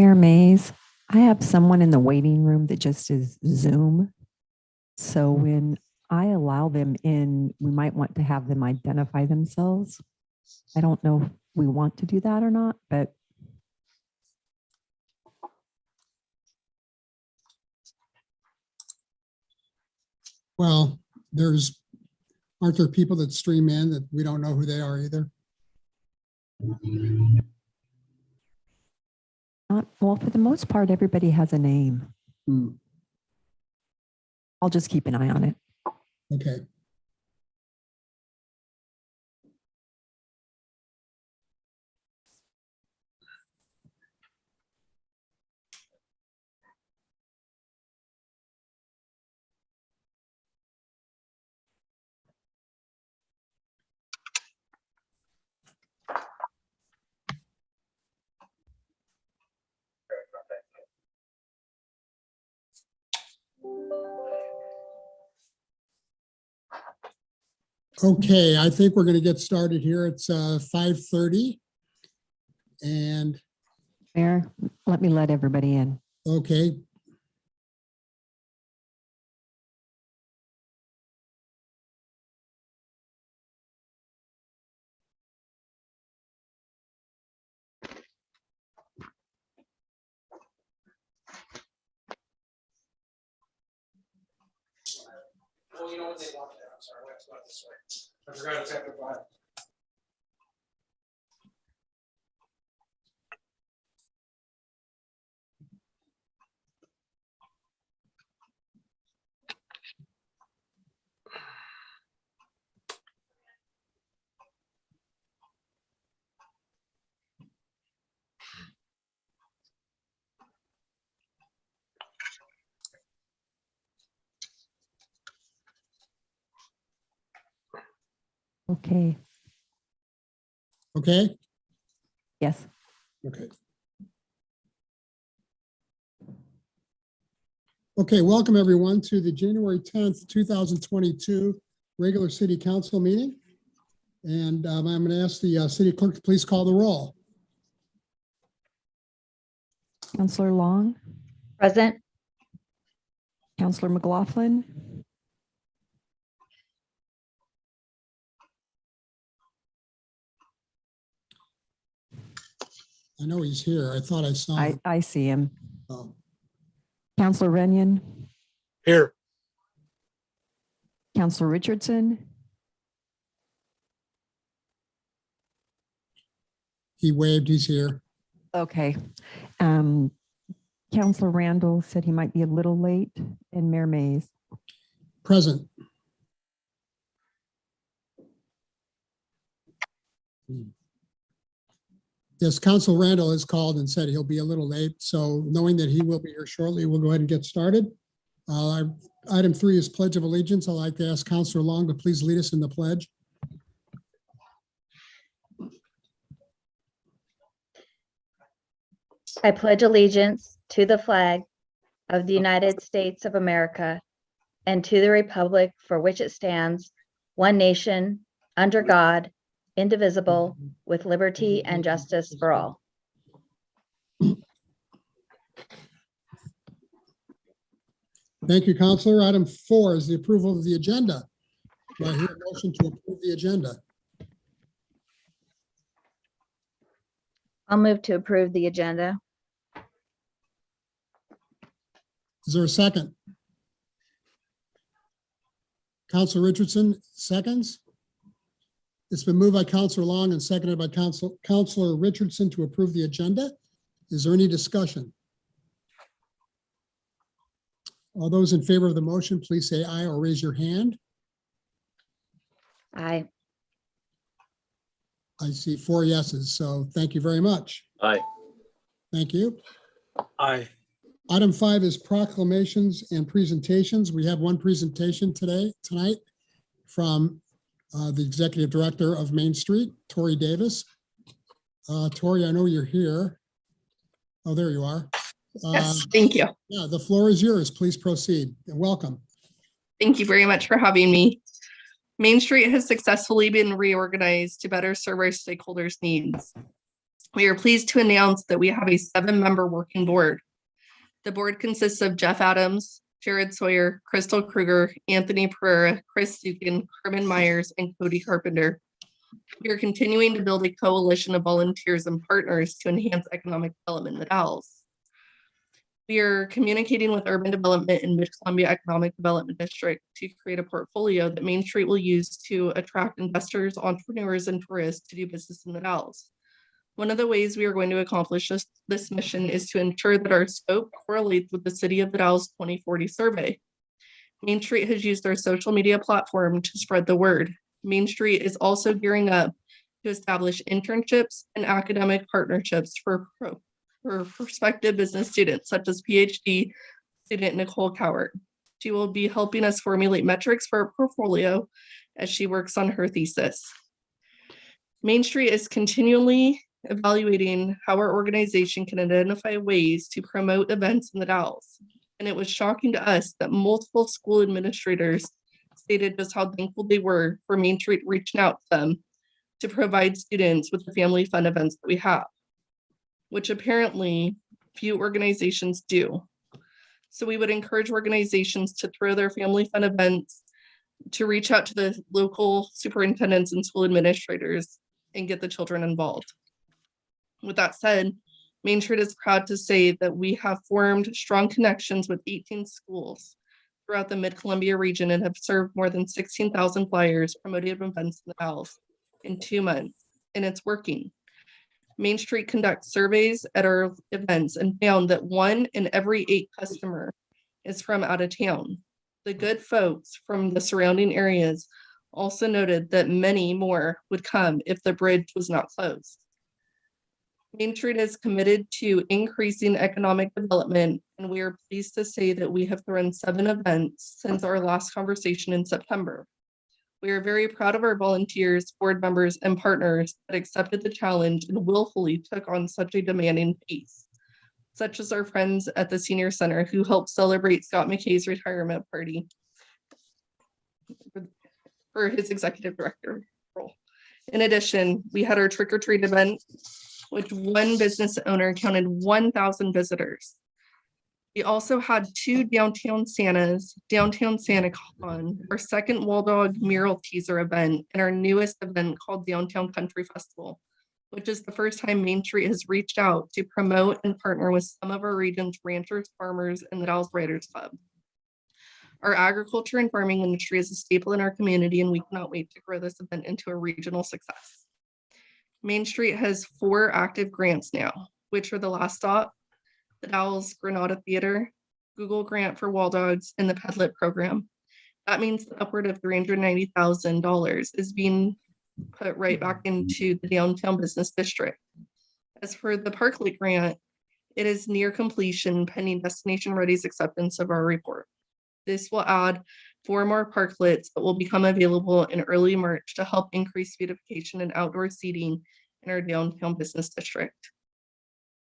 Mayor Mays, I have someone in the waiting room that just is Zoom. So when I allow them in, we might want to have them identify themselves. I don't know if we want to do that or not, but well, aren't there people that stream in that we don't know who they are either? not, well, for the most part, everybody has a name. I'll just keep an eye on it. Okay. Okay, I think we're going to get started here. It's 5:30. And Mayor, let me let everybody in. okay. Well, you know what they want there. I'm sorry, I have to go this way. I forgot it's after 5. Okay. Okay. Yes. Okay. Okay, welcome everyone to the January 10th, 2022 regular city council meeting. And I'm going to ask the city clerk to please call the roll. Councillor Long, Present. Councillor McLaughlin, I know he's here. I thought I saw him. I see him. Oh, Councillor Runyon, Here. Councillor Richardson, he waved, he's here. okay. Councillor Randall said he might be a little late, and Mayor Mays. Present. Yes, Council Randall has called and said he'll be a little late. So knowing that he will be here shortly, we'll go ahead and get started. Item 3 is Pledge of Allegiance. I'd like to ask Councilor Long to please lead us in the pledge. I pledge allegiance to the flag of the United States of America and to the republic for which it stands, one nation, under God, indivisible, with liberty and justice for all. Thank you, Councilor. Item 4 is the approval of the agenda. Do I hear a motion to approve the agenda? I'll move to approve the agenda. Is there a second? Councilor Richardson, seconds. It's been moved by Councilor Long and seconded by Councilor Richardson to approve the agenda. Is there any discussion? All those in favor of the motion, please say aye or raise your hand. Aye. I see 4 yeses, so thank you very much. Aye. Thank you. Aye. Item 5 is proclamations and presentations. We have one presentation tonight from the Executive Director of Main Street, Tori Davis. Tori, I know you're here. Oh, there you are. Yes, thank you. Yeah, the floor is yours. Please proceed. Welcome. Thank you very much for having me. Main Street has successfully been reorganized to better serve our stakeholders' needs. We are pleased to announce that we have a 7-member working board. The board consists of Jeff Adams, Jared Sawyer, Crystal Kruger, Anthony Pereira, Chris Sukin, Carmen Myers, and Cody Carpenter. We are continuing to build a coalition of volunteers and partners to enhance economic development in the Dalles. We are communicating with Urban Development and Mid-Columbia Economic Development District to create a portfolio that Main Street will use to attract investors, entrepreneurs, and tourists to do business in the Dalles. One of the ways we are going to accomplish this mission is to ensure that our scope correlates with the City of the Dalles 2040 survey. Main Street has used our social media platform to spread the word. Main Street is also gearing up to establish internships and academic partnerships for prospective business students, such as PhD student Nicole Cowart. She will be helping us formulate metrics for our portfolio as she works on her thesis. Main Street is continually evaluating how our organization can identify ways to promote events in the Dalles. And it was shocking to us that multiple school administrators stated just how thankful they were for Main Street reaching out to them to provide students with the family fun events that we have, which apparently few organizations do. So we would encourage organizations to throw their family fun events, to reach out to the local superintendents and school administrators and get the children involved. With that said, Main Street is proud to say that we have formed strong connections with 18 schools throughout the Mid-Columbia region and have served more than 16,000 flyers promoting events in the Dalles in 2 months, and it's working. Main Street conducts surveys at our events and found that 1 in every 8 customers is from out of town. The good folks from the surrounding areas also noted that many more would come if the bridge was not closed. Main Street is committed to increasing economic development, and we are pleased to say that we have thrown 7 events since our last conversation in September. We are very proud of our volunteers, board members, and partners that accepted the challenge and willfully took on such a demanding pace, such as our friends at the Senior Center who helped celebrate Scott McKay's retirement party for his executive director role. In addition, we had our trick or treat event, which one business owner counted 1,000 visitors. We also had 2 Downtown Santas, Downtown SantaCon, our second Wall Dog mural teaser event, and our newest event called Downtown Country Festival, which is the first time Main Street has reached out to promote and partner with some of our region's ranchers, farmers, and the Dalles Writers Club. Our agriculture and farming industry is a staple in our community, and we cannot wait to grow this event into a regional success. Main Street has 4 active grants now, which are the Last Stop, the Dalles Granada Theater, Google Grant for Wall Dogs, and the Pedlet program. That means that upward of $390,000 is being put right back into the downtown business district. As for the Parklet grant, it is near completion pending Destination Ready's acceptance of our report. This will add 4 more parklets that will become available in early March to help increase beautification and outdoor seating in our downtown business district.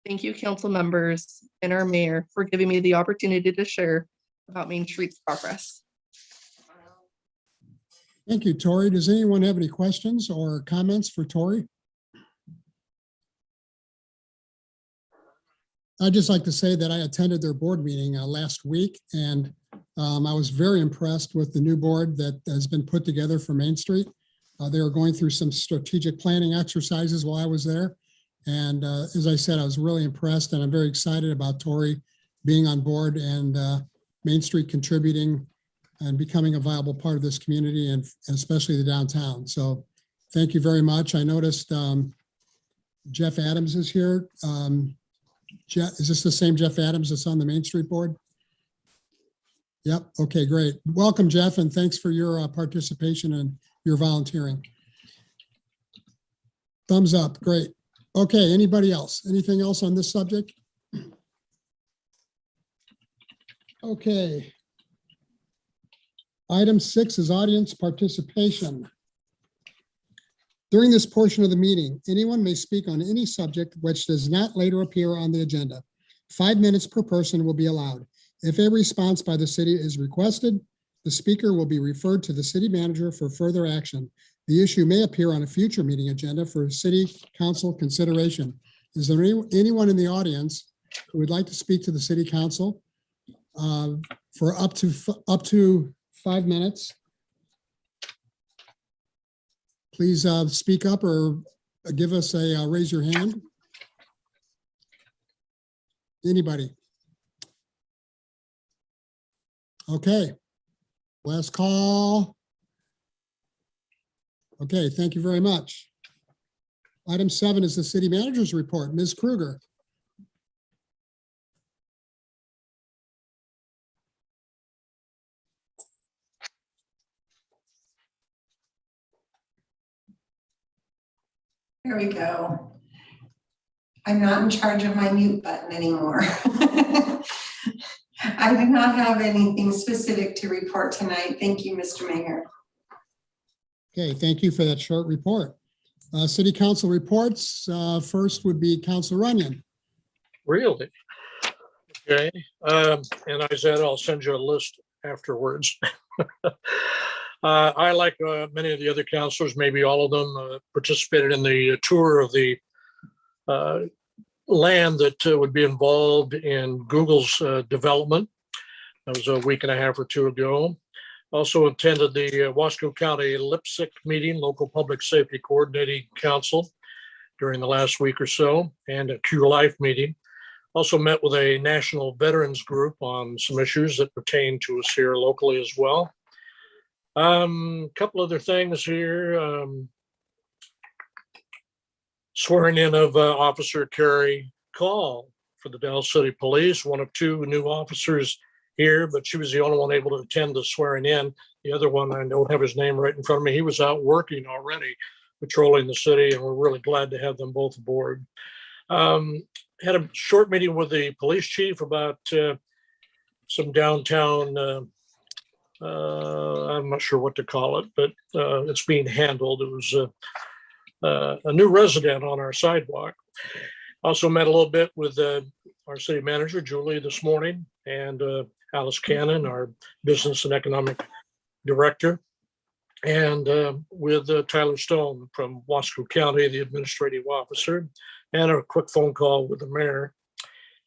Thank you, council members and our mayor, for giving me the opportunity to share about Main Street's progress. Thank you, Tori. Does anyone have any questions or comments for Tori? I'd just like to say that I attended their board meeting last week, and I was very impressed with the new board that has been put together for Main Street. They were going through some strategic planning exercises while I was there. And as I said, I was really impressed, and I'm very excited about Tori being on board and Main Street contributing and becoming a viable part of this community, and especially the downtown. So thank you very much. I noticed Jeff Adams is here. Is this the same Jeff Adams that's on the Main Street board? Yep. Okay, great. Welcome, Jeff, and thanks for your participation and your volunteering. Thumbs up. Great. Okay, anybody else? Anything else on this subject? Okay. Item 6 is audience participation. During this portion of the meeting, anyone may speak on any subject which does not later appear on the agenda. 5 minutes per person will be allowed. If a response by the city is requested, the speaker will be referred to the city manager for further action. The issue may appear on a future meeting agenda for city council consideration. Is there anyone in the audience who would like to speak to the city council for up to 5 minutes? Please speak up or give us a raise your hand. Anybody? Okay, last call. Okay, thank you very much. Item 7 is the city manager's report. Ms. Kruger. There we go. I'm not in charge of my mute button anymore. I do not have anything specific to report tonight. Thank you, Mr. Mayor. Okay, thank you for that short report. City council reports. First would be Councilor Runyon. Really? Okay. And I said, I'll send you a list afterwards. I, like many of the other councilors, maybe all of them, participated in the tour of the land that would be involved in Google's development. That was a week and a half or two ago. Also attended the Wasco County LIPSIC meeting, Local Public Safety Coordinating Council, during the last week or so, and a Q Life meeting. Also met with a national veterans group on some issues that pertain to us here locally as well. Couple other things here. Swearing in of Officer Carrie Call for the Dallas City Police, one of 2 new officers here, but she was the only one able to attend the swearing in. The other one, I don't have his name right in front of me. He was out working already, patrolling the city, and we're really glad to have them both aboard. Had a short meeting with the police chief about some downtown, I'm not sure what to call it, but it's being handled. It was a new resident on our sidewalk. Also met a little bit with our city manager, Julie, this morning, and Alice Cannon, our business and economic director, and with Tyler Stone from Wasco County, the administrative officer, and a quick phone call with the mayor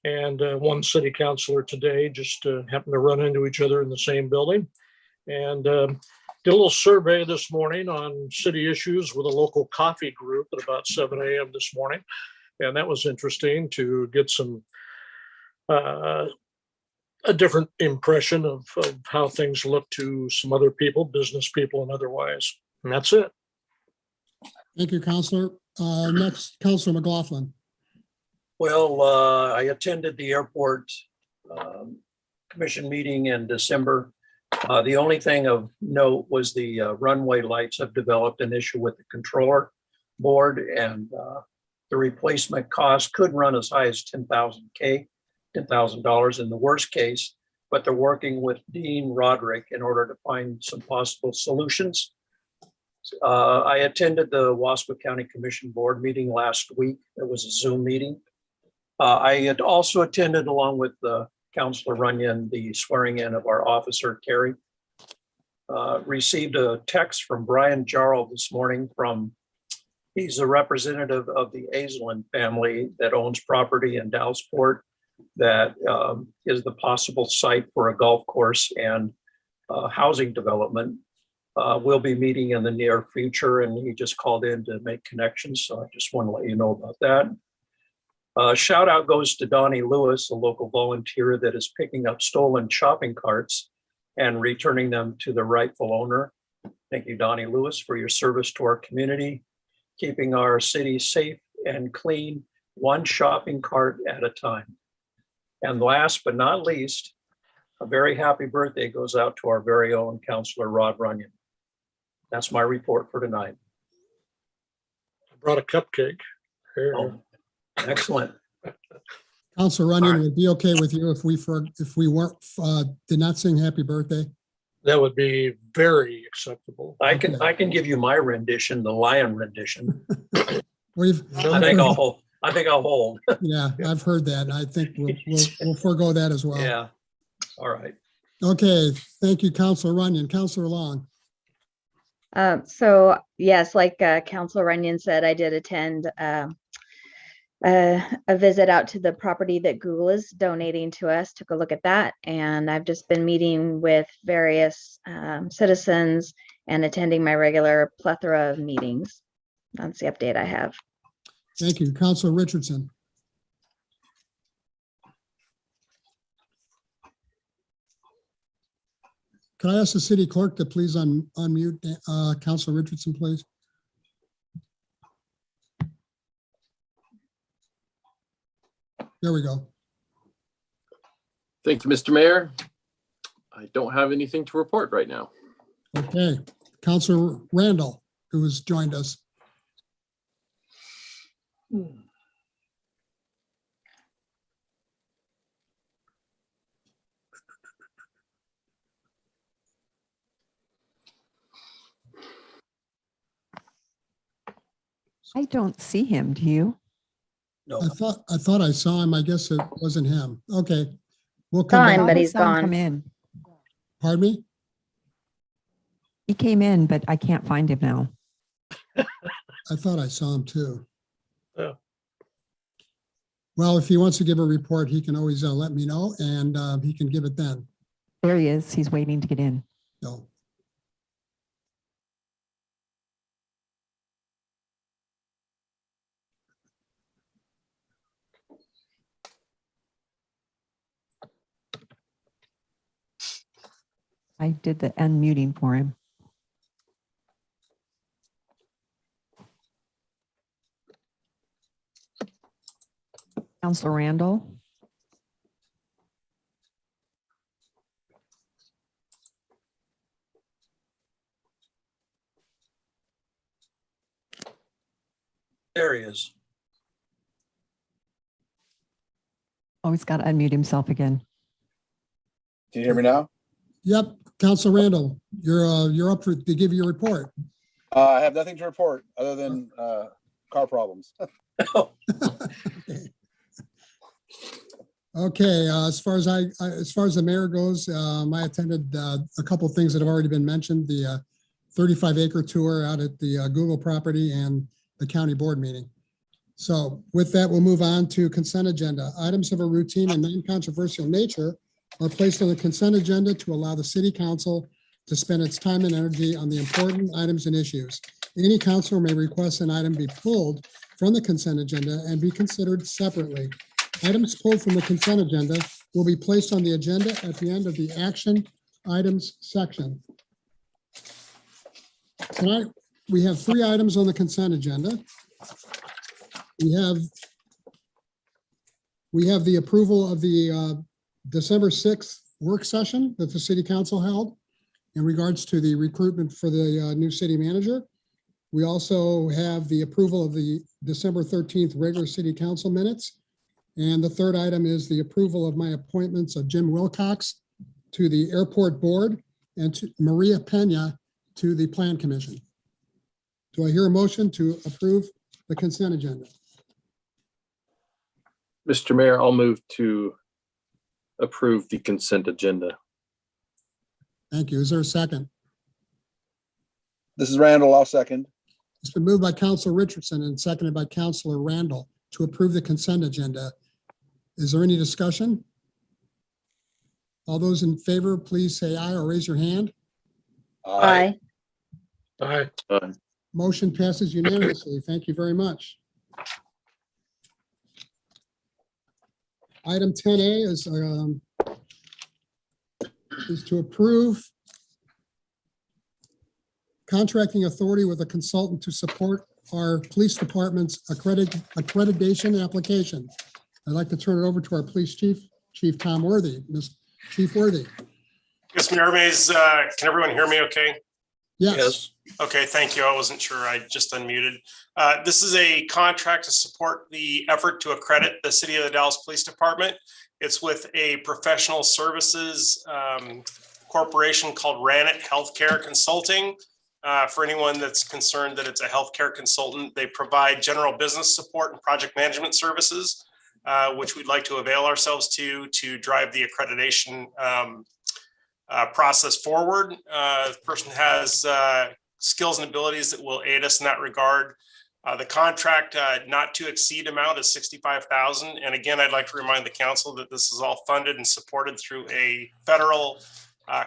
and one city councilor today. Just happened to run into each other in the same building, and did a little survey this morning on city issues with a local coffee group at about 7 a.m. this morning. And that was interesting to get some a different impression of how things look to some other people, business people and otherwise. And that's it. Thank you, Councilor. Next, Councilor McLaughlin. Well, I attended the airport commission meeting in December. The only thing of note was the runway lights have developed an issue with the controller board, and the replacement cost could run as high as $10,000 in the worst case, but they're working with Dean Roderick in order to find some possible solutions. I attended the Wasco County Commission Board meeting last week. It was a Zoom meeting. I had also attended, along with Councilor Runyon, the swearing in of our officer, Carrie. Received a text from Brian Jarl this morning he's a representative of the Aislinn family that owns property in Dallasport that is the possible site for a golf course and housing development. We'll be meeting in the near future, and he just called in to make connections. So I just want to let you know about that. Shout out goes to Donnie Lewis, a local volunteer that is picking up stolen shopping carts and returning them to the rightful owner. Thank you, Donnie Lewis, for your service to our community, keeping our city safe and clean, one shopping cart at a time. And last but not least, a very happy birthday goes out to our very own Councilor Rod Runyon. That's my report for tonight. I brought a cupcake. Here. Oh, excellent. Councilor Runyon, would it be okay with you if we did not sing happy birthday? That would be very acceptable. I can give you my rendition, the lion rendition. I think I'll hold. Yeah, I've heard that. I think we'll forego that as well. Yeah. All right. Okay, thank you, Councilor Runyon. Councilor Long. So yes, like Councilor Runyon said, I did attend a visit out to the property that Google is donating to us, took a look at that. And I've just been meeting with various citizens and attending my regular plethora of meetings. That's the update I have. Thank you. Councilor Richardson. Could I ask the city clerk to please unmute Councilor Richardson, please? There we go. Thank you, Mr. Mayor. I don't have anything to report right now. Okay. Councilor Randall, who has joined us. I don't see him. Do you? No, I thought I saw him. I guess it wasn't him. Okay. We'll come Saw back. him, but I he's saw him gone. Come in. Pardon me? He came in, but I can't find him now. I thought I saw him too. Yeah. Well, if he wants to give a report, he can always let me know and he can give it then. There he is. He's waiting to get in. So. I did the unmuting for him. Councilor Randall. there he is. Oh, he's got to unmute himself again. Can you hear me now? Yep, Councilor Randall, you're up to give your report. I have nothing to report other than car problems. Okay, as far as the mayor goes, I attended a couple of things that have already been mentioned, the 35-acre tour out at the Google property and the county board meeting. So with that, we'll move on to consent agenda. Items of a routine and non-controversial nature are placed on the consent agenda to allow the city council to spend its time and energy on the important items and issues. Any councilor may request an item be pulled from the consent agenda and be considered separately. Items pulled from the consent agenda will be placed on the agenda at the end of the action items section. Tonight, we have 3 items on the consent agenda. We have the approval of the December 6th work session that the city council held in regards to the recruitment for the new city manager. We also have the approval of the December 13th regular city council minutes. And the third item is the approval of my appointments of Jim Wilcox to the airport board and to Maria Pena to the plan commission. Do I hear a motion to approve the consent agenda? Mr. Mayor, I'll move to approve the consent agenda. Thank you. Is there a second? This is Randall. I'll second. It's been moved by Councilor Richardson and seconded by Councilor Randall to approve the consent agenda. Is there any discussion? All those in favor, please say aye or raise your hand. Aye. Aye. Motion passes unanimously. Thank you very much. Item 10A is to approve contracting authority with a consultant to support our police department's accreditation application. I'd like to turn it over to our police chief, Chief Tom Worthy. Chief Worthy. Yes, Mayor Mays, can everyone hear me okay? Yes. Okay, thank you. I wasn't sure. I just unmuted. This is a contract to support the effort to accredit the City of the Dallas Police Department. It's with a professional services corporation called Ranit Healthcare Consulting. For anyone that's concerned that it's a healthcare consultant, they provide general business support and project management services, which we'd like to avail ourselves to drive the accreditation process forward. The person has skills and abilities that will aid us in that regard. The contract not to exceed amount is $65,000. And again, I'd like to remind the council that this is all funded and supported through a federal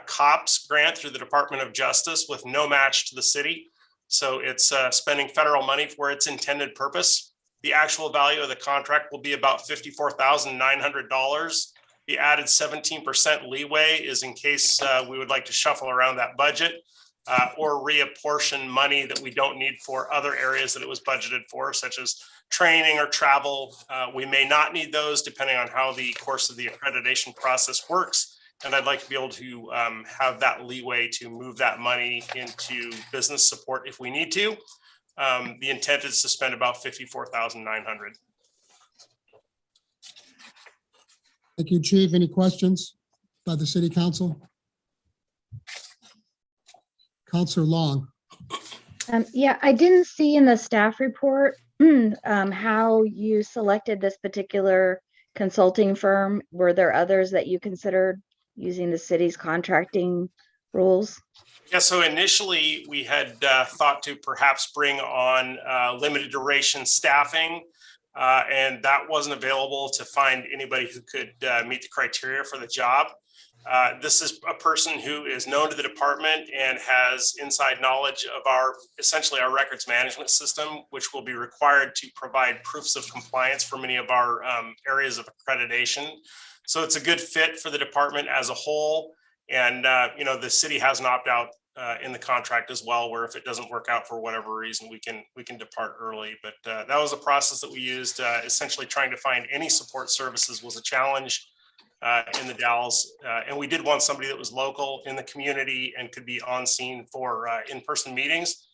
COPS grant through the Department of Justice with no match to the city. So it's spending federal money for its intended purpose. The actual value of the contract will be about $54,900. The added 17% leeway is in case we would like to shuffle around that budget or reapportion money that we don't need for other areas that it was budgeted for, such as training or travel. We may not need those depending on how the course of the accreditation process works. And I'd like to be able to have that leeway to move that money into business support if we need to. The intent is to spend about $54,900. Thank you, Chief. Any questions by the city council? Councilor Long. Yeah, I didn't see in the staff report how you selected this particular consulting firm. Were there others that you considered using the city's contracting rules? Yeah, so initially we had thought to perhaps bring on limited duration staffing, and that wasn't available to find anybody who could meet the criteria for the job. This is a person who is known to the department and has inside knowledge of essentially our records management system, which will be required to provide proofs of compliance for many of our areas of accreditation. So it's a good fit for the department as a whole. And, the city has an opt-out in the contract as well, where if it doesn't work out for whatever reason, we can depart early. But that was a process that we used. Essentially trying to find any support services was a challenge in the Dalles. And we did want somebody that was local in the community and could be on scene for in-person meetings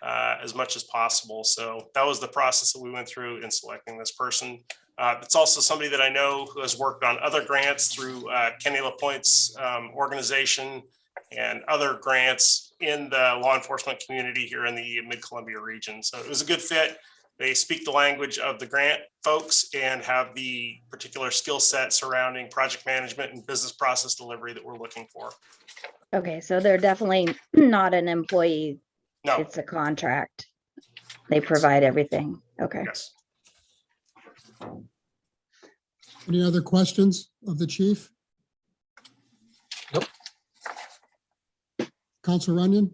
as much as possible. So that was the process that we went through in selecting this person. It's also somebody that I know who has worked on other grants through Kenny LaPointe's organization and other grants in the law enforcement community here in the Mid-Columbia region. So it was a good fit. They speak the language of the grant folks and have the particular skill set surrounding project management and business process delivery that we're looking for. Okay, so they're definitely not an employee. No. It's a contract. They provide everything. Okay. Yes. Any other questions of the chief? Nope. Councilor Runyon?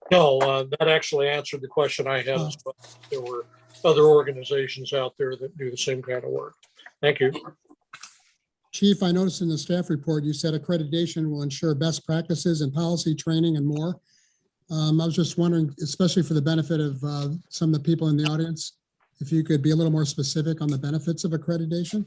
No, that actually answered the question I had as well. There were other organizations out there that do the same kind of work. Thank you. Chief, I noticed in the staff report, you said accreditation will ensure best practices and policy training and more. I was just wondering, especially for the benefit of some of the people in the audience, if you could be a little more specific on the benefits of accreditation?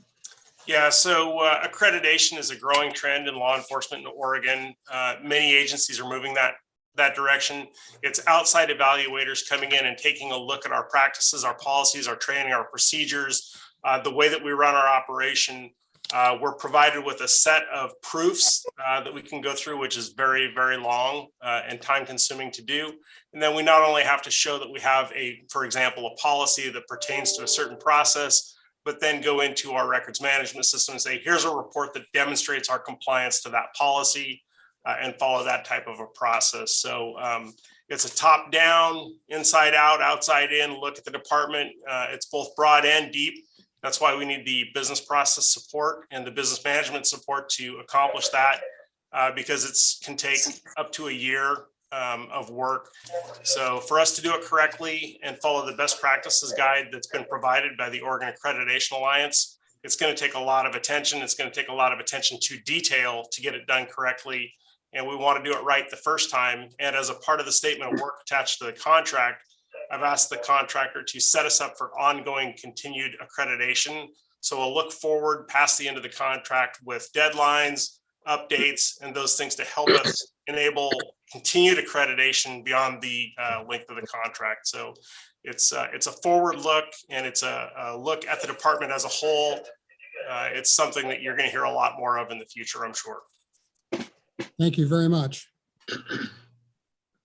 Yeah, so accreditation is a growing trend in law enforcement in Oregon. Many agencies are moving that direction. It's outside evaluators coming in and taking a look at our practices, our policies, our training, our procedures, the way that we run our operation. We're provided with a set of proofs that we can go through, which is very, very long and time consuming to do. And then we not only have to show that we have for example, a policy that pertains to a certain process, but then go into our records management system and say, here's a report that demonstrates our compliance to that policy and follow that type of a process. So it's a top down, inside out, outside in look at the department. It's both broad and deep. That's why we need the business process support and the business management support to accomplish that because it can take up to a year of work. So for us to do it correctly and follow the best practices guide that's been provided by the Oregon Accreditation Alliance, it's going to take a lot of attention. It's going to take a lot of attention to detail to get it done correctly. And we want to do it right the first time. And as a part of the statement of work attached to the contract, I've asked the contractor to set us up for ongoing continued accreditation. So we'll look forward past the end of the contract with deadlines, updates, and those things to help us enable continued accreditation beyond the length of the contract. So it's a forward look and it's a look at the department as a whole. It's something that you're going to hear a lot more of in the future, I'm sure. Thank you very much.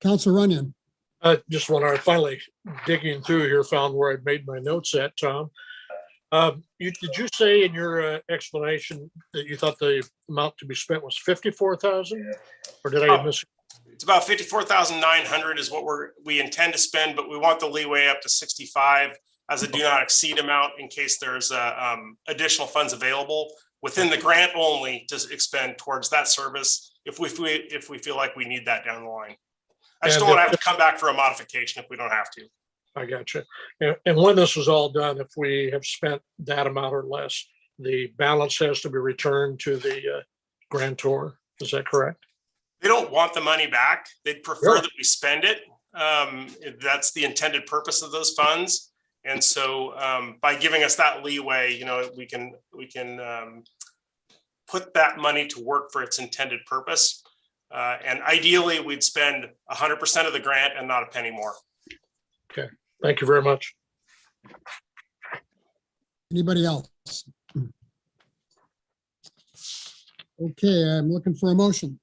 Councilor Runyon. Just when I finally digging through here, found where I'd made my notes at, Tom. Did you say in your explanation that you thought the amount to be spent was $54,000, or did I miss it? It's about 54,900 is what we intend to spend, but we want the leeway up to 65 as a do not exceed amount in case there's additional funds available within the grant only to expend towards that service if we feel like we need that down the line. I just don't want to have to come back for a modification if we don't have to. I got you. And when this is all done, if we have spent that amount or less, the balance has to be returned to the grantor. Is that correct? They don't want the money back. They'd prefer Yeah. that we spend it. That's the intended purpose of those funds. And so by giving us that leeway, we can put that money to work for its intended purpose. And ideally, we'd spend 100% of the grant and not a penny more. Okay, thank you very much. Anybody else? Okay, I'm looking for a motion.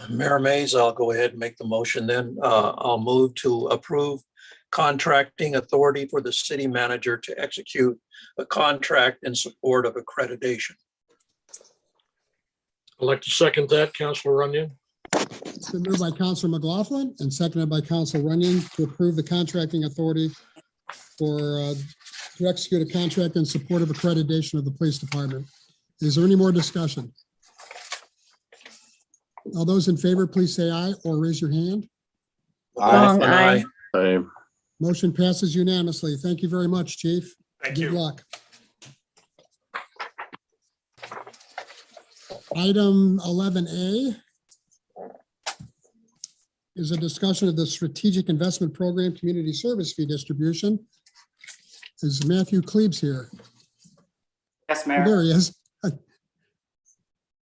Mayor Mays, I'll go ahead and make the motion then. I'll move to approve contracting authority for the city manager to execute a contract in support of accreditation. I'd like to second that, Councilor Runyon. It's been moved by Councilor McLaughlin and seconded by Councilor Runyon to approve the contracting authority to execute a contract in support of accreditation of the police department. Is there any more discussion? All those in favor, please say aye or raise your hand. Long aye. Aye. Motion passes unanimously. Thank you very much, Chief. Thank Good you. luck. Item 11A is a discussion of the Strategic Investment Program Community Service Fee Distribution. Is Matthew Klebs here? Yes, Oh, Mayor. there he is.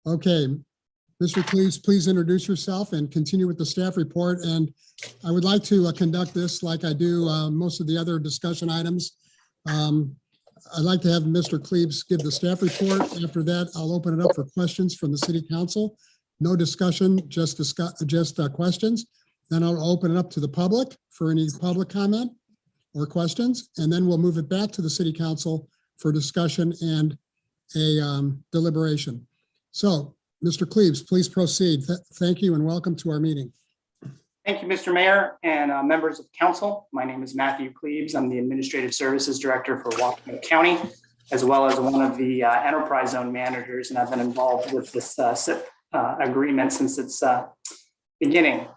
Okay, Mr. Klebs, please introduce yourself and continue with the staff report. And I would like to conduct this like I do most of the other discussion items. I'd like to have Mr. Klebs give the staff report. After that, I'll open it up for questions from the city council. No discussion, just questions. Then I'll open it up to the public for any public comment or questions. And then we'll move it back to the city council for discussion and a deliberation. So, Mr. Klebs, please proceed. Thank you and welcome to our meeting. Thank you, Mr. Mayor and members of council. My name is Matthew Klebs. I'm the Administrative Services Director for Washington County, as well as one of the enterprise zone managers, and I've been involved with this SIP agreement since its beginning.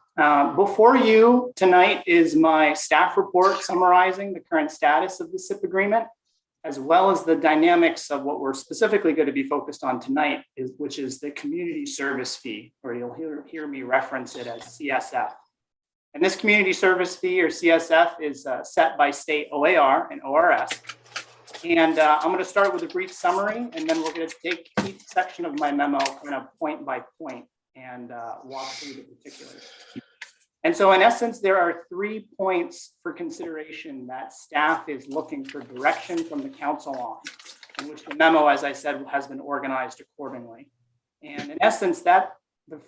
Before you tonight is my staff report summarizing the current status of the SIP agreement, as well as the dynamics of what we're specifically going to be focused on tonight, which is the community service fee, or you'll hear me reference it as CSF. And this community service fee, or CSF, is set by state OAR and ORS. And I'm going to start with a brief summary, and then we're going to take each section of my memo kind of point by point and walk through the particulars. And so in essence, there are 3 points for consideration that staff is looking for direction from the council on, in which the memo, as I said, has been organized accordingly. And in essence, the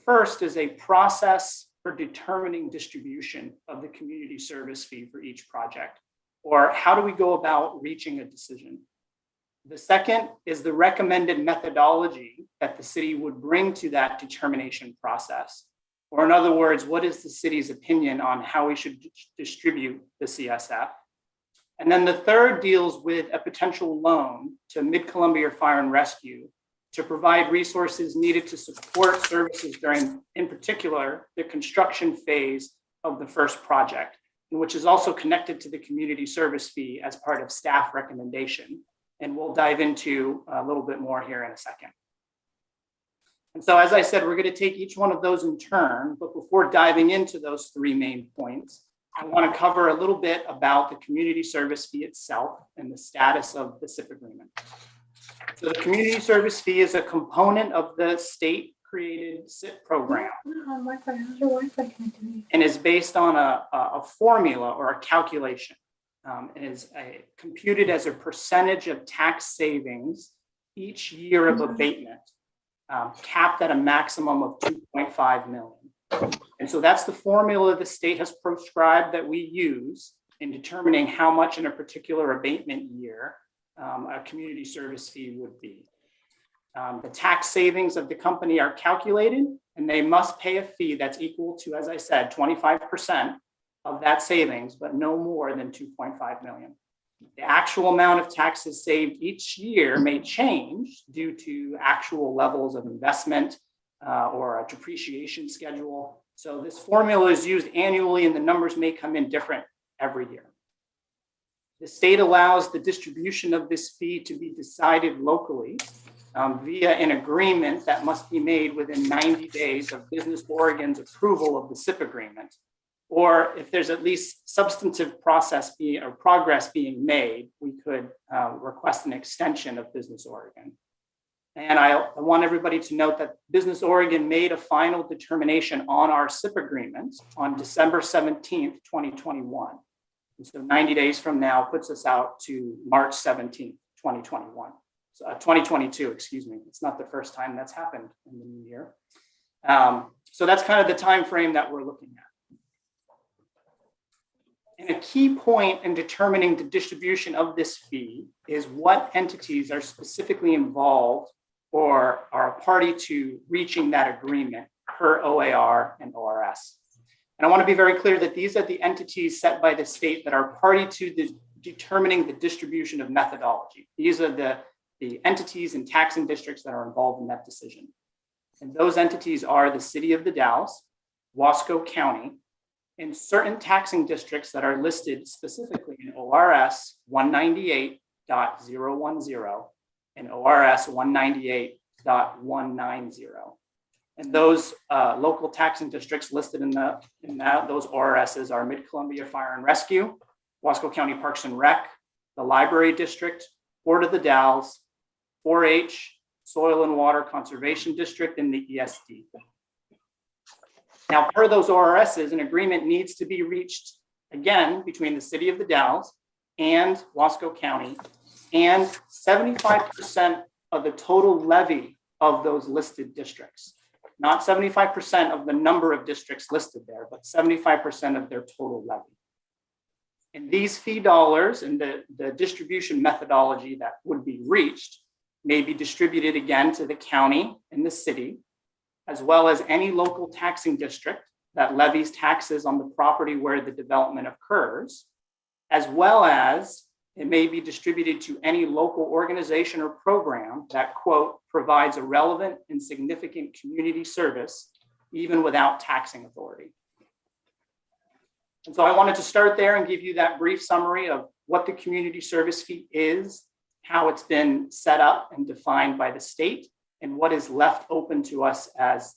first is a process for determining distribution of the community service fee for each project, or how do we go about reaching a decision? The second is the recommended methodology that the city would bring to that determination process. Or in other words, what is the city's opinion on how we should distribute the CSF? And then the third deals with a potential loan to Mid-Columbia Fire and Rescue to provide resources needed to support services during, in particular, the construction phase of the first project, which is also connected to the community service fee as part of staff recommendation. And we'll dive into a little bit more here in a second. And so, as I said, we're going to take each one of those in turn, but before diving into those 3 main points, I want to cover a little bit about the community service fee itself and the status of the SIP agreement. So the community service fee is a component of the state-created SIP program and is based on a formula or a calculation. It is computed as a percentage of tax savings each year of abatement, capped at a maximum of 2.5 million. And so that's the formula the state has prescribed that we use in determining how much in a particular abatement year a community service fee would be. The tax savings of the company are calculated, and they must pay a fee that's equal to, as I said, 25% of that savings, but no more than 2.5 million. The actual amount of taxes saved each year may change due to actual levels of investment or a depreciation schedule. So this formula is used annually, and the numbers may come in different every year. The state allows the distribution of this fee to be decided locally via an agreement that must be made within 90 days of Business Oregon's approval of the SIP agreement, or if there's at least substantive progress being made, we could request an extension of Business Oregon. And I want everybody to note that Business Oregon made a final determination on our SIP agreement on December 17th, 2021. And so 90 days from now puts us out to March 17th, 2021. 2022, excuse me. It's not the first time that's happened in the new year. So that's kind of the time frame that we're looking at. And a key point in determining the distribution of this fee is what entities are specifically involved or are a party to reaching that agreement per OAR and ORS. And I want to be very clear that these are the entities set by the state that are party to determining the distribution of methodology. These are the entities and taxing districts that are involved in that decision. And those entities are the City of the Dalles, Wasco County, and certain taxing districts that are listed specifically in ORS 198.010 and ORS 198.190. And those local taxing districts listed in those ORSs are Mid-Columbia Fire and Rescue, Wasco County Parks and Rec, the Library District, Port of the Dalles, 4-H, Soil and Water Conservation District, and the ESD. Now, per those ORSs, an agreement needs to be reached again between the City of the Dalles and Wasco County, and 75% of the total levy of those listed districts. Not 75% of the number of districts listed there, but 75% of their total levy. And these fee dollars and the distribution methodology that would be reached may be distributed again to the county and the city, as well as any local taxing district that levies taxes on the property where the development occurs, as well as it may be distributed to any local organization or program that, quote, provides a relevant and significant community service, even without taxing authority. And so I wanted to start there and give you that brief summary of what the community service fee is, how it's been set up and defined by the state, and what is left open to us as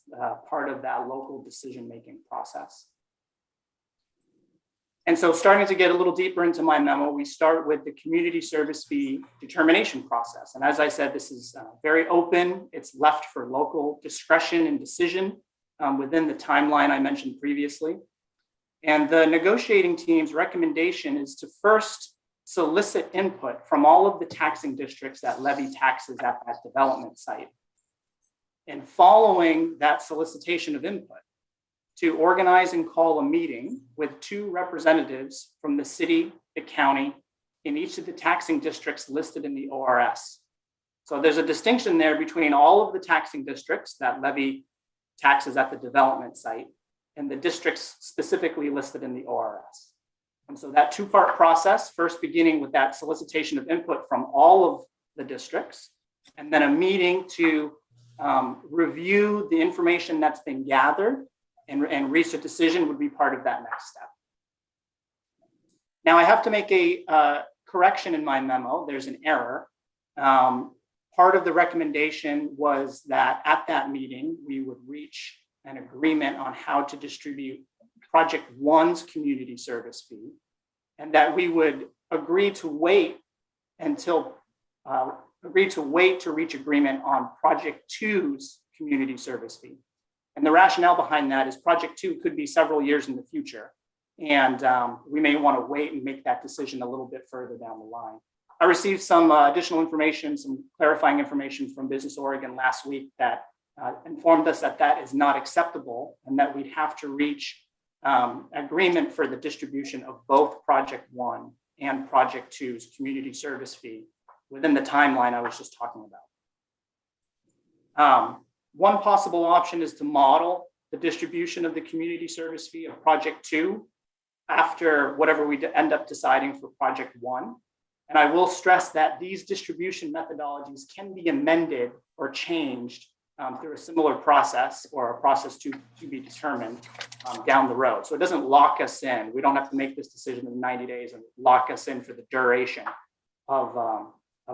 part of that local decision-making process. And so starting to get a little deeper into my memo, we start with the community service fee determination process. And as I said, this is very open. It's left for local discretion and decision within the timeline I mentioned previously. And the negotiating team's recommendation is to first solicit input from all of the taxing districts that levy taxes at that development site. And following that solicitation of input, to organize and call a meeting with 2 representatives from the city, the county, in each of the taxing districts listed in the ORS. So there's a distinction there between all of the taxing districts that levy taxes at the development site and the districts specifically listed in the ORS. And so that 2-part process, first beginning with that solicitation of input from all of the districts, and then a meeting to review the information that's been gathered and reach a decision would be part of that next step. Now I have to make a correction in my memo. There's an error. Part of the recommendation was that at that meeting, we would reach an agreement on how to distribute Project 1's community service fee, and that we would agree to wait to reach agreement on Project 2's community service fee. And the rationale behind that is Project 2 could be several years in the future. And we may want to wait and make that decision a little bit further down the line. I received some additional information, some clarifying information from Business Oregon last week that informed us that that is not acceptable and that we'd have to reach agreement for the distribution of both Project 1 and Project 2's community service fee within the timeline I was just talking about. One possible option is to model the distribution of the community service fee of project 2 after whatever we end up deciding for project 1. And I will stress that these distribution methodologies can be amended or changed through a similar process or a process to be determined down the road. So it doesn't lock us in. We don't have to make this decision in 90 days and lock us in for the duration of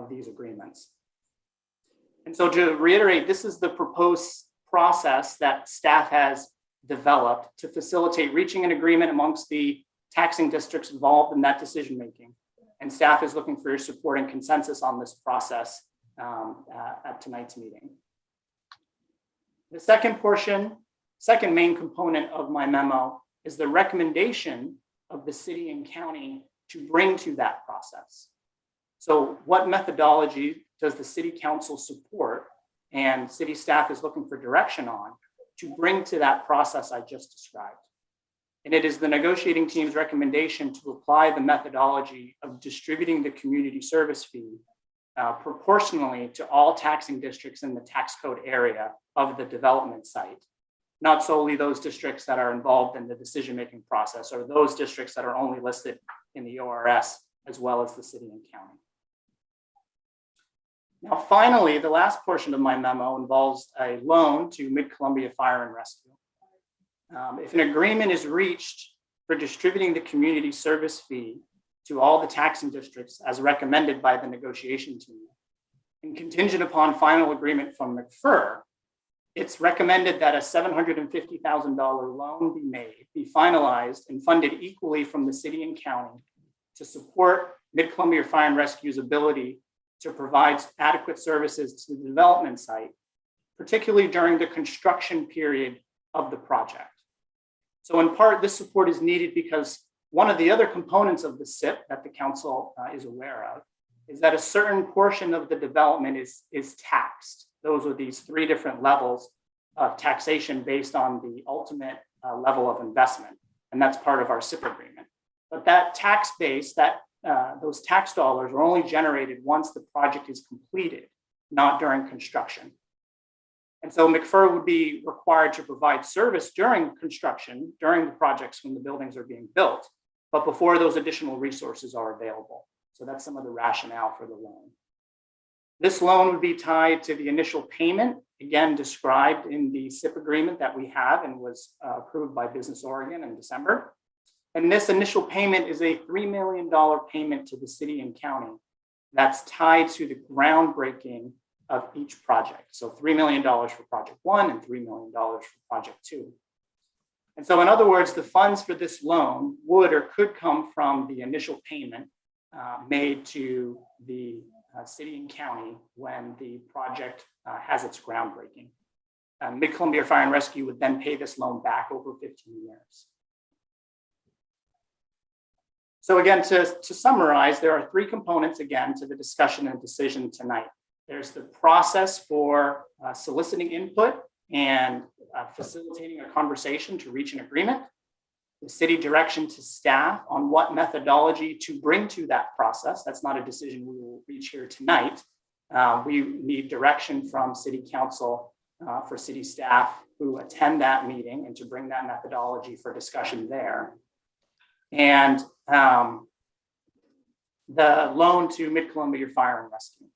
these agreements. And so to reiterate, this is the proposed process that staff has developed to facilitate reaching an agreement amongst the taxing districts involved in that decision-making. And staff is looking for your support and consensus on this process at tonight's meeting. The second main component of my memo is the recommendation of the city and county to bring to that process. So what methodology does the city council support and city staff is looking for direction on to bring to that process I just described? And it is the negotiating team's recommendation to apply the methodology of distributing the community service fee proportionally to all taxing districts in the tax code area of the development site, not solely those districts that are involved in the decision-making process or those districts that are only listed in the ORS, as well as the city and county. Now, finally, the last portion of my memo involves a loan to Mid-Columbia Fire and Rescue. If an agreement is reached for distributing the community service fee to all the taxing districts as recommended by the negotiation team, and contingent upon final agreement from McFur, it's recommended that a $750,000 loan be finalized and funded equally from the city and county to support Mid-Columbia Fire and Rescue's ability to provide adequate services to the development site, particularly during the construction period of the project. So in part, this support is needed because one of the other components of the SIP that the council is aware of is that a certain portion of the development is taxed. Those are these 3 different levels of taxation based on the ultimate level of investment. And that's part of our SIP agreement. But that tax base, those tax dollars are only generated once the project is completed, not during construction. And so McFur would be required to provide service during construction, during the projects when the buildings are being built, but before those additional resources are available. So that's some of the rationale for the loan. This loan would be tied to the initial payment, again described in the SIP agreement that we have and was approved by Business Oregon in December. And this initial payment is a $3 million payment to the city and county that's tied to the groundbreaking of each project. So $3 million for project 1 and $3 million for project 2. And so in other words, the funds for this loan would or could come from the initial payment made to the city and county when the project has its groundbreaking. Mid-Columbia Fire and Rescue would then pay this loan back over 15 years. So again, to summarize, there are 3 components again to the discussion and decision tonight. There's the process for soliciting input and facilitating a conversation to reach an agreement, the city direction to staff on what methodology to bring to that process. That's not a decision we will reach here tonight. We need direction from city council for city staff who attend that meeting and to bring that methodology for discussion there. And the loan to Mid-Columbia Fire and Rescue.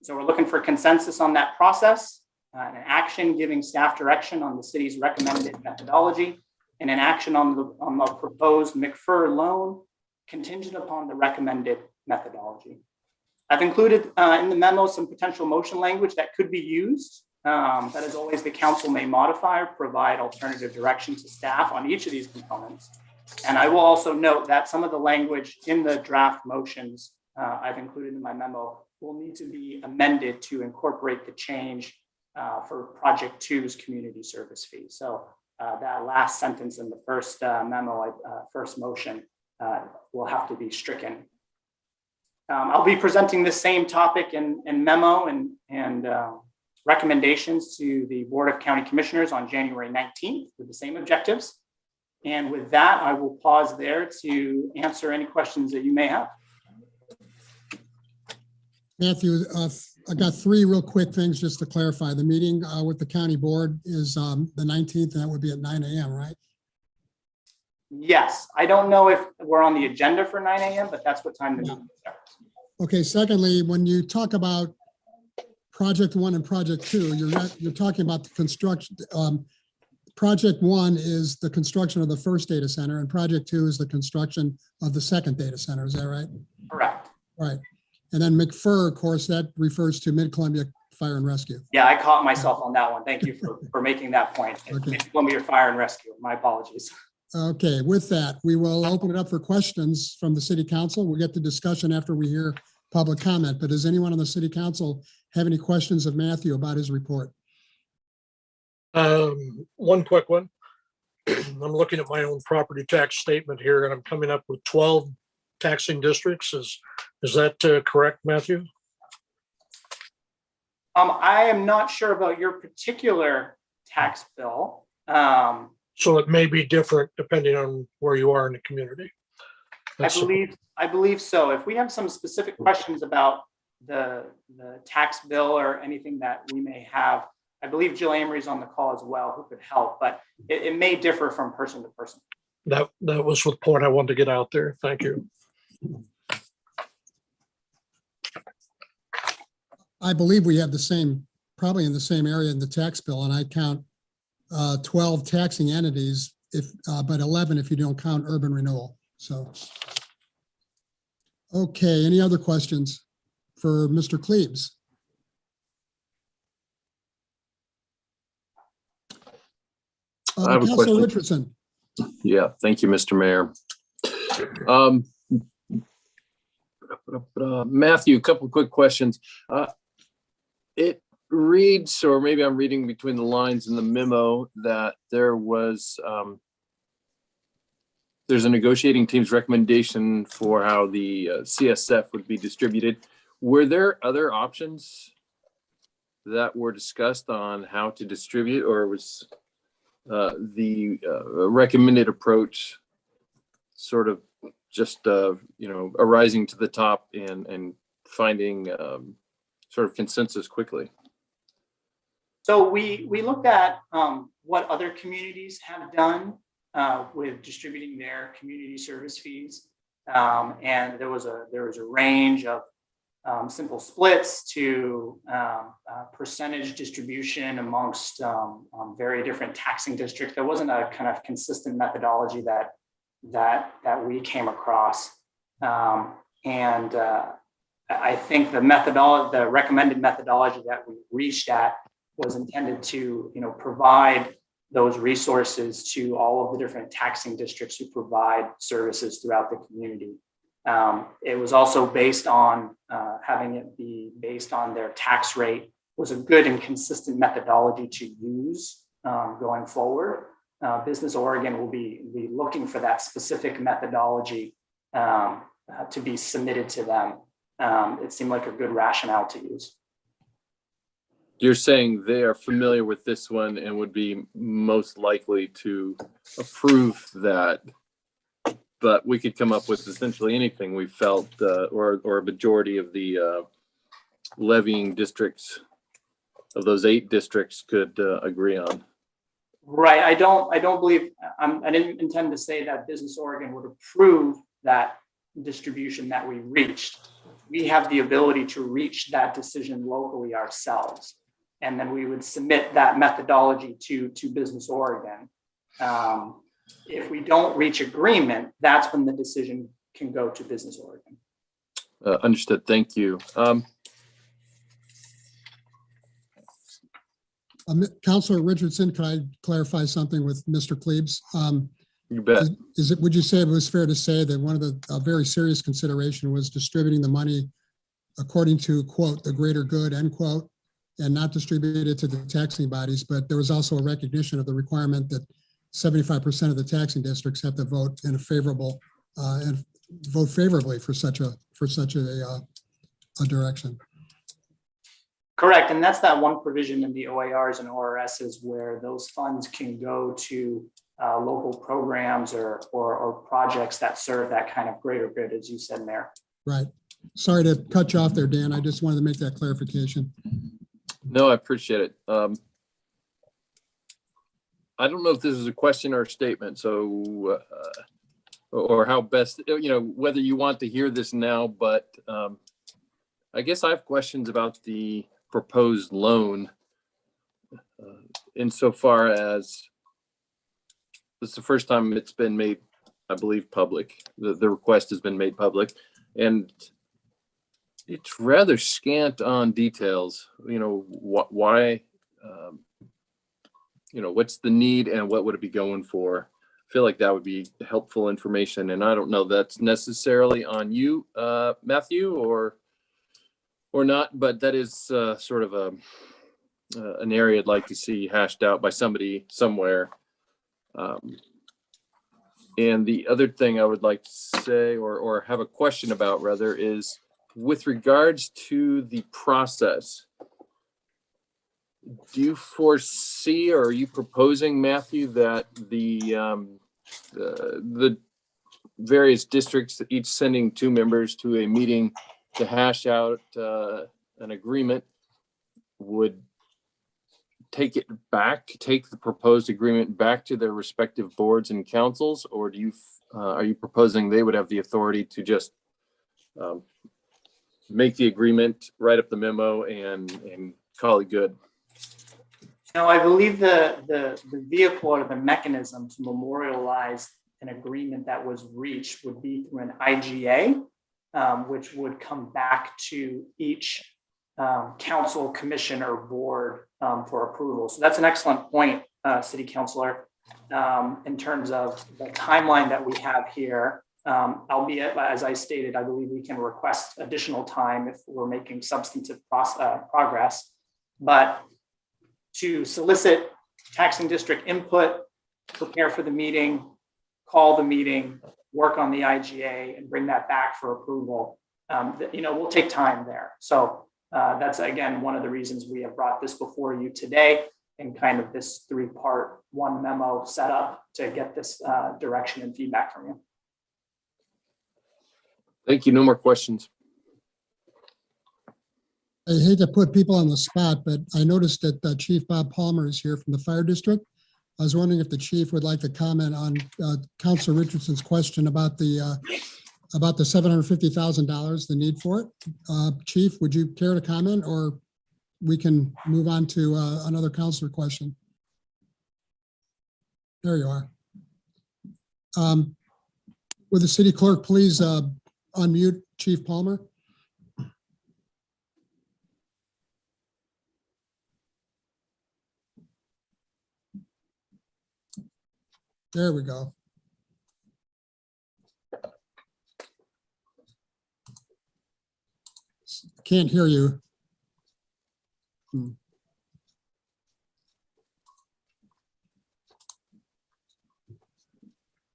So we're looking for consensus on that process, an action giving staff direction on the city's recommended methodology, and an action on the proposed McFur loan contingent upon the recommended methodology. I've included in the memo some potential motion language that could be used. That as always, the council may modify or provide alternative direction to staff on each of these components. And I will also note that some of the language in the draft motions I've included in my memo will need to be amended to incorporate the change for project 2's community service fee. So that last sentence in the first memo, first motion will have to be stricken. I'll be presenting the same topic in memo and recommendations to the Board of County Commissioners on January 19th with the same objectives. And with that, I will pause there to answer any questions that you may have. Matthew, I got three real quick things just to clarify. The meeting with the county board is the 19th, and that would be at 9 a.m., right? Yes, I don't know if we're on the agenda for 9 a.m., but that's what time the meeting starts. Okay, secondly, when you talk about project one and project two, you're talking about the construction. Project one is the construction of the first data center, and project two is the construction of the second data center. Is that right? Correct. Right. And then McFur, of course, that refers to Mid-Columbia Fire and Rescue. Yeah, I caught myself on that one. Thank you for making that point. Okay. Columbia Fire and Rescue. My apologies. Okay, with that, we will open it up for questions from the city council. We'll get to discussion after we hear public comment, but does anyone on the city council have any questions of Matthew about his report? One quick one. I'm looking at my own property tax statement here, and I'm coming up with 12 taxing districts. Is that correct, Matthew? I am not sure about your particular tax bill. So it may be different depending on where you are in the community. I believe so. If we have some specific questions about the tax bill or anything that we may have, I believe Jill Amory is on the call as well, who could help, but it may differ from person to person. That was the point I wanted to get out there. Thank you. I believe we have the same, probably in the same area in the tax bill, and I count 12 taxing entities, but 11 if you don't count urban renewal. So, okay, any other questions for Mr. Klebs? I have a Councilor question. Richardson. Yeah, thank you, Mr. Mayor. Matthew, a couple of quick questions. It reads, or maybe I'm reading between the lines in the memo, that there's a negotiating team's recommendation for how the CSF would be distributed. Were there other options that were discussed on how to distribute, or was the recommended approach sort of just arising to the top and finding sort of consensus quickly? So we looked at what other communities have done with distributing their community service fees, and there was a range of simple splits to percentage distribution amongst very different taxing districts. There wasn't a kind of consistent methodology that we came across, and I think the recommended methodology that we reached at was intended to provide those resources to all of the different taxing districts who provide services throughout the community. It was also based on having it be based on their tax rate was a good and consistent methodology to use going forward. Business Oregon will be looking for that specific methodology to be submitted to them. It seemed like a good rationale to use. You're saying they are familiar with this one and would be most likely to approve that, but we could come up with essentially anything we felt, or a majority of the levying districts of those 8 districts could agree on. Right. I don't believe, I didn't intend to say that Business Oregon would approve that distribution that we reached. We have the ability to reach that decision locally ourselves. And then we would submit that methodology to Business Oregon. If we don't reach agreement, that's when the decision can go to Business Oregon. Understood. Thank you. Councilor Richardson, can I clarify something with Mr. Klebs? You bet. Would you say it was fair to say that one of the very serious consideration was distributing the money according to, quote, the greater good, end quote, and not distribute it to the taxing bodies, but there was also a recognition of the requirement that 75% of the taxing districts have to vote in a favorable and vote favorably for such a direction. Correct, and that's that one provision in the OARs and ORSs where those funds can go to local programs or projects that serve that kind of greater good, as you said, Mayor. Right. Sorry to cut you off there, Dan. I just wanted to make that clarification. No, I appreciate it. I don't know if this is a question or a statement, so, or how best, whether you want to hear this now, but I guess I have questions about the proposed loan insofar as this is the first time it's been made, I believe, public. The request has been made public, and it's rather scant on details. Why, what's the need and what would it be going for? I feel like that would be helpful information, and I don't know that's necessarily on you, Matthew, or not, but that is sort of an area I'd like to see hashed out by somebody somewhere. And the other thing I would like to say, or have a question about rather, is with regards to the process. Do you foresee, or are you proposing, Matthew, that the various districts, each sending 2 members to a meeting to hash out an agreement, would take the proposed agreement back to their respective boards and councils, or are you proposing they would have the authority to just make the agreement, write up the memo, and call it good? No, I believe the vehicle or the mechanism to memorialize an agreement that was reached would be through an IGA, which would come back to each council, commission, or board for approval. So that's an excellent point, City Councilor, in terms of the timeline that we have here. Albeit, as I stated, I believe we can request additional time if we're making substantive progress. But to solicit taxing district input, prepare for the meeting, call the meeting, work on the IGA, and bring that back for approval, will take time there. So that's, again, one of the reasons we have brought this before you today, and kind of this 3-part, 1 memo setup to get this direction and feedback from you. Thank you. No more questions. I hate to put people on the spot, but I noticed that Chief Bob Palmer is here from the fire district. I was wondering if the chief would like to comment on Councilor Richardson's question about the $750,000, the need for it. Chief, would you care to comment, or we can move on to another councilor question? There you are. Would the city clerk please unmute Chief Palmer? There we go. Can't hear you.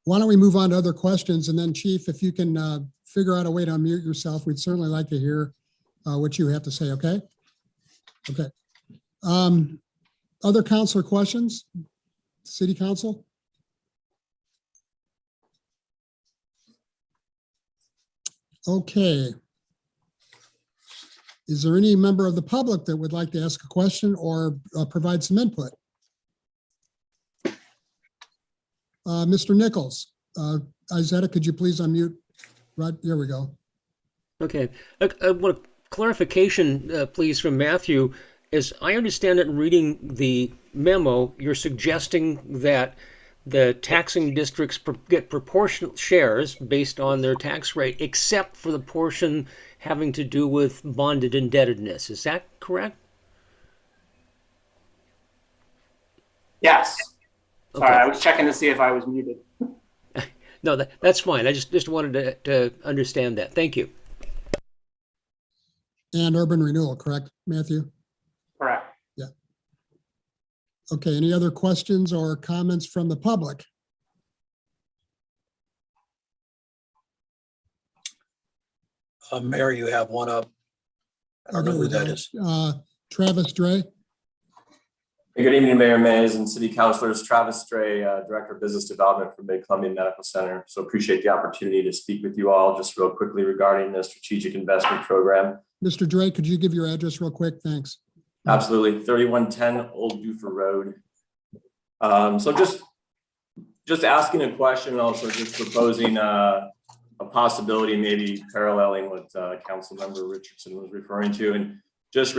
Why don't we move on to other questions, and then Chief, if you can figure out a way to unmute yourself, we'd certainly like to hear what you have to say, okay? Okay. Other councilor questions? City Council? Okay. Is there any member of the public that would like to ask a question or provide some input? Mr. Nichols, Izetta, could you please unmute? Right, there we go. Okay. I want a clarification, please, from Matthew. As I understand it in reading the memo, you're suggesting that the taxing districts get proportional shares based on their tax rate, except for the portion having to do with bonded indebtedness. Is that correct? Yes. Sorry, Okay. I was checking to see if I was muted. No, that's fine. I just wanted to understand that. Thank you. And urban renewal, correct, Matthew? Correct. Yeah. Okay, any other questions or comments from the public? Mayor, you have one up. I don't know who that is. Travis Dre. Hey, good evening, Mayor Mays and City Councilors. Travis Stray, Director of Business Development for Mid-Columbia Medical Center. So appreciate the opportunity to speak with you all just real quickly regarding the strategic investment program. Mr. Dre, could you give your address real quick? Thanks. Absolutely. 3110 Old Duffer Road. So just asking a question and also just proposing a possibility, maybe paralleling what Councilmember Richardson was referring to, and just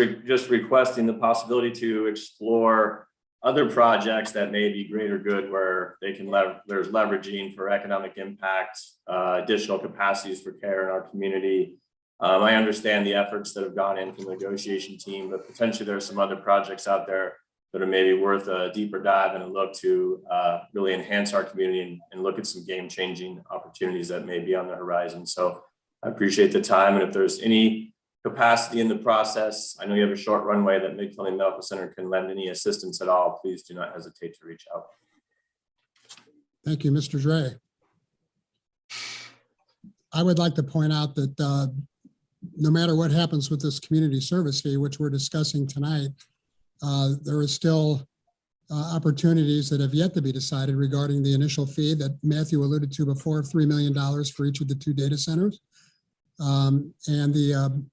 requesting the possibility to explore other projects that may be greater good where they can there's leveraging for economic impact, additional capacities for care in our community. I understand the efforts that have gone in from the negotiation team, but potentially there are some other projects out there that are maybe worth a deeper dive and a look to really enhance our community and look at some game-changing opportunities that may be on the horizon. So I appreciate the time, and if there's any capacity in the process, I know you have a short runway that Mid-Columbia Medical Center can lend any assistance at all, please do not hesitate to reach out. Thank you, Mr. Dre. I would like to point out that no matter what happens with this community service fee, which we're discussing tonight, there is still opportunities that have yet to be decided regarding the initial fee that Matthew alluded to before, $3 million for each of the 2 data centers, and the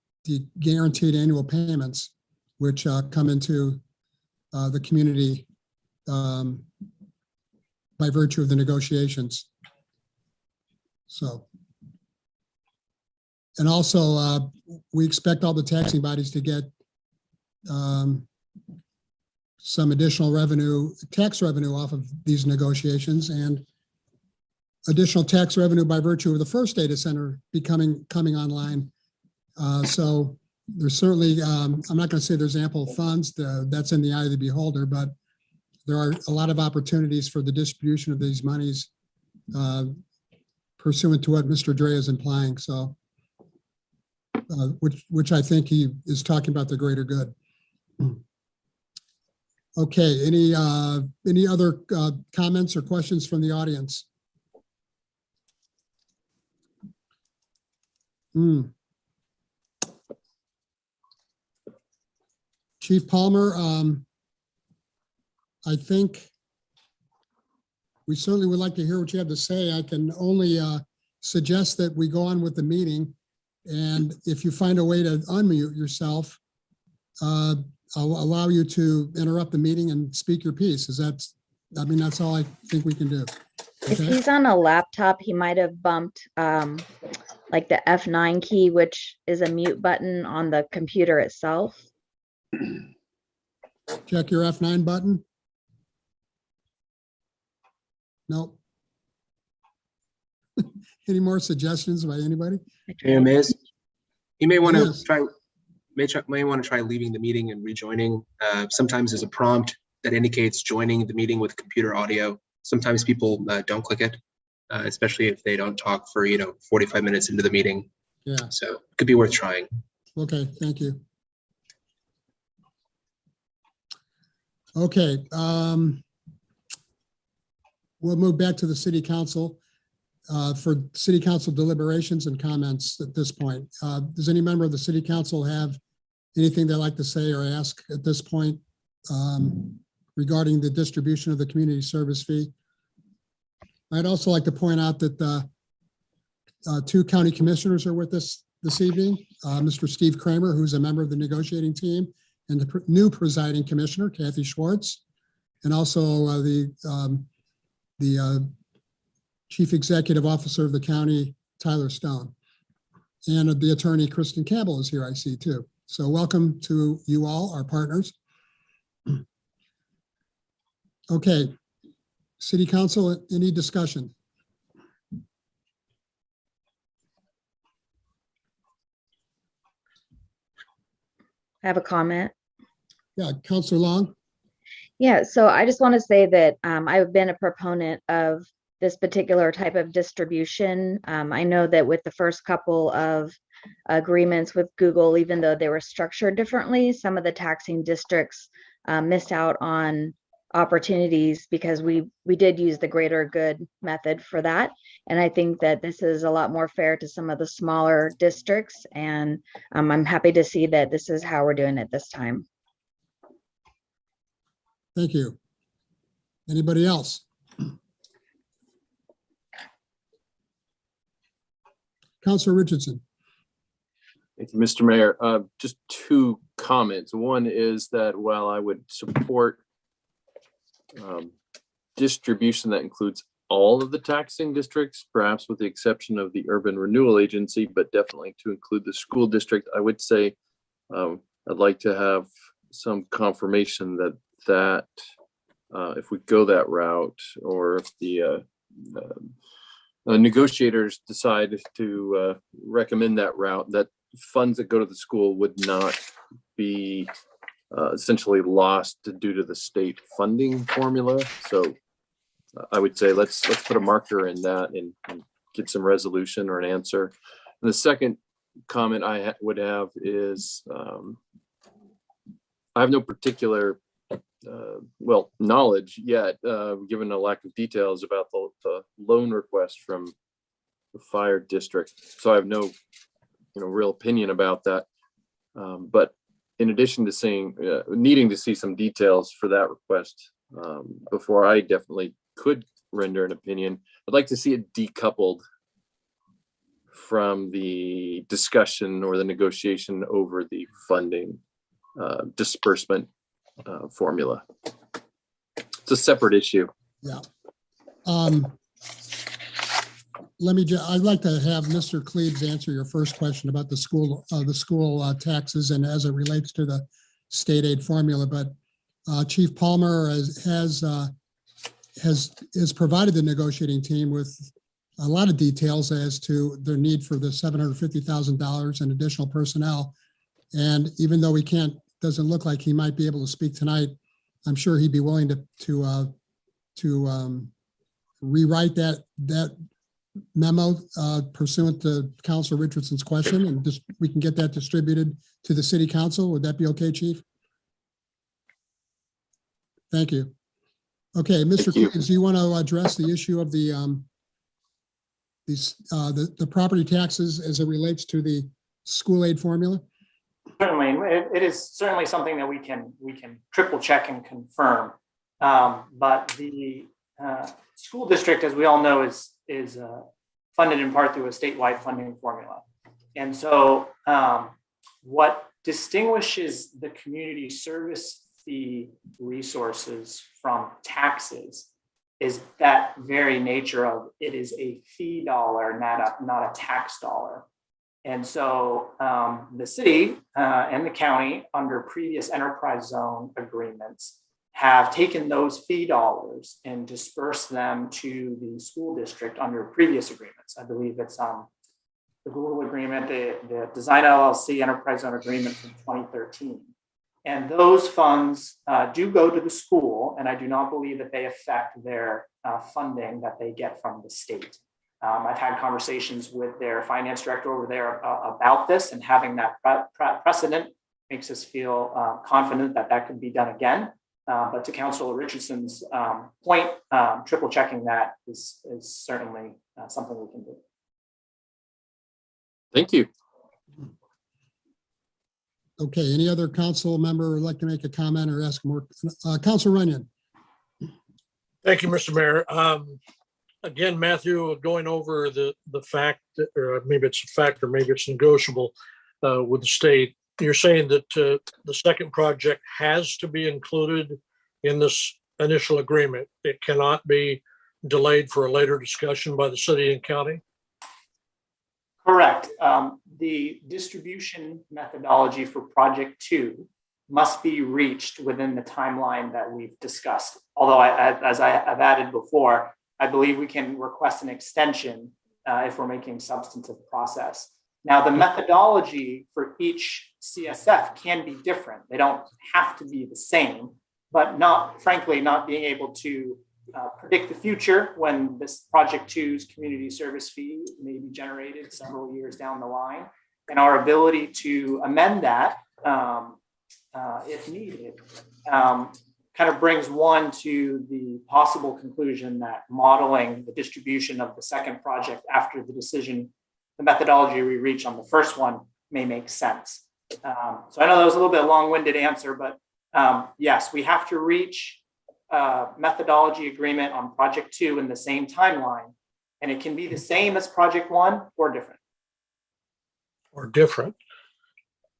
guaranteed annual payments, which come into the community by virtue of the negotiations. So, and also we expect all the taxing bodies to get some additional tax revenue off of these negotiations, and additional tax revenue by virtue of the first data center coming online. So there's certainly, I'm not going to say there's ample funds, that's in the eye of the beholder, but there are a lot of opportunities for the distribution of these monies pursuant to what Mr. Dre is implying. So, which I think he is talking about the greater good. Okay, any other comments or questions from the audience? Chief Palmer, I think we certainly would like to hear what you have to say. I can only suggest that we go on with the meeting, and if you find a way to unmute yourself, I'll allow you to interrupt the meeting and speak your piece. That's all I think we can do. If Okay? he's on a laptop, he might have bumped like the F9 key, which is a mute button on the computer itself. Check your F9 button. Nope. Any more suggestions by anybody? Mayor Mays, you may want to Yes. may want to try leaving the meeting and rejoining. Sometimes there's a prompt that indicates joining the meeting with computer audio. Sometimes people don't click it, especially if they don't talk for 45 minutes into the meeting. Yeah. So it could be worth trying. Okay, thank you. Okay, we'll move back to the city council for city council deliberations and comments at this point. Does any member of the city council have anything they'd like to say or ask at this point regarding the distribution of the community service fee? I'd also like to point out that 2 county commissioners are with us this evening. Mr. Steve Kramer, who's a member of the negotiating team, and the new presiding commissioner, Kathy Schwartz, and also the chief executive officer of the county, Tyler Stone, and the attorney, Kristen Campbell, is here, I see too. So welcome to you all, our partners. Okay, city council, any discussion? I have a comment. Yeah, Councilor Long. Yeah, so I just want to say that I've been a proponent of this particular type of distribution. I know that with the first couple of agreements with Google, even though they were structured differently, some of the taxing districts missed out on opportunities because we did use the greater good method for that. And I think that this is a lot more fair to some of the smaller districts. And I'm happy to see that this is how we're doing it this time. Thank you. Anybody else? Councilor Richardson. Thank you, Mr. Mayor. Just two comments. One is that while I would support distribution that includes all of the taxing districts, perhaps with the exception of the Urban Renewal Agency, but definitely to include the school district, I would say I'd like to have some confirmation that if we go that route, or if the negotiators decide to recommend that route, that funds that go to the school would not be essentially lost due to the state funding formula. So I would say let's put a marker in that and get some resolution or an answer. And the second comment I would have is I have no particular knowledge yet, given a lack of details about the loan request from the fire district. So I have no real opinion about that. But in addition to seeing, needing to see some details for that request before I definitely could render an opinion, I'd like to see it decoupled from the discussion or the negotiation over the funding disbursement formula. It's a separate issue. Yeah. I'd like to have Mr. Klebs answer your first question about the school taxes and as it relates to the state aid formula. But Chief Palmer has provided the negotiating team with a lot of details as to their need for the $750,000 in additional personnel. And even though doesn't look like he might be able to speak tonight, I'm sure he'd be willing to rewrite that memo pursuant to Councilor Richardson's question, and just we can get that distributed to the city council. Would that be okay, Chief? Thank you. Okay, Mr. Klebs, do you want to address the issue of the property taxes as it relates to the school aid formula? Certainly, it is certainly something that we can triple check and confirm. But the school district, as we all know, is funded in part through a statewide funding formula. And so what distinguishes the community service fee resources from taxes is that very nature of it is a fee dollar, not a tax dollar. And so the city and the county, under previous enterprise zone agreements, have taken those fee dollars and dispersed them to the school district under previous agreements. I believe it's the Google agreement, the Design LLC enterprise zone agreement from 2013. And those funds do go to the school, and I do not believe that they affect their funding that they get from the state. I've had conversations with their finance director over there about this, and having that precedent makes us feel confident that that could be done again. But to Councilor Richardson's point, triple checking that is certainly something we can do. Thank you. Okay, any other council member would like to make a comment or ask more? Councilor Runyon. Thank you, Mr. Mayor. Again, Matthew, going over the fact, or maybe it's a fact or maybe it's negotiable with the state. You're saying that the second project has to be included in this initial agreement. It cannot be delayed for a later discussion by the city and county? Correct. The distribution methodology for project 2 must be reached within the timeline that we've discussed. Although as I've added before, I believe we can request an extension if we're making substantive process. Now, the methodology for each CSF can be different. They don't have to be the same, but frankly, not being able to predict the future when this project 2's community service fee may be generated several years down the line, and our ability to amend that if needed kind of brings one to the possible conclusion that modeling the distribution of the second project after the methodology we reach on the first one may make sense. So I know that was a little bit long-winded answer, but yes, we have to reach methodology agreement on project 2 in the same timeline, and it can be the same as project 1 or different. Or different.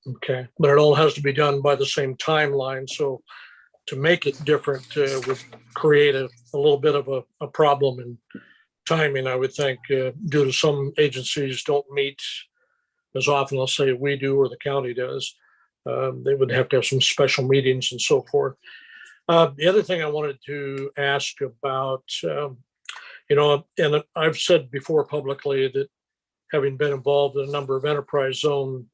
Okay, but it all has to be done by the same timeline. So to make it different would create a little bit of a problem in timing, I would think, due to some agencies don't meet as often, let's say we do or the county does. They would have to have some special meetings and so forth. The other thing I wanted to ask about, and I've said before publicly that having been involved in a number of enterprise zone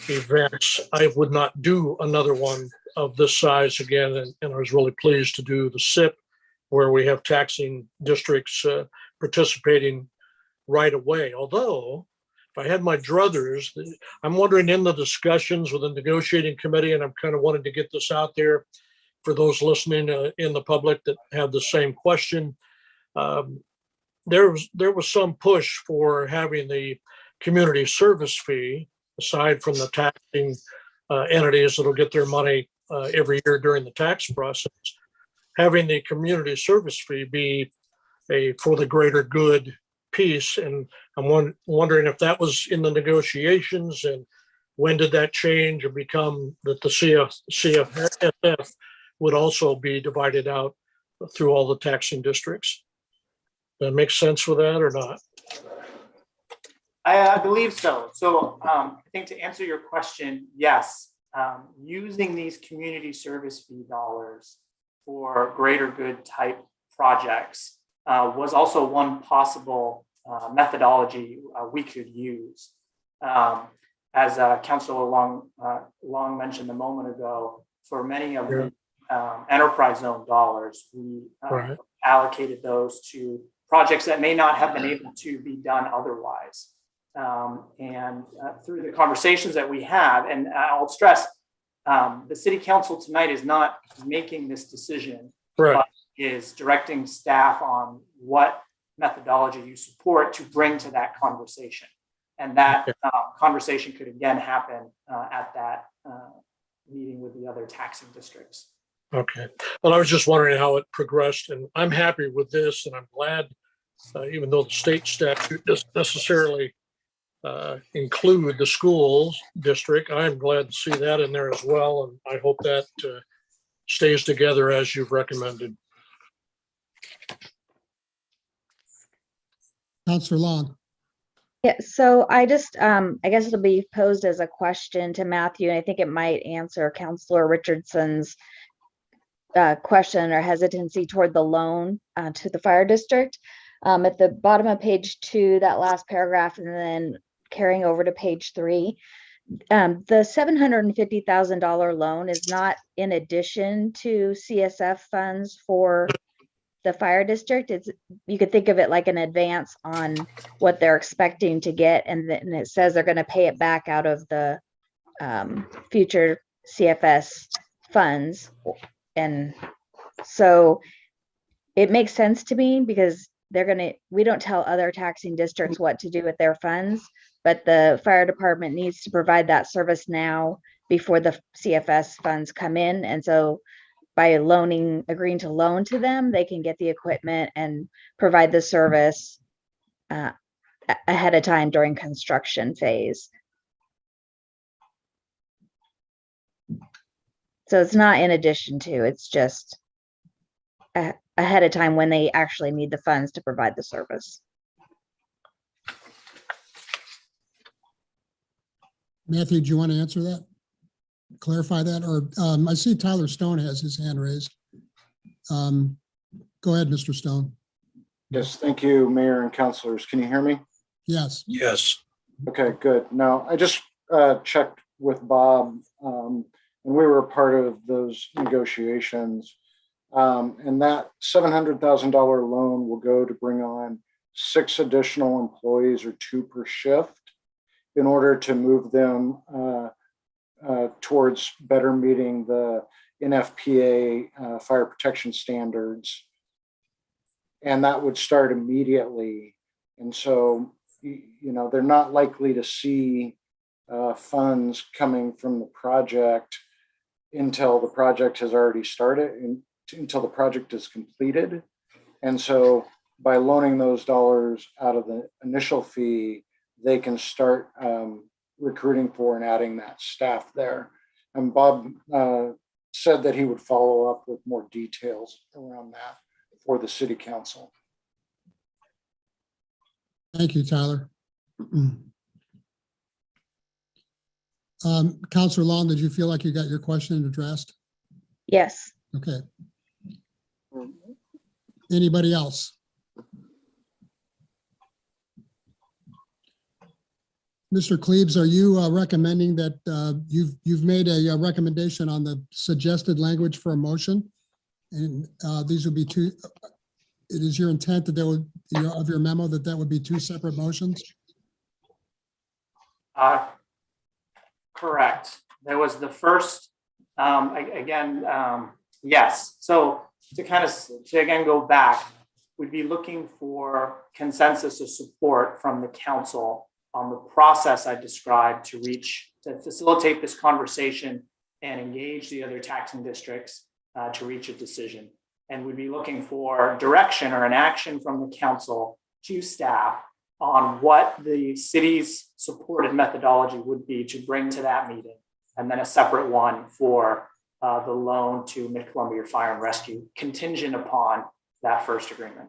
events, I would not do another one of this size again. And I was really pleased to do the SIP, where we have taxing districts participating right away. Although, if I had my druthers, I'm wondering in the discussions with the negotiating committee, and I'm kind of wanting to get this out there for those listening in the public that have the same question. There was some push for having the community service fee, aside from the taxing entities that'll get their money every year during the tax process, having the community service fee be a for the greater good piece. And I'm wondering if that was in the negotiations, and when did that change or become that the CFSF would also be divided out through all the taxing districts? That makes sense with that or not? I believe so. So I think to answer your question, yes, using these community service fee dollars for greater good type projects was also one possible methodology we could use. As Councilor Long mentioned a moment ago, for many of the enterprise zone dollars, we allocated those to projects that may not have been able to be done otherwise. And through the conversations that we have, and I'll stress, the city council tonight is not making this decision, but is directing staff on what methodology you support to bring to that conversation. And that conversation could again happen at that meeting with the other taxing districts. Okay. Well, I was just wondering how it progressed, and I'm happy with this, and I'm glad, even though the state statute doesn't necessarily include the schools district, I'm glad to see that in there as well, and I hope that stays together as you've recommended. Councilor Long. Yeah, so I just, I guess it'll be posed as a question to Matthew, and I think it might answer Councilor Richardson's question or hesitancy toward the loan to the fire district. At the bottom of page 2, that last paragraph, and then carrying over to page 3, the $750,000 loan is not in addition to CSF funds for the fire district. It's, you could think of it like an advance on what they're expecting to get, and then it says they're going to pay it back out of the future CFS funds. And so it makes sense to me, because we don't tell other taxing districts what to do with their funds, but the fire department needs to provide that service now before the CFS funds come in. And so by agreeing to loan to them, they can get the equipment and provide the service ahead of time during construction phase. So it's not in addition to, it's just ahead of time when they actually need the funds to provide the service. Matthew, do you want to answer that? Clarify that? Or I see Tyler Stone has his hand raised. Go ahead, Mr. Stone. Yes, thank you, Mayor and councilors. Can you hear me? Yes. Yes. Okay, good. Now, I just checked with Bob, and we were a part of those negotiations. And that $700,000 loan will go to bring on 6 additional employees, or 2 per shift, in order to move them towards better meeting the NFPA fire protection standards. And that would start immediately. And so, they're not likely to see funds coming from the project until the project has already started, until the project is completed. And so by loaning those dollars out of the initial fee, they can start recruiting for and adding that staff there. And Bob said that he would follow up with more details around that for the city council. Thank you, Tyler. Counselor Long, did you feel like you got your question addressed? Yes. Okay. Anybody else? Mr. Klebs, are you recommending that you've made a recommendation on the suggested language for a motion? And these would be two, it is your intent that there would, of your memo, that would be two separate motions? Correct. There was the first, yes. So to again go back, we'd be looking for consensus or support from the council on the process I described to facilitate this conversation and engage the other taxing districts to reach a decision. And we'd be looking for direction or an action from the council to staff on what the city's supported methodology would be to bring to that meeting, and then a separate one for the loan to Mid-Columbia Fire and Rescue, contingent upon that first agreement.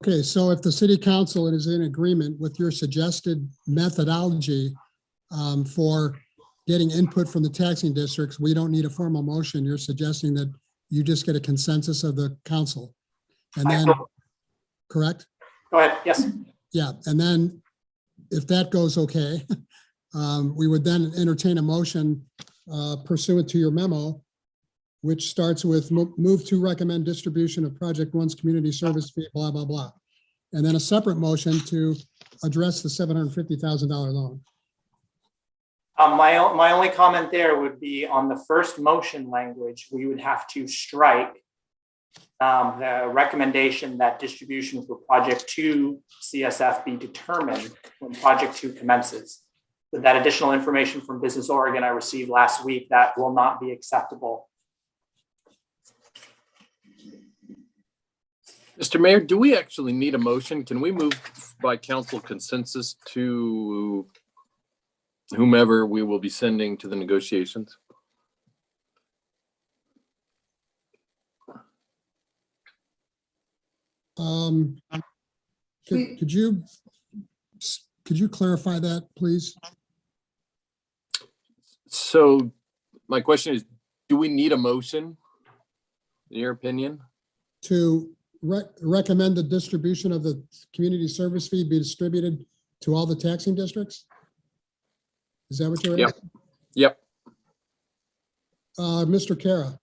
Okay, so if the city council is in agreement with your suggested methodology for getting input from the taxing districts, we don't need a formal motion. You're suggesting that you just get a consensus of the council. And then, correct? Go ahead, yes. Yeah, and then if that goes okay, we would then entertain a motion pursuant to your memo, which starts with move to recommend distribution of Project One's community service fee, blah, blah, blah. And then a separate motion to address the $750,000 loan. My only comment there would be on the first motion language, we would have to strike the recommendation that distribution for Project 2 CSF be determined when Project 2 commences. With that additional information from Business Oregon I received last week, that will not be acceptable. Mr. Mayor, do we actually need a motion? Can we move by council consensus to whomever we will be sending to the negotiations? Could you clarify that, please? So my question is, do we need a motion, in your opinion? To recommend the distribution of the community service fee be distributed to all the taxing districts? Is that what you're asking? Yep. Mr. Kara.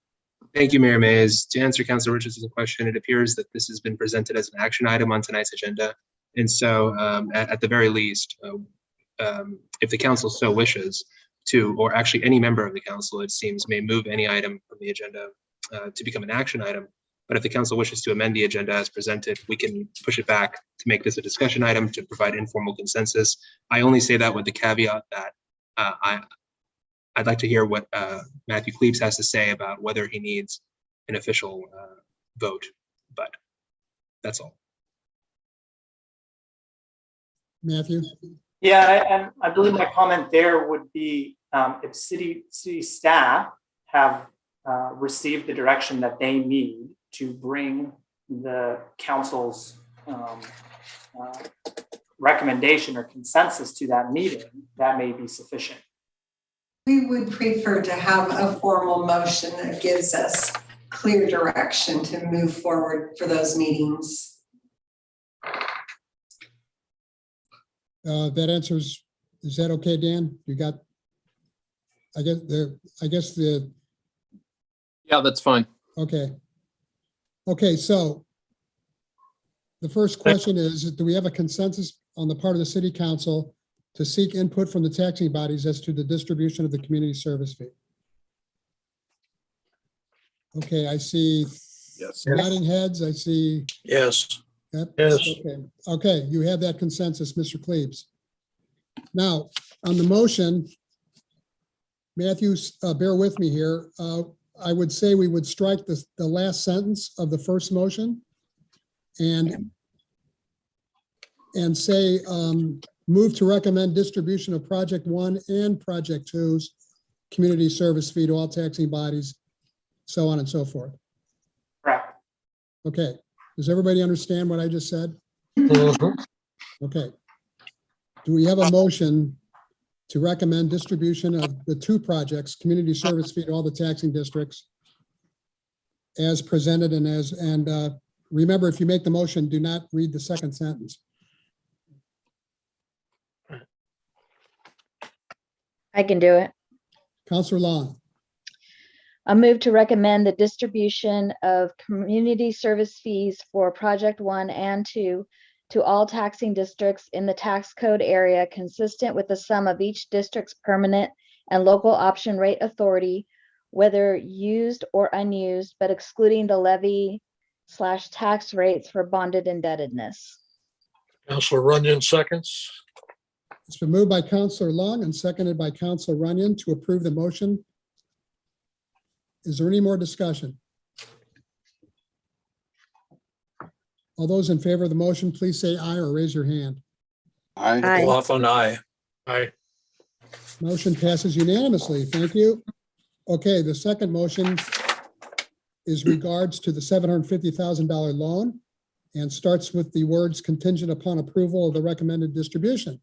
Thank you, Mayor Mays. To answer Councilor Richards' question, it appears that this has been presented as an action item on tonight's agenda. And so at the very least, if the council so wishes to, or actually any member of the council, it seems, may move any item from the agenda to become an action item. But if the council wishes to amend the agenda as presented, we can push it back to make this a discussion item to provide informal consensus. I only say that with the caveat that I'd like to hear what Matthew Klebs has to say about whether he needs an official vote, but that's all. Matthew? Yeah, and I believe my comment there would be if city staff have received the direction that they need to bring the council's recommendation or consensus to that meeting, that may be sufficient. We would prefer to have a formal motion that gives us clear direction to move forward for those meetings. That answers, is that okay, Dan? You got, I guess the. Yeah, that's fine. Okay. Okay, so the first question is, do we have a consensus on the part of the city council to seek input from the taxing bodies as to the distribution of the community service fee? Okay, I see yes. nodding heads. I see. Yes. Yep. Yes. Okay. Okay, you have that consensus, Mr. Klebs. Now, on the motion, Matthew, bear with me here. I would say we would strike the last sentence of the first motion and say, move to recommend distribution of Project 1 and Project 2's community service fee to all taxing bodies, so on and so forth. Correct. Okay, does everybody understand what I just said? Mhm. Okay. Do we have a motion to recommend distribution of the two projects, community service fee to all the taxing districts as presented and remember, if you make the motion, do not read the second sentence. I can do it. Counselor Long, I move to recommend the distribution of community service fees for Project 1 and 2 to all taxing districts in the tax code area consistent with the sum of each district's permanent and local option rate authority, whether used or unused, but excluding the levy/tax rates for bonded indebtedness. Counselor Runyon seconds. it's been moved by Counselor Long and seconded by Counselor Runyon to approve the motion. Is there any more discussion? All those in favor of the motion, please say aye or raise your hand. Aye. Aye. McLaughlin, aye. Aye. Motion passes unanimously. Thank you. Okay, the second motion is regards to the $750,000 loan and starts with the words contingent upon approval of the recommended distribution.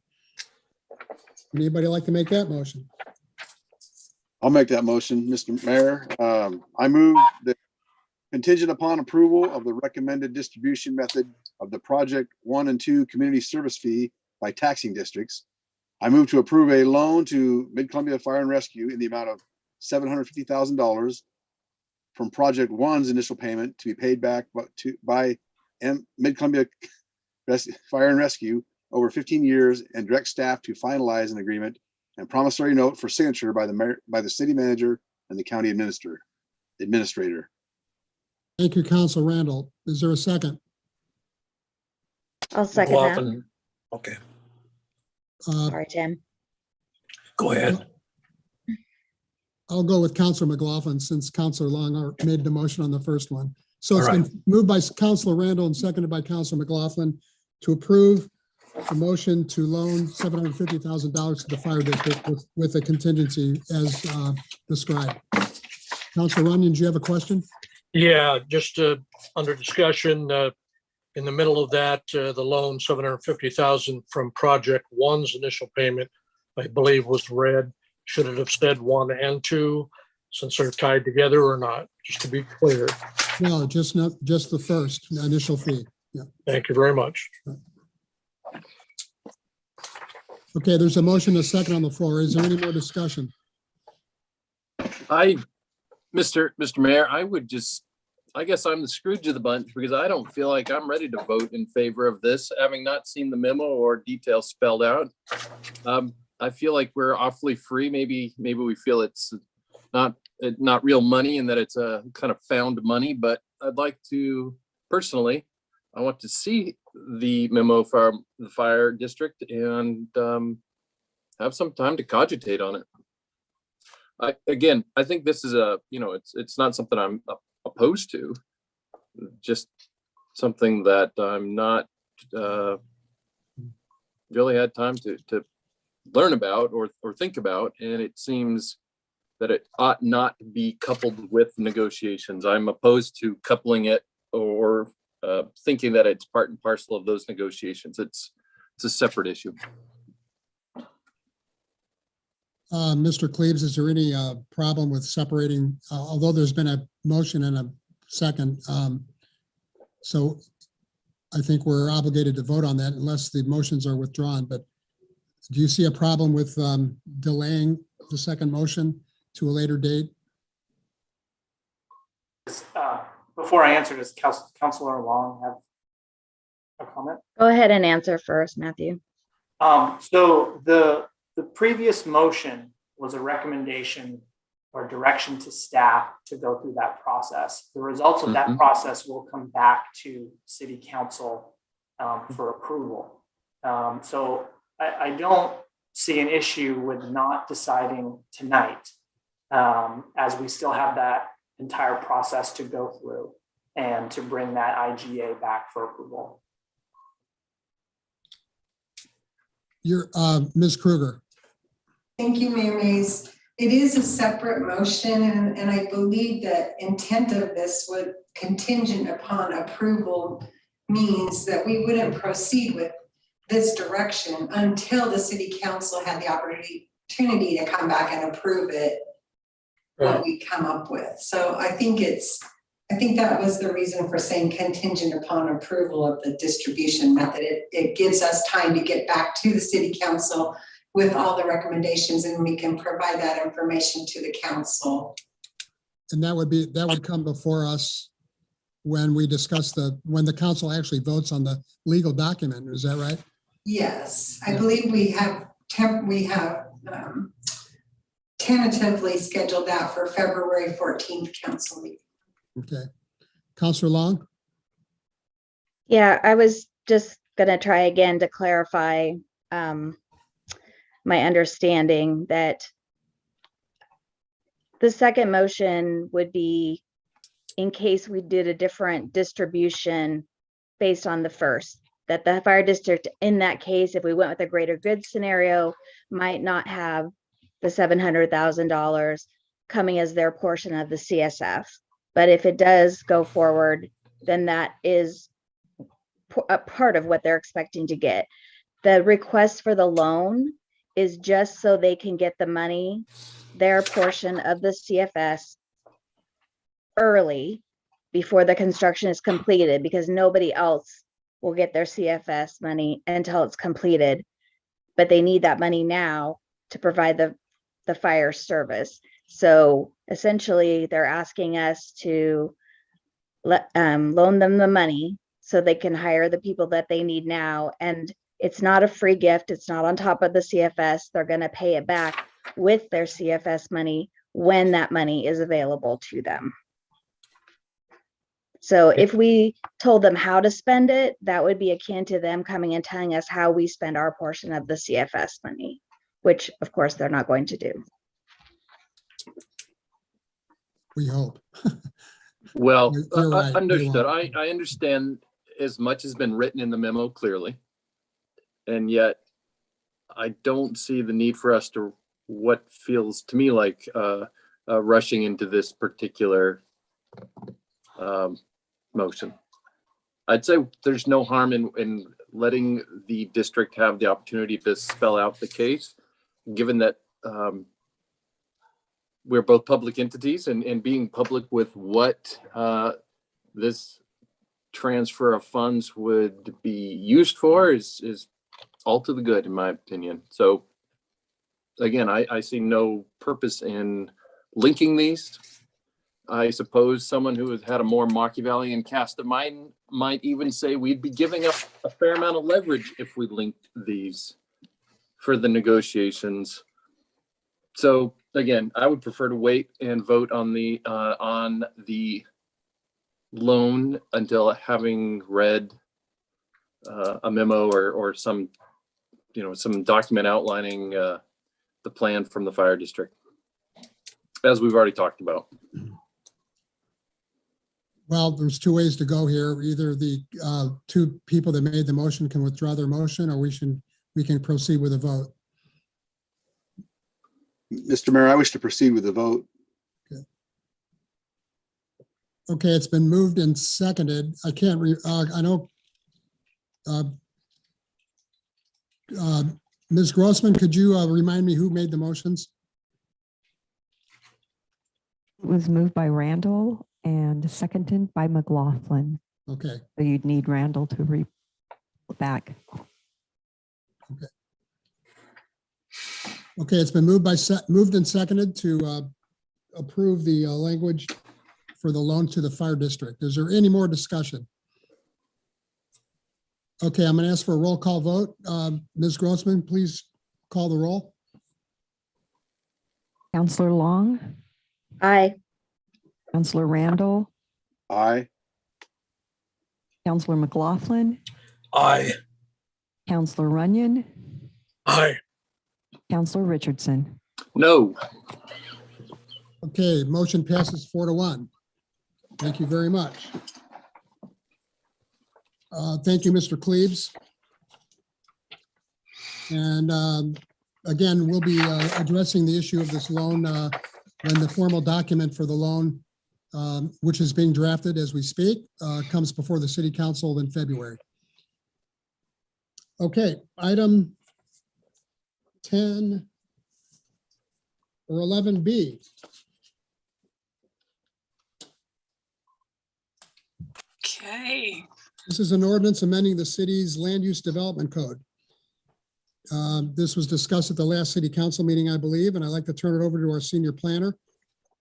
Anybody like to make that motion? I'll make that motion, Mr. Mayor. I move that contingent upon approval of the recommended distribution method of the Project 1 and 2 community service fee by taxing districts. I move to approve a loan to Mid-Columbia Fire and Rescue in the amount of $750,000 from Project 1's initial payment to be paid back by Mid-Columbia Fire and Rescue over 15 years and direct staff to finalize an agreement and promissory note for signature by the city manager and the county administrator. Thank you, Council Randall. Is there a second? I'll second that. McLaughlin, okay, Sorry, Tim. go ahead. I'll go with Councilor McLaughlin since Councilor Long made the motion on the first one. So it's All right. been moved by Councilor Randall and seconded by Councilor McLaughlin to approve the motion to loan $750,000 to the fire district with a contingency as described. Councilor Runyon, do you have a question? Yeah, just under discussion, in the middle of that, the loan, $750,000 from Project 1's initial payment, I believe was read. Should it have said 1 and 2 since they're tied together or not? Just to be clear. No, just the first the initial fee. Yeah. Thank you very much. Okay, there's a motion, a second on the floor. Is there any more discussion? Mr. Mayor, I guess I'm the Scrooge of the bunch because I don't feel like I'm ready to vote in favor of this, having not seen the memo or details spelled out. I feel like we're awfully free. Maybe we feel it's not real money and that it's a kind of found money, but I'd like to personally, I want to see the memo from the fire district and have some time to cogitate on it. I think this is it's not something I'm opposed to, just something that I'm not really had time to learn about or think about, and it seems that it ought not be coupled with negotiations. I'm opposed to coupling it or thinking that it's part and parcel of those negotiations. It's a separate issue. Mr. Cleaves, is there any problem with separating, although there's been a motion and a second, so I think we're obligated to vote on that unless the motions are withdrawn, but do you see a problem with delaying the second motion to a later date? Before I answer, does Councilor Long have a comment? Go ahead and answer first, Matthew. So the previous motion was a recommendation or direction to staff to go through that process. The results of that process will come back to City Council for approval. So I don't see an issue with not deciding tonight, as we still have that entire process to go through and to bring that IGA back for approval. Ms. Kruger. Thank you, Mayor Mays. It is a separate motion, and I believe that intent of this would contingent upon approval means that we wouldn't proceed with this direction until the city council had the opportunity to come back and approve it, what we come up with. So I think that was the reason for saying contingent upon approval of the distribution method. It gives us time to get back to the city council with all the recommendations, and we can provide that information to the council. And that would come before us when we discuss when the council actually votes on the legal document. Is that right? Yes, I believe we have tentatively scheduled that for February 14th council meeting. Okay. Councilor Long? Yeah, I was just gonna try again to clarify my understanding that the second motion would be in case we did a different distribution based on the first, that the fire district in that case, if we went with a greater good scenario, might not have the $700,000 coming as their portion of the CSF. But if it does go forward, then that is a part of what they're expecting to get. The request for the loan is just so they can get the money, their portion of the CFS early before the construction is completed, because nobody else will get their CFS money until it's completed. But they need that money now to provide the fire service. So essentially they're asking us to loan them the money so they can hire the people that they need now. And it's not a free gift. It's not on top of the CFS. They're going to pay it back with their CFS money when that money is available to them. So if we told them how to spend it, that would be akin to them coming and telling us how we spend our portion of the CFS money, which of course they're not going to do. We hope. Well, You're right. understood. I understand as much has been written in the memo clearly. And yet I don't see the need for us to what feels to me like rushing into this particular motion. I'd say there's no harm in letting the district have the opportunity to spell out the case, given that we're both public entities, and being public with what this transfer of funds would be used for is all to the good, in my opinion. So again, I see no purpose in linking these. I suppose someone who has had a more Machiavellian cast of mind might even say we'd be giving up a fair amount of leverage if we linked these for the negotiations. So again, I would prefer to wait and vote on the loan until having read a memo or some document outlining the plan from the fire district, as we've already talked about. Well, there's two ways to go here. Either the two people that made the motion can withdraw their motion, or we can proceed with a vote. Mr. Mayor, I wish to proceed with the vote. Okay, it's been moved and seconded. I can't I know. Ms. Grossman, could you remind me who made the motions? It was moved by Randall and seconded by McLaughlin. Okay. So you'd need Randall to read back. Okay. Okay, it's been moved and seconded to approve the language for the loan to the fire district. Is there any more discussion? Okay, I'm going to ask for a roll call vote. Ms. Grossman, please call the roll. Counselor Long? Aye. Counselor Randall? Aye. Counselor McLaughlin? Aye. Counselor Runyon? Aye. Counselor Richardson? No. Okay, motion passes 4-1. Thank you very much. Thank you, Mr. Cleaves. And again, we'll be addressing the issue of this loan when the formal document for the loan, which is being drafted as we speak, comes before the city council in February. Okay, item 10 or 11B. Okay. This is an ordinance amending the city's land use development code. This was discussed at the last city council meeting, I believe, and I'd like to turn it over to our senior planner,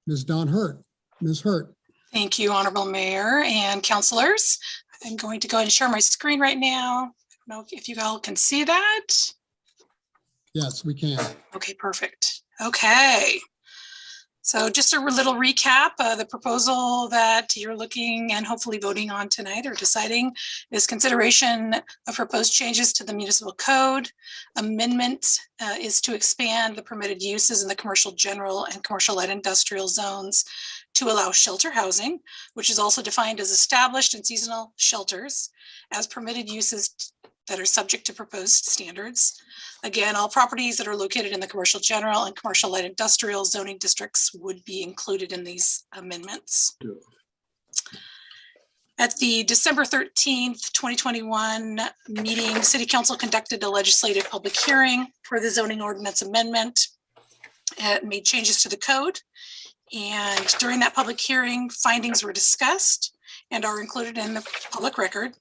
Ms. Dawn Hurt. Ms. Hurt. Thank you, Honorable Mayor and councilors. I'm going to go ahead and share my screen right now. I don't know if you all can see that. Yes, we can. Okay, perfect. Okay. So just a little recap, the proposal that you're looking and hopefully voting on tonight or deciding is consideration of proposed changes to the municipal code. Amendment is to expand the permitted uses in the commercial general and commercial light industrial zones to allow shelter housing, which is also defined as established and seasonal shelters as permitted uses that are subject to proposed standards. Again, all properties that are located in the commercial general and commercial light industrial zoning districts would be included in these amendments. At the December 13th, 2021 meeting, City Council conducted a legislative public hearing for the zoning ordinance amendment. It made changes to the code. And during that public hearing, findings were discussed and are included in the public record.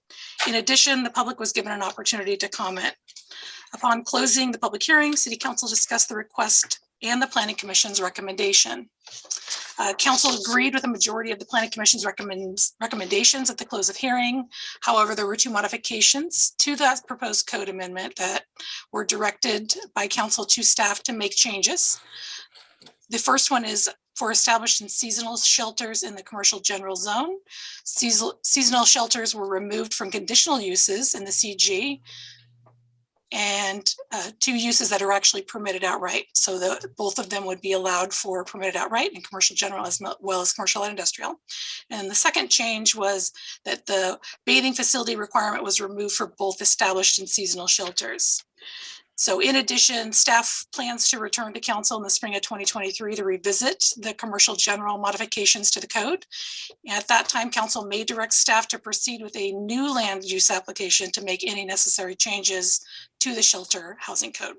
In addition, the public was given an opportunity to comment. Upon closing the public hearing, City Council discussed the request and the Planning Commission's recommendation. Council agreed with the majority of the Planning Commission's recommendations at the close of hearing. However, there were two modifications to that proposed code amendment that were directed by Council to staff to make changes. The first one is for established and seasonal shelters in the commercial general zone. Seasonal shelters were removed from conditional uses in the CG and two uses that are actually permitted outright. So both of them would be allowed for permitted outright in commercial general as well as commercial and industrial. And the second change was that the bathing facility requirement was removed for both established and seasonal shelters. So in addition, staff plans to return to council in the spring of 2023 to revisit the commercial general modifications to the code. At that time, council may direct staff to proceed with a new land use application to make any necessary changes to the shelter housing code.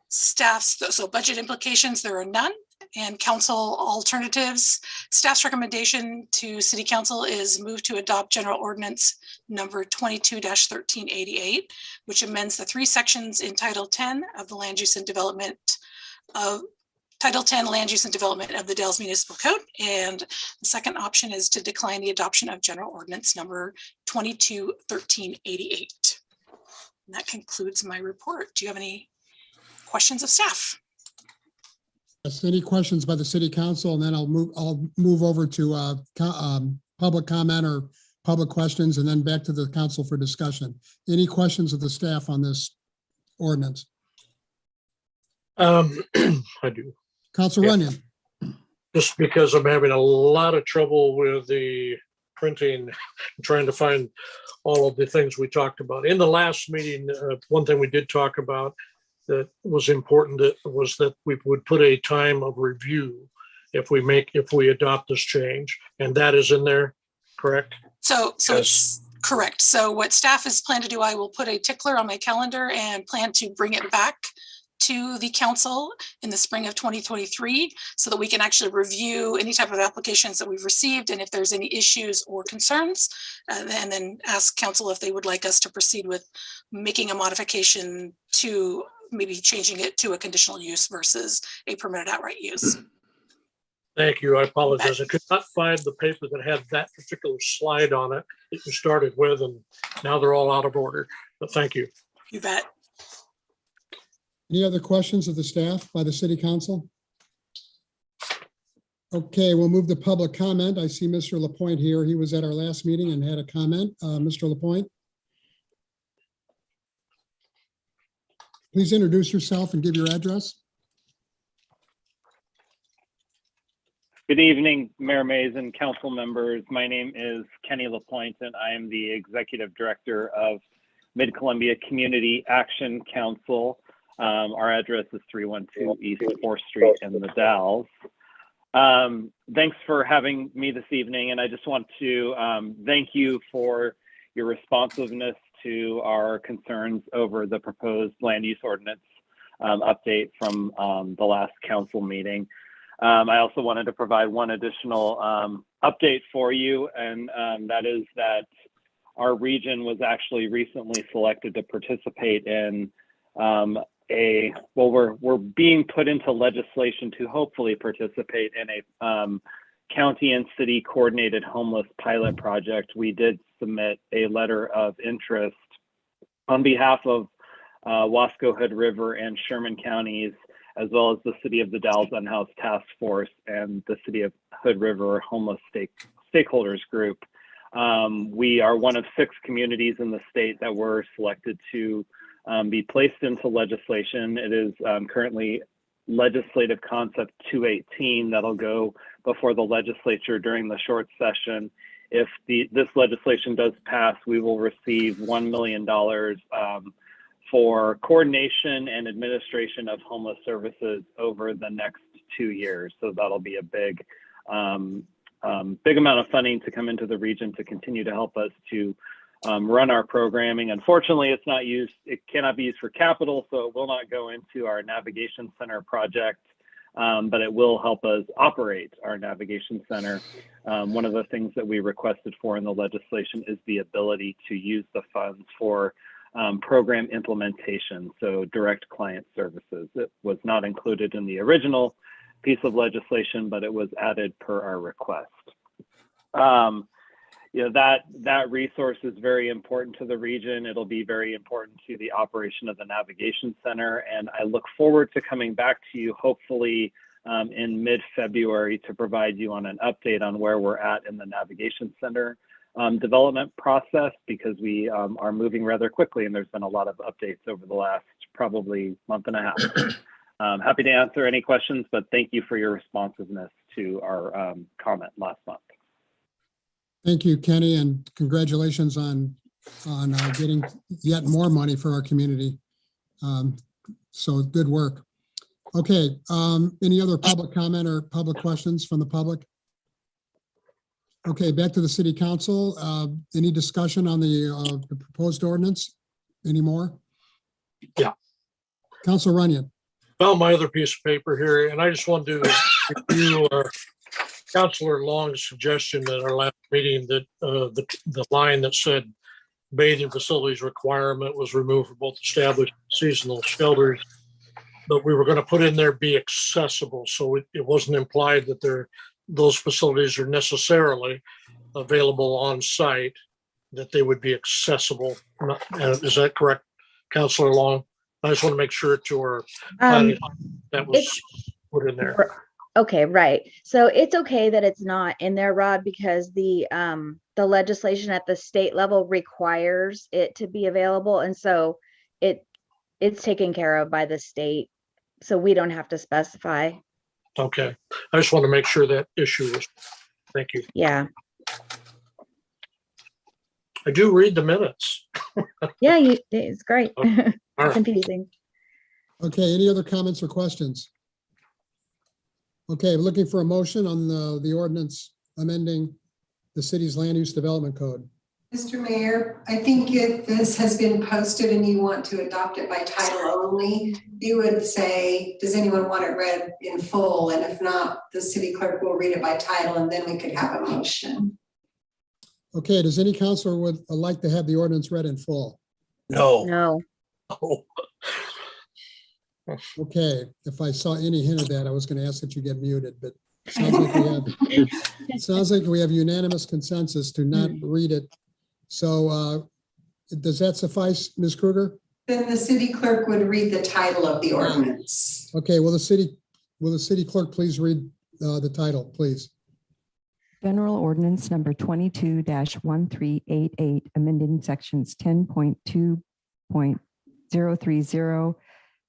Staff's, so budget implications, there are none. And council alternatives, staff's recommendation to city council is move to adopt general ordinance number 22-1388, which amends the three sections in Title 10 of the Land Use and Development of Title 10 Land Use and Development of the Dalles Municipal Code. And the second option is to decline the adoption of general ordinance number 22-1388. And that concludes my report. Do you have any questions of staff? Yes, any questions by the city council, and then I'll move over to public comment or public questions, and then back to the council for discussion. Any questions of the staff on this ordinance? I do. Council Runyon. Just because I'm having a lot of trouble with the printing, trying to find all of the things we talked about. In the last meeting, one thing we did talk about that was important was that we would put a time of review if we adopt this change, and that is in there, correct? So it's correct. So what staff is planned to do, I will put a tickler on my calendar and plan to bring it back to the council in the spring of 2023 so that we can actually review any type of applications that we've received, and if there's any issues or concerns, and then ask council if they would like us to proceed with making a modification to maybe changing it to a conditional use versus a permitted outright use. Thank you. I apologize. I could not find the paper that had that particular slide on it that you started with, and now they're all out of order. But thank you. You bet. Any other questions of the staff by the city council? Okay, we'll move to public comment. I see Mr. Lapointe here. He was at our last meeting and had a comment. Mr. Lapointe. Please introduce yourself and give your address. Good evening, Mayor Mays and council members. My name is Kenny LaPointe, and I am the Executive Director of Mid-Columbia Community Action Council. Our address is 312 East 4th Street in the Dalles. Thanks for having me this evening, and I just want to thank you for your responsiveness to our concerns over the proposed land use ordinance update from the last council meeting. I also wanted to provide one additional update for you, and that is that our region was actually recently selected to participate in we're being put into legislation to hopefully participate in a county and city coordinated homeless pilot project. We did submit a letter of interest on behalf of Wasco, Hood River, and Sherman counties, as well as the City of the Dalles Unhoused Task Force and the City of Hood River Homeless Stakeholders Group. We are one of 6 communities in the state that were selected to be placed into legislation. It is currently Legislative Concept 218 that'll go before the legislature during the short session. If this legislation does pass, we will receive $1 million for coordination and administration of homeless services over the next 2 years. So that'll be a big amount of funding to come into the region to continue to help us to run our programming. Unfortunately, it cannot be used for capital, so it will not go into our navigation center project, but it will help us operate our navigation center. One of the things that we requested for in the legislation is the ability to use the funds for program implementation, so direct client services. It was not included in the original piece of legislation, but it was added per our request. That resource is very important to the region. It'll be very important to the operation of the Navigation Center, and I look forward to coming back to you hopefully in mid-February to provide you on an update on where we're at in the Navigation Center development process, because we are moving rather quickly and there's been a lot of updates over the last probably month and a half. Happy to answer any questions, but thank you for your responsiveness to our comment last month. Thank you, Kenny, and congratulations on getting yet more money for our community. So good work. Okay, any other public comment or public questions from the public? Okay, back to the city council. Any discussion on the proposed ordinance anymore? Yeah. Councilor Runyon. Found my other piece of paper here, and I just wanted to review Councilor Long's suggestion at our last meeting that the line that said bathing facilities requirement was removed for both established seasonal shelters, but we were going to put in there be accessible. So it wasn't implied that those facilities are necessarily available on site, that they would be accessible. Is that correct, Councilor Long? I just want to make sure to our that was put in there. Okay, right. So it's okay that it's not in there, Rod, because the legislation at the state level requires it to be available, and so it's taken care of by the state, so we don't have to specify. Okay, I just want to make sure that issue was. Thank you. Yeah. I do read the minutes. Yeah, it's great. Okay. All right. Confusing. Okay, any other comments or questions? Okay, looking for a motion on the ordinance amending the city's land use development code. Mr. Mayor, I think if this has been posted and you want to adopt it by title only, you would say, does anyone want it read in full? And if not, the city clerk will read it by title and then we could have a motion. Okay, does any counselor would like to have the ordinance read in full? No. No. Oh. Okay, if I saw any hint of that, I was going to ask that you get muted, but it sounds like we have unanimous consensus to not read it. So does that suffice, Ms. Kruger? Then the city clerk would read the title of the ordinance. Okay, will the city clerk please read the title, please? General Ordinance number 22-1388, amending sections 10.2.030,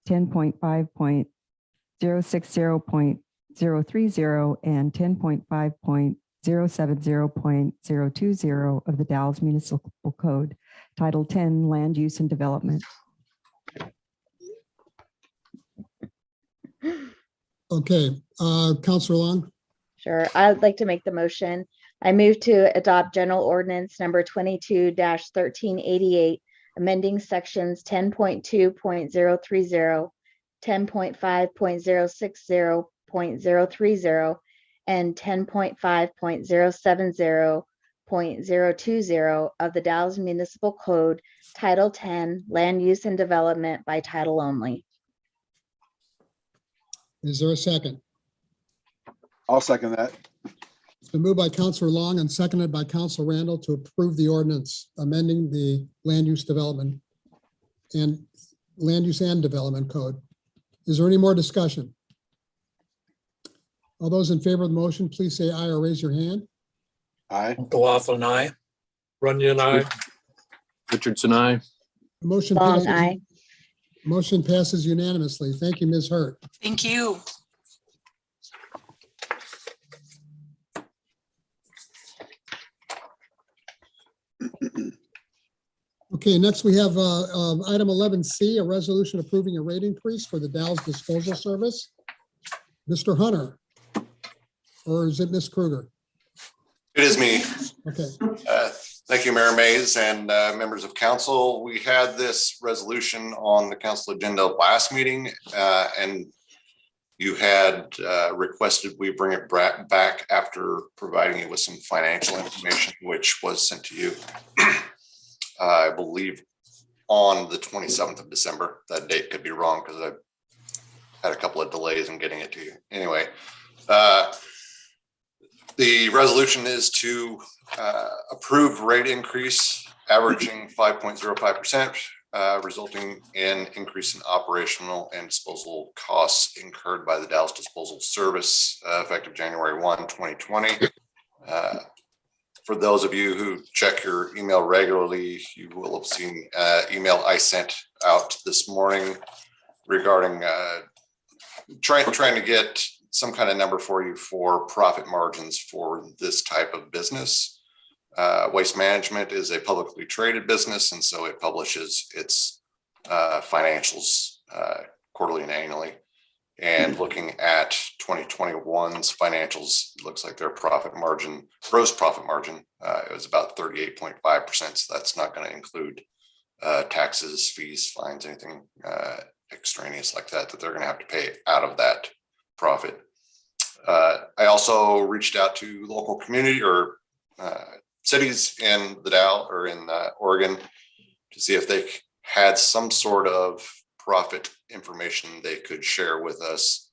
10.5.060.0 and 10.5.070.020 of the Dallas Municipal Code, Title 10, Land Use and Development. Okay, Counselor Long, Sure, I'd like to make the motion. I move to adopt general ordinance number 22-1388, amending sections 10.2.030, 10.5.060.030, and 10.5.070.020 of the Dallas Municipal Code, Title 10, Land Use and Development by title only. is there a second? I'll second that. It's been moved by Counselor Long and seconded by Counselor Randall to approve the ordinance amending the land use development and land use and development code. Is there any more discussion? All those in favor of the motion, please say aye or raise your hand. Aye. McLaughlin, aye. Runyon, aye. Richardson, aye. The motion Long, passes. aye. Motion passes unanimously. Thank you, Ms. Hurt. Thank you. Okay, next we have item 11C, a resolution approving a rate increase for the Dallas Disposal Service. Mr. Hunter, or is it Ms. Kruger? It is me. Okay, Thank you, Mayor Mays and members of council. We had this resolution on the council agenda last meeting, and you had requested we bring it back after providing you with some financial information, which was sent to you, I believe, on the 27th of December. That date could be wrong because I had a couple of delays in getting it to you. Anyway, the resolution is to approve rate increase averaging 5.05%, resulting in increase in operational and disposal costs incurred by the Dallas Disposal Service effective January 1, 2020. For those of you who check your email regularly, you will have seen email I sent out this morning regarding trying to get some kind of number for you for profit margins for this type of business. Waste Management is a publicly traded business, and so it publishes its financials quarterly and annually. And looking at 2021's financials, it looks like their profit margin, gross profit margin, it was about 38.5%. So that's not going to include taxes, fees, fines, anything extraneous like that they're going to have to pay out of that profit. I also reached out to local community or cities in the Dow or in Oregon to see if they had some sort of profit information they could share with us.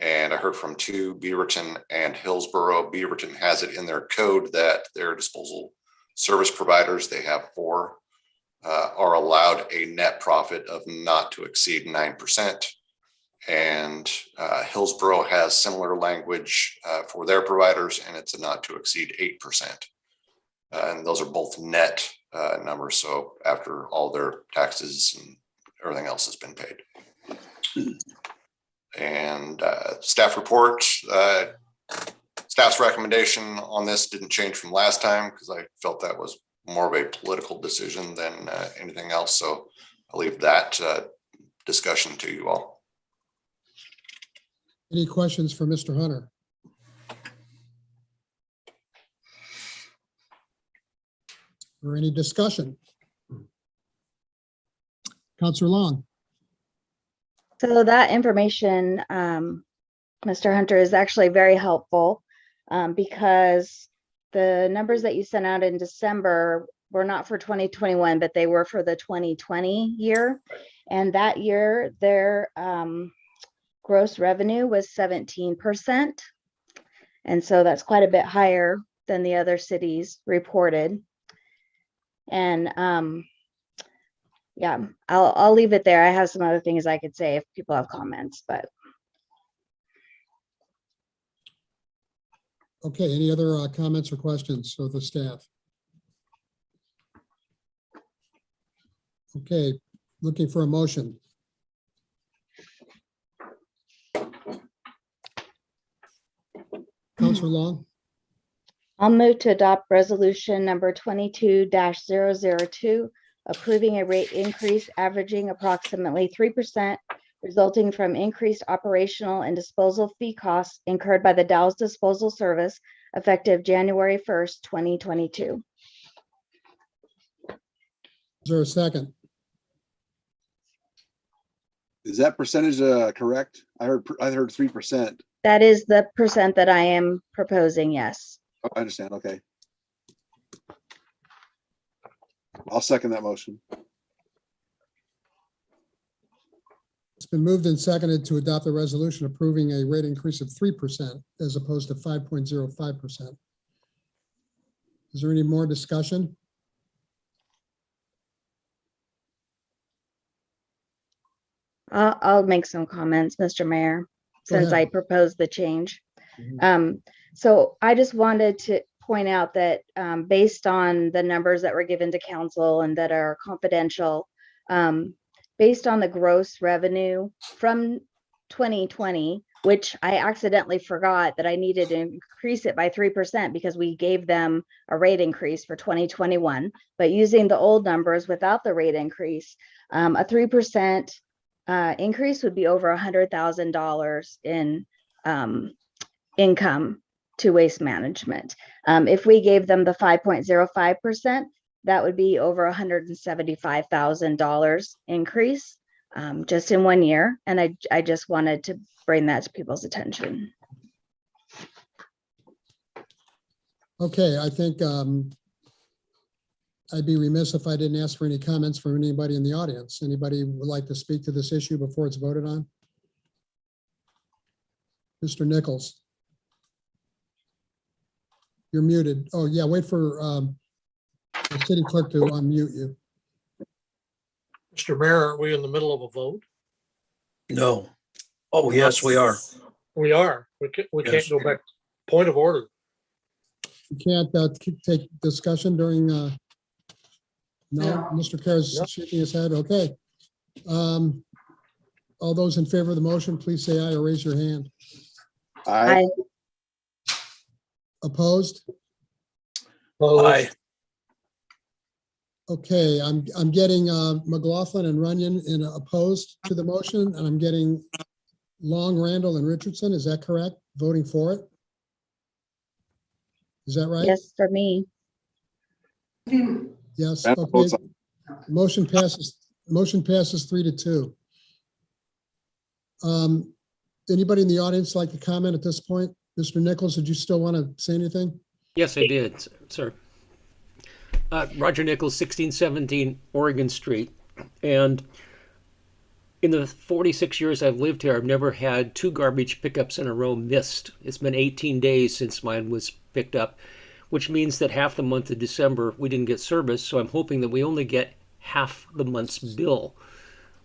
And I heard from two, Beaverton and Hillsborough. Beaverton has it in their code that their disposal service providers, they have 4, are allowed a net profit of not to exceed 9%. And Hillsborough has similar language for their providers, and it's a not to exceed 8%. And those are both net numbers. So after all their taxes and everything else has been paid. And staff report, staff's recommendation on this didn't change from last time because I felt that was more of a political decision than anything else. So I'll leave that discussion to you all. any questions for Mr. Hunter? Or any discussion? Counselor Long. So that information, Mr. Hunter, is actually very helpful because the numbers that you sent out in December were not for 2021, but they were for the 2020 year. And that year, their gross revenue was 17%. And so that's quite a bit higher than the other cities reported. And yeah, I'll leave it there. I have some other things I could say if people have comments, but. Okay, any other comments or questions of the staff? Okay, looking for a motion. Counselor Long? I'll move to adopt resolution number 22-002, approving a rate increase averaging approximately 3%, resulting from increased operational and disposal fee costs incurred by the Dallas Disposal Service effective January 1st, 2022. Is there a second? Is that percentage correct? I heard 3%. That is the percent that I am proposing, yes. Oh, I understand. Okay. I'll second that motion. It's been moved and seconded to adopt a resolution approving a rate increase of 3% as opposed to 5.05%. Is there any more discussion? I'll make some comments, Mr. Mayor, since I ahead. proposed the change. So I just wanted to point out that based on the numbers that were given to council and that are confidential, based on the gross revenue from 2020, which I accidentally forgot that I needed to increase it by 3% because we gave them a rate increase for 2021, but using the old numbers without the rate increase, a 3% increase would be over $100,000 in income to waste management. If we gave them the 5.05%, that would be over $175,000 increase just in 1 year. And I just wanted to bring that to people's attention. Okay, I think I'd be remiss if I didn't ask for any comments from anybody in the audience. Anybody would like to speak to this issue before it's voted on? Mr. Nichols. You're muted. Oh, yeah, wait for the city clerk to unmute you. Mr. Mayor, are we in the middle of a vote? No. Oh, yes, we are. We are. We Yes. can't go back. Point of order. You can't take discussion during, no, Mr. Kerr's shaking his head. Okay. All those in favor of the motion, please say aye or raise your hand. Aye. Opposed? Aye. Okay, I'm getting McLaughlin and Runyon in opposed to the motion, and I'm getting Long, Randall, and Richardson. Is that correct? Voting for it? Is that right? Yes, for me. Yes, Randall okay. votes Motion passes 3-2. Anybody in the audience like to comment at this point? Mr. Nichols, did you still want to say anything? Yes, I did, sir. Roger Nichols, 1617 Oregon Street. And in the 46 years I've lived here, I've never had 2 garbage pickups in a row missed. It's been 18 days since mine was picked up, which means that half the month of December we didn't get service. So I'm hoping that we only get half the month's bill.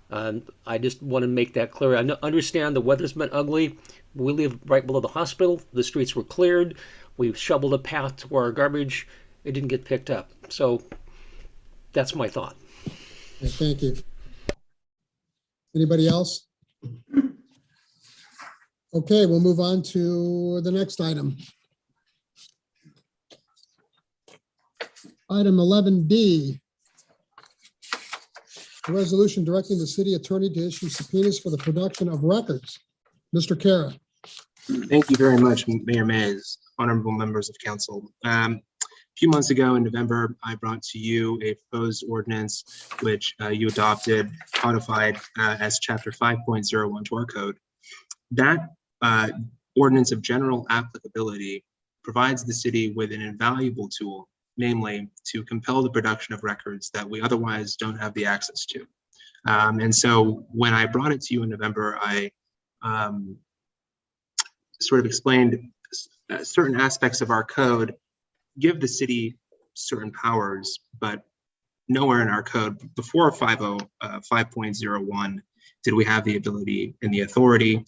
I just want to make that clear. I understand the weather's been ugly. We live right below the hospital. The streets were cleared. We shoveled a path to our garbage. It didn't get picked up. So that's my thought. Okay, thank you. Anybody else? Okay, we'll move on to the next item. Item 11D. A resolution directing the city attorney to issue subpoenas for the production of records. Mr. Kara. Thank you very much, Mayor Mays, honorable members of council. A few months ago in November, I brought to you a proposed ordinance which you adopted, codified as Chapter 5.01 to our code. That ordinance of general applicability provides the city with an invaluable tool, namely to compel the production of records that we otherwise don't have the access to. And so when I brought it to you in November, I sort of explained certain aspects of our code give the city certain powers, but nowhere in our code before 5.01 did we have the ability and the authority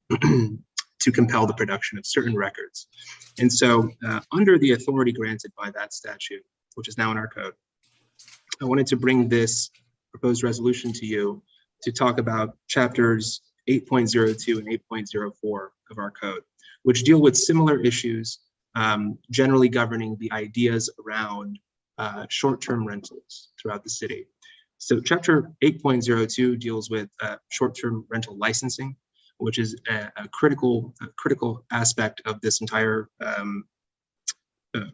to compel the production of certain records. And so under the authority granted by that statute, which is now in our code, I wanted to bring this proposed resolution to you to talk about chapters 8.02 and 8.04 of our code, which deal with similar issues, generally governing the ideas around short-term rentals throughout the city. So Chapter 8.02 deals with short-term rental licensing, which is a critical aspect of this entire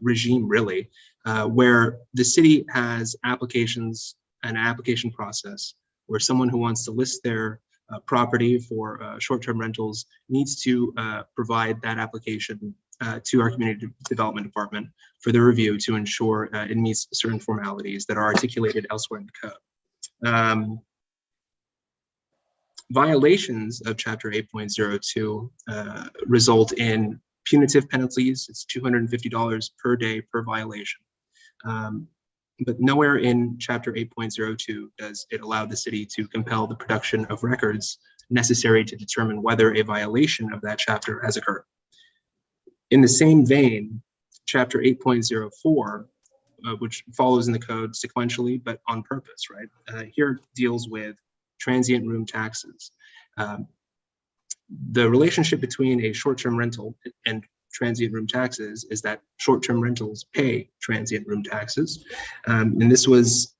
regime, really, where the city has an application process where someone who wants to list their property for short-term rentals needs to provide that application to our community development department for the review to ensure it meets certain formalities that are articulated elsewhere in the code. Violations of Chapter 8.02 result in punitive penalties. It's $250 per day per violation. But nowhere in Chapter 8.02 does it allow the city to compel the production of records necessary to determine whether a violation of that chapter has occurred. In the same vein, Chapter 8.04, which follows in the code sequentially, but on purpose, right? Here deals with transient room taxes. The relationship between a short-term rental and transient room taxes is that short-term rentals pay transient room taxes. And this was,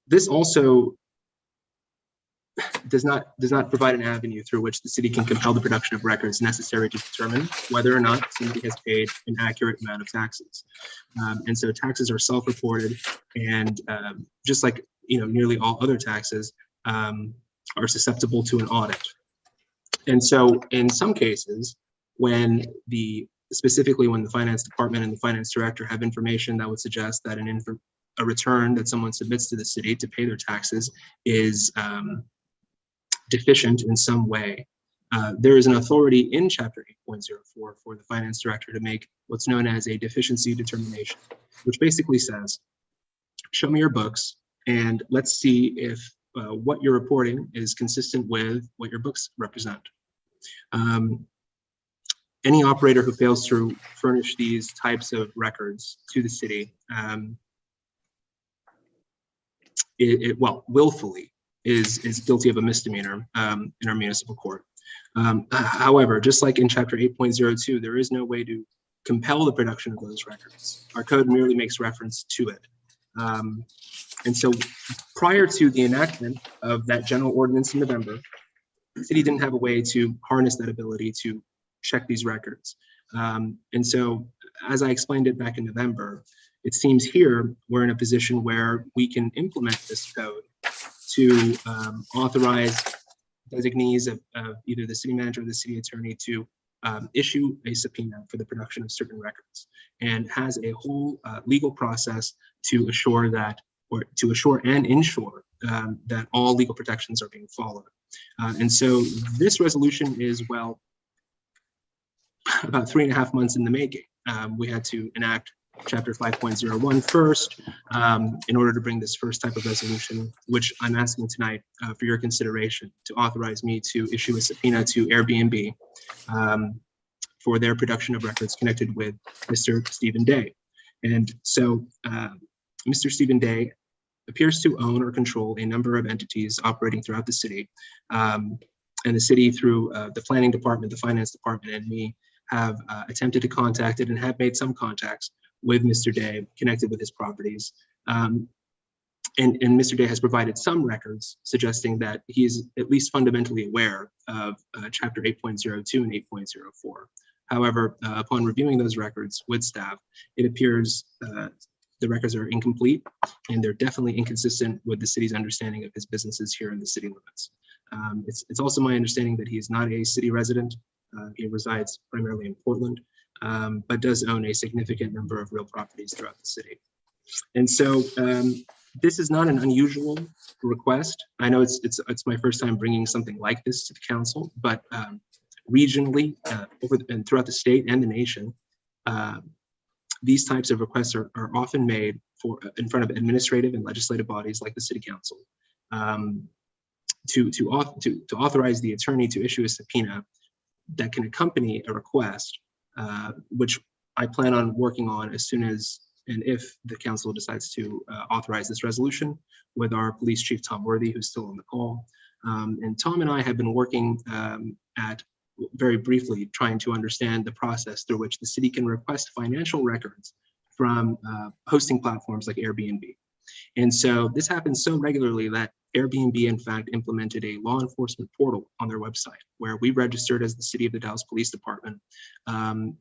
this also does not provide an avenue through which the city can compel the production of records necessary to determine whether or not somebody has paid an accurate amount of taxes. And so taxes are self-reported, and just like nearly all other taxes are susceptible to an audit. And so in some cases, specifically when the finance department and the finance director have information that would suggest that a return that someone submits to the city to pay their taxes is deficient in some way, there is an authority in Chapter 8.04 for the finance director to make what's known as a deficiency determination, which basically says, show me your books and let's see if what you're reporting is consistent with what your books represent. Any operator who fails to furnish these types of records to the city, willfully is guilty of a misdemeanor in our municipal court. However, just like in Chapter 8.02, there is no way to compel the production of those records. Our code merely makes reference to it. And so prior to the enactment of that general ordinance in November, the city didn't have a way to harness that ability to check these records. And so as I explained it back in November, it seems here we're in a position where we can implement this code to authorize designees of either the city manager or the city attorney to issue a subpoena for the production of certain records, and has a whole legal process to assure that, or to assure and ensure that all legal protections are being followed. And so this resolution is, well, about 3.5 months in the making. We had to enact Chapter 5.01 first in order to bring this first type of resolution, which I'm asking tonight for your consideration, to authorize me to issue a subpoena to Airbnb for their production of records connected with Mr. Stephen Day. And so Mr. Stephen Day appears to own or control a number of entities operating throughout the city. And the city, through the planning department, the finance department, and me, have attempted to contact it and have made some contacts with Mr. Day connected with his properties. And Mr. Day has provided some records suggesting that he is at least fundamentally aware of Chapter 8.02 and 8.04. However, upon reviewing those records with staff, it appears the records are incomplete, and they're definitely inconsistent with the city's understanding of his businesses here in the city limits. It's also my understanding that he is not a city resident. He resides primarily in Portland, but does own a significant number of real properties throughout the city. And so this is not an unusual request. I know it's my first time bringing something like this to the council, but regionally and throughout the state and the nation, these types of requests are often made in front of administrative and legislative bodies like the city council to authorize the attorney to issue a subpoena that can accompany a request, which I plan on working on as soon as and if the council decides to authorize this resolution with our police chief, Tom Worthy, who's still on the call, And Tom and I have been working at very briefly trying to understand the process through which the city can request financial records from hosting platforms like Airbnb. And so this happens so regularly that Airbnb, in fact, implemented a law enforcement portal on their website where we registered as the City of the Dallas Police Department. And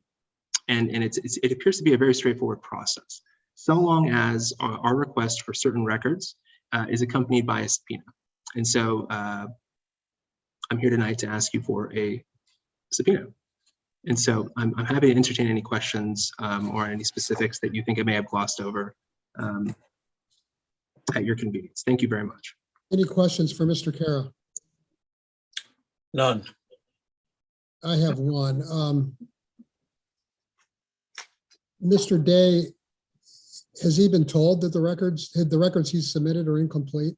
it appears to be a very straightforward process, so long as our request for certain records is accompanied by a subpoena. And so I'm here tonight to ask you for a subpoena. And so I'm happy to entertain any questions or any specifics that you think I may have glossed over at your convenience. Thank you very much. Any questions for Mr. Kara? None. I have one. Mr. Day, has he been told that the records he submitted are incomplete?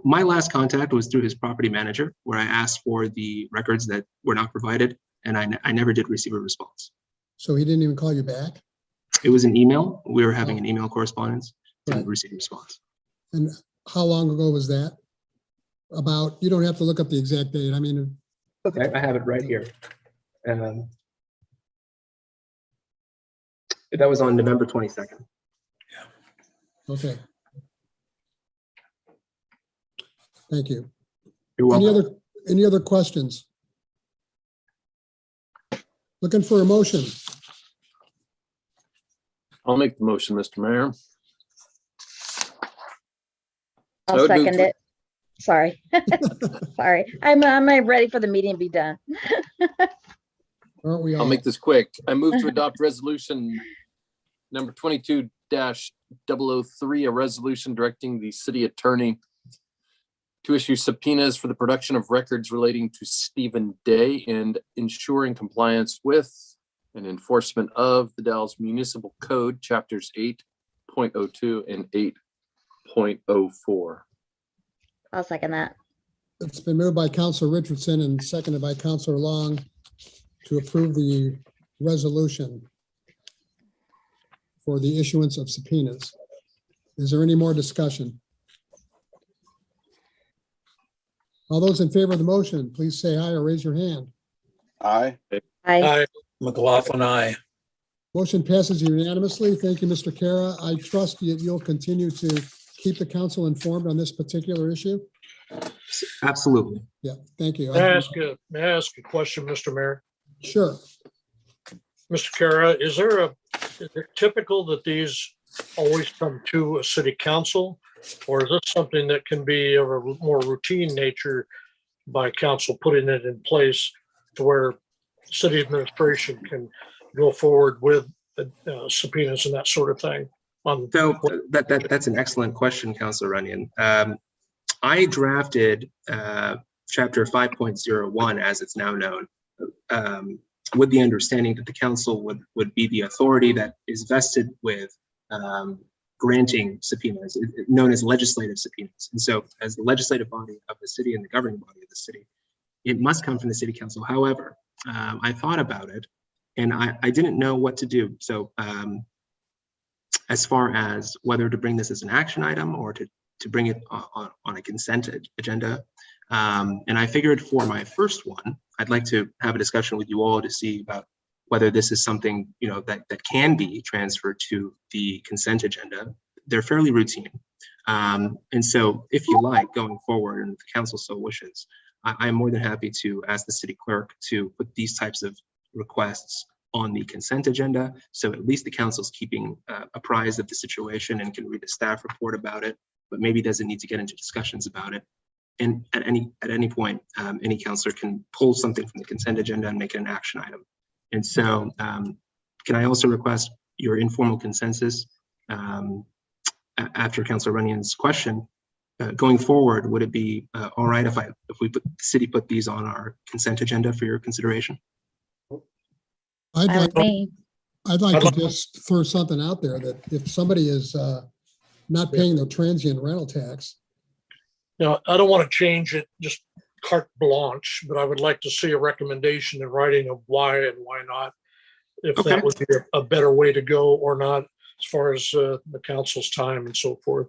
My last contact was through his property manager, where I asked for the records that were not provided, and I never did receive a response. So he didn't even call you back? It was an email. We were having an email correspondence. Didn't Right. receive a response. And how long ago was that? About, you don't have to look up the exact date. I mean, Okay, I have it right here. That was on November 22nd. okay. Thank you. You're welcome. Any other questions? Looking for a motion. I'll make the motion, Mr. Mayor. I I'll would move second to- it. Sorry. Sorry. I'm ready for the meeting to be done. Aren't we all? I'll make this quick. I move to adopt resolution number 22-003, a resolution directing the city attorney to issue subpoenas for the production of records relating to Stephen Day and ensuring compliance with and enforcement of the Dallas Municipal Code, chapters 8.02 and 8.04. I'll second that. It's been moved by Councilor Richardson and seconded by Councilor Long to approve the resolution for the issuance of subpoenas. Is there any more discussion? All those in favor of the motion, please say aye or raise your hand. Aye. Aye. McLaughlin, aye. Motion passes unanimously. Thank you, Mr. Kara. I trust that you'll continue to keep the council informed on this particular issue. Absolutely. Yeah, thank you. May I ask a question, Mr. Mayor? Sure. Mr. Kara, is it typical that these always come to a city council? Or is this something that can be of a more routine nature by council putting it in place to where city administration can go forward with subpoenas and that sort of thing? So that's an excellent question, Councilor Runyon. I drafted chapter 5.01 as it's now known, with the understanding that the council would be the authority that is vested with granting subpoenas, known as legislative subpoenas. And so as the legislative body of the city and the governing body of the city, it must come from the city council. However, I thought about it and I didn't know what to do. So as far as whether to bring this as an action item or to bring it on a consent agenda. And I figured for my first one, I'd like to have a discussion with you all to see about whether this is something, that can be transferred to the consent agenda. They're fairly routine. And so if you like, going forward, and if the council so wishes, I'm more than happy to ask the city clerk to put these types of requests on the consent agenda. So at least the council's keeping apprised of the situation and can read the staff report about it, but maybe doesn't need to get into discussions about it. And at any point, any councilor can pull something from the consent agenda and make it an action item. And so can I also request your informal consensus after Councilor Runyon's question? Going forward, would it be all right if the city put these on our consent agenda for your consideration? I'd like to just throw something out there that if somebody is not paying their transient rental tax. Now, I don't want to change it just carte blanche, but I would like to see a recommendation in writing of why and why not, if that would be a better way to go or not, as far as the council's time and so forth.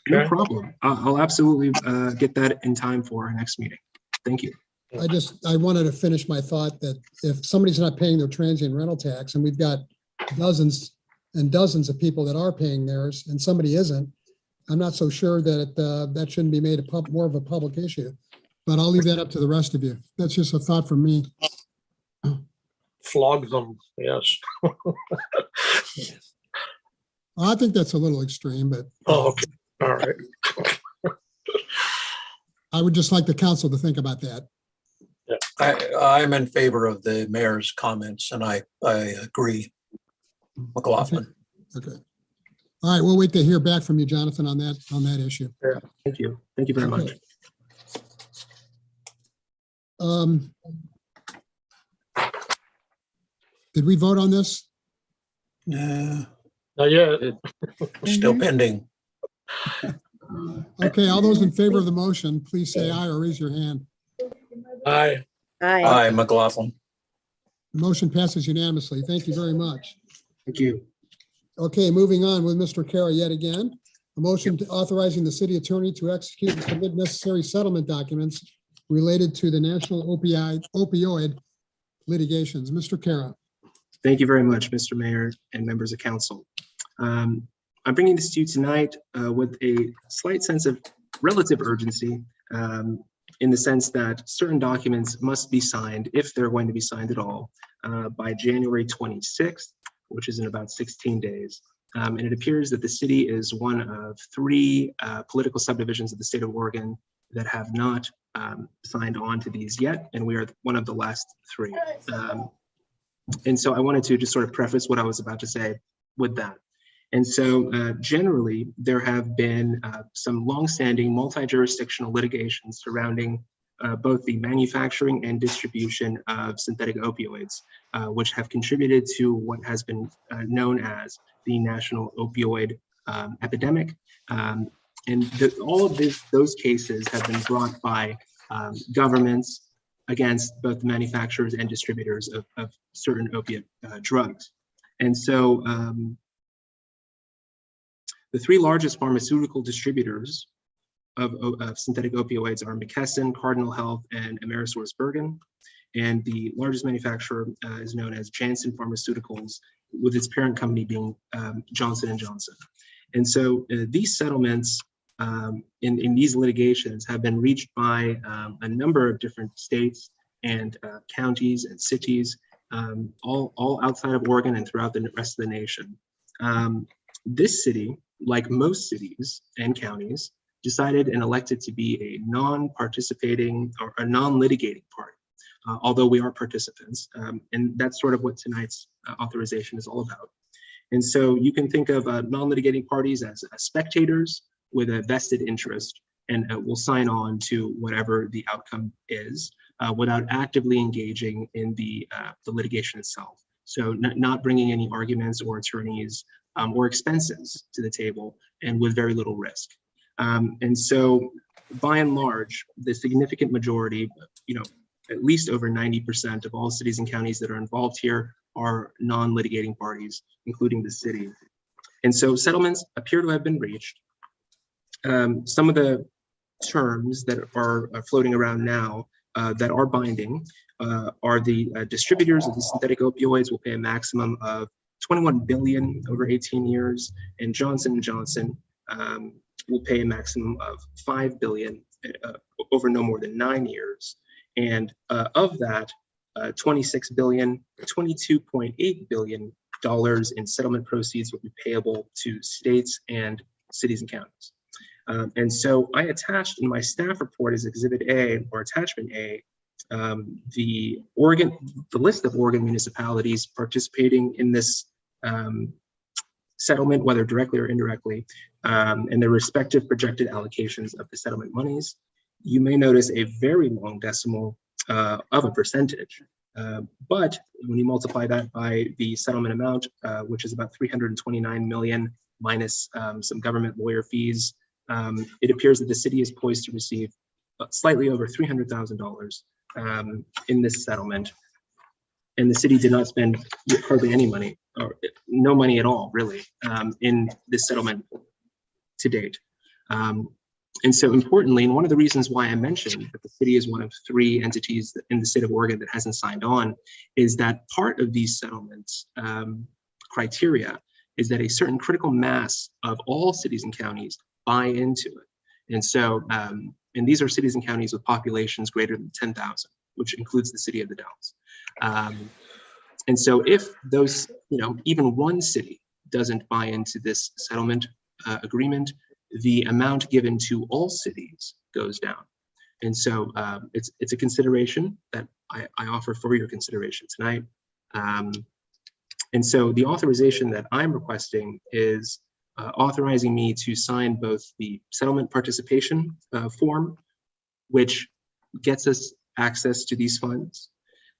No Okay. problem. I'll absolutely get that in time for our next meeting. Thank you. I wanted to finish my thought that if somebody's not paying their transient rental tax, and we've got dozens and dozens of people that are paying theirs and somebody isn't, I'm not so sure that that shouldn't be made more of a public issue. But I'll leave that up to the rest of you. That's just a thought from me. Flog them, yes. I think that's a little extreme, but Oh, okay, all right. I would just like the council to think about that. I'm in favor of the mayor's comments and I agree. McLaughlin. Okay. All right, we'll wait to hear back from you, Jonathan, on that issue. Yeah, thank you. Thank you very much. Did we vote on this? Not yet. Still pending. Okay, all those in favor of the motion, please say aye or raise your hand. Aye. Aye, McLaughlin. Motion passes unanimously. Thank you very much. Thank you. Okay, moving on with Mr. Kara yet again. A motion authorizing the city attorney to execute and submit necessary settlement documents related to the national opioid litigations. Mr. Kara. Thank you very much, Mr. Mayor and members of council. I'm bringing this to you tonight with a slight sense of relative urgency in the sense that certain documents must be signed, if they're going to be signed at all, by January 26th, which is in about 16 days. And it appears that the city is one of 3 political subdivisions of the state of Oregon that have not signed on to these yet, and we are one of the last 3. And so I wanted to just sort of preface what I was about to say with that. And so generally, there have been some longstanding multi-jurisdictional litigations surrounding both the manufacturing and distribution of synthetic opioids, which have contributed to what has been known as the national opioid epidemic. And all of those cases have been brought by governments against both the manufacturers and distributors of certain opiate drugs. And so the 3 largest pharmaceutical distributors of synthetic opioids are McKesson, Cardinal Health, and AmerisourceBergen. And the largest manufacturer is known as Janssen Pharmaceuticals, with its parent company being Johnson & Johnson. And so these settlements in these litigations have been reached by a number of different states and counties and cities, all outside of Oregon and throughout the rest of the nation. This city, like most cities and counties, decided and elected to be a non-participating or a non-litigating party, although we are participants. And that's sort of what tonight's authorization is all about. And so you can think of non-litigating parties as spectators with a vested interest, and will sign on to whatever the outcome is without actively engaging in the litigation itself. So not bringing any arguments or attorneys or expenses to the table, and with very little risk. And so by and large, the significant majority, at least over 90% of all cities and counties that are involved here are non-litigating parties, including the city. And so settlements appear to have been reached. Some of the terms that are floating around now that are binding are the distributors of the synthetic opioids will pay a maximum of $21 billion over 18 years, and Johnson & Johnson will pay a maximum of $5 billion over no more than 9 years. And of that, $26 billion, $22.8 billion in settlement proceeds will be payable to states and cities and counties. And so I attached in my staff report as Exhibit A or Attachment A, the list of Oregon municipalities participating in this settlement, whether directly or indirectly, and their respective projected allocations of the settlement monies. You may notice a very long decimal of a percentage, but when you multiply that by the settlement amount, which is about $329 million minus some government lawyer fees, it appears that the city is poised to receive slightly over $300,000 in this settlement. And the city did not spend hardly any money, or no money at all, really, in this settlement to date. And so importantly, and one of the reasons why I mentioned that the city is one of 3 entities in the state of Oregon that hasn't signed on is that part of these settlements criteria is that a certain critical mass of all cities and counties buy into it. And so, and these are cities and counties with populations greater than 10,000, which includes the city of the Dalles. And so if those, even one city doesn't buy into this settlement agreement, the amount given to all cities goes down. And so it's a consideration that I offer for your consideration tonight. And so the authorization that I'm requesting is authorizing me to sign both the settlement participation form, which gets us access to these funds,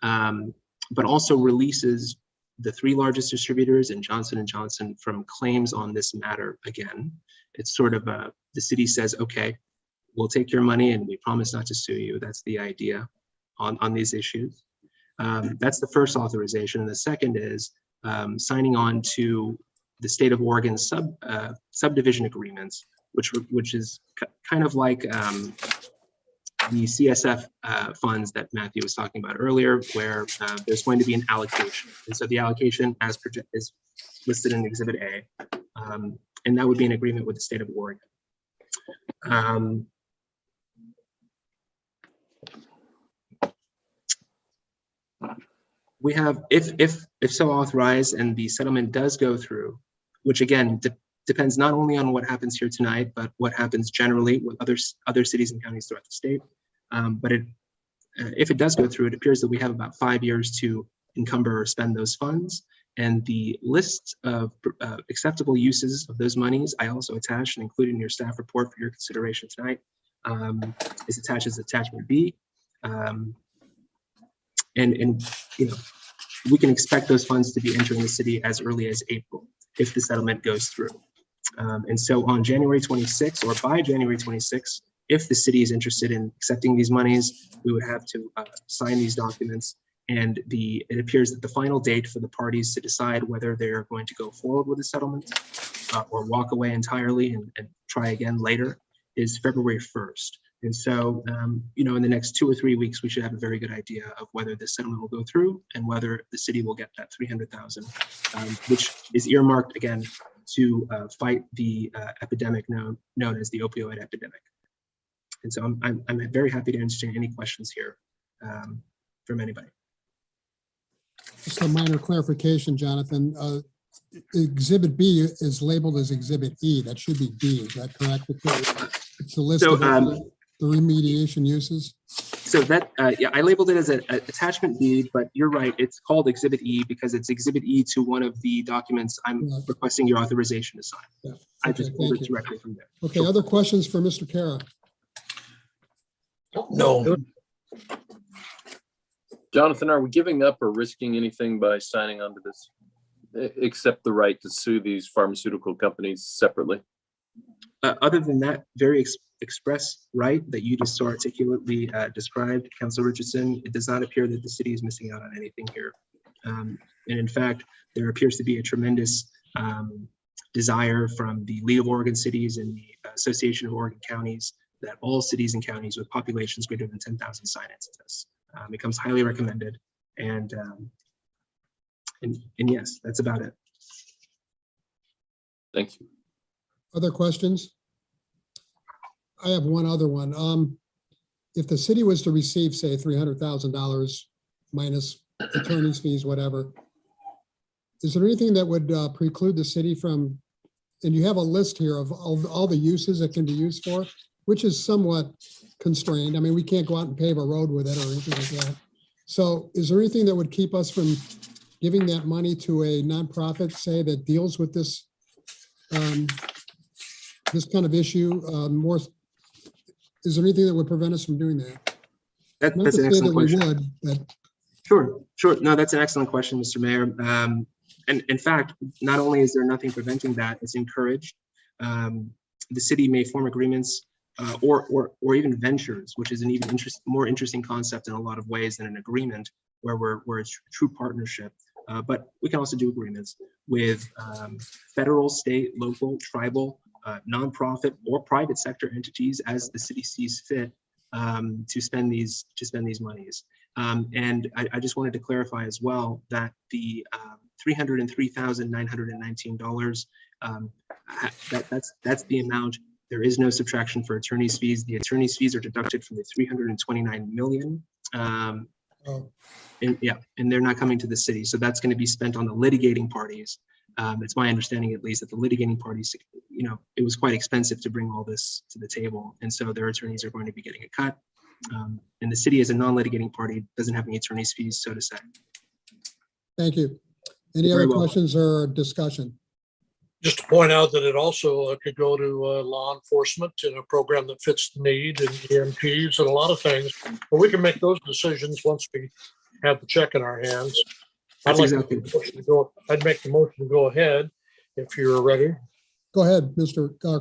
but also releases the 3 largest distributors and Johnson & Johnson from claims on this matter again. It's sort of the city says, okay, we'll take your money and we promise not to sue you. That's the idea on these issues. That's the first authorization. And the second is signing on to the state of Oregon subdivision agreements, which is kind of like the CSF funds that Matthew was talking about earlier, where there's going to be an allocation. And so the allocation is listed in Exhibit A, and that would be an agreement with the state of Oregon. We have, if so authorized and the settlement does go through, which again depends not only on what happens here tonight, but what happens generally with other cities and counties throughout the state. But if it does go through, it appears that we have about 5 years to encumber or spend those funds. And the list of acceptable uses of those monies, I also attached and included in your staff report for your consideration tonight, is attached as attachment B. And we can expect those funds to be entering the city as early as April if the settlement goes through. And so on January 26th or by January 26th, if the city is interested in accepting these monies, we would have to sign these documents. And it appears that the final date for the parties to decide whether they're going to go forward with the settlement or walk away entirely and try again later is February 1st. And so, in the next 2 or 3 weeks, we should have a very good idea of whether the settlement will go through and whether the city will get that $300,000, which is earmarked again to fight the epidemic known as the opioid epidemic. And so I'm very happy to entertain any questions here from anybody. Just a minor clarification, Jonathan. Exhibit B is labeled as Exhibit E. That should be B. Is that correct? It's the list of the remediation uses. So that, I labeled it as an attachment B, but you're right. It's called Exhibit E because it's Exhibit E to one of the documents I'm requesting your authorization to sign. Yeah. I just pulled it directly from there. Okay. Sure. Other questions for Mr. Kara? No. Jonathan, are we giving up or risking anything by signing onto this, except the right to sue these pharmaceutical companies separately? Other than that very express right that you just so articulately described, Councilor Richardson, it does not appear that the city is missing out on anything here. And in fact, there appears to be a tremendous desire from the League of Oregon Cities and the Association of Oregon Counties that all cities and counties with populations greater than 10,000 sign into this. It becomes highly recommended. And yes, that's about it. Thank you. Other questions? I have one other one. If the city was to receive, say, $300,000 minus attorney's fees, whatever, is there anything that would preclude the city from, and you have a list here of all the uses it can be used for, which is somewhat constrained. I mean, we can't go out and pave a road with it or anything like that. So is there anything that would keep us from giving that money to a nonprofit, say, that deals with this this kind of issue more? Is there anything that would prevent us from doing that? That's an excellent question. But Sure. No, that's an excellent question, Mr. Mayor. And in fact, not only is there nothing preventing that, it's encouraged. The city may form agreements or even ventures, which is an even more interesting concept in a lot of ways than an agreement where it's true partnership. But we can also do agreements with federal, state, local, tribal, nonprofit or private sector entities as the city sees fit to spend these monies. And I just wanted to clarify as well that the $303,919, that's the amount. There is no subtraction for attorney's fees. The attorney's fees are deducted from the 329 million. And they're not coming to the city. So that's going to be spent on the litigating parties. It's my understanding, at least, that the litigating parties, it was quite expensive to bring all this to the table. And so their attorneys are going to be getting a cut. And the city, as a non-litigating party, doesn't have any attorney's fees, so to say. Thank you. Any You're other very welcome. questions or discussion? Just to point out that it also could go to law enforcement in a program that fits the need, and EMTs and a lot of things. But we can make those decisions once we have the check in our hands. I'd make the motion to go ahead if you're ready. Go ahead,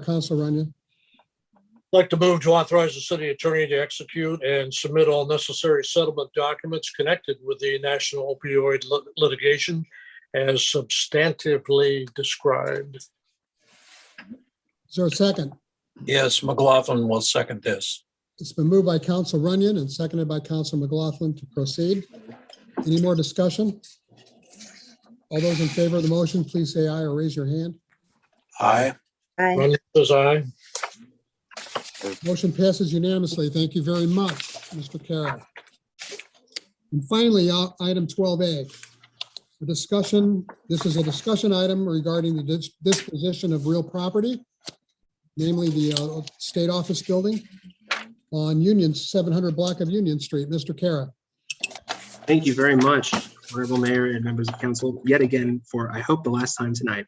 Councilor Runyon. I'd like to move to authorize the city attorney to execute and submit all necessary settlement documents connected with the national opioid litigation as substantively described. Is there a second? Yes, McLaughlin will second this. It's been moved by Council Runyon and seconded by Council McLaughlin to proceed. Any more discussion? All those in favor of the motion, please say aye or raise your hand. Aye. Aye. Runyon says aye. Motion passes unanimously. Thank you very much, Mr. Carroll. And finally, item 12A. A discussion. This is a discussion item regarding the disposition of real property, namely the state office building on Union 700 block of Union Street. Mr. Kara. Thank you very much, Honorable Mayor and members of council, yet again for, I hope, the last time tonight.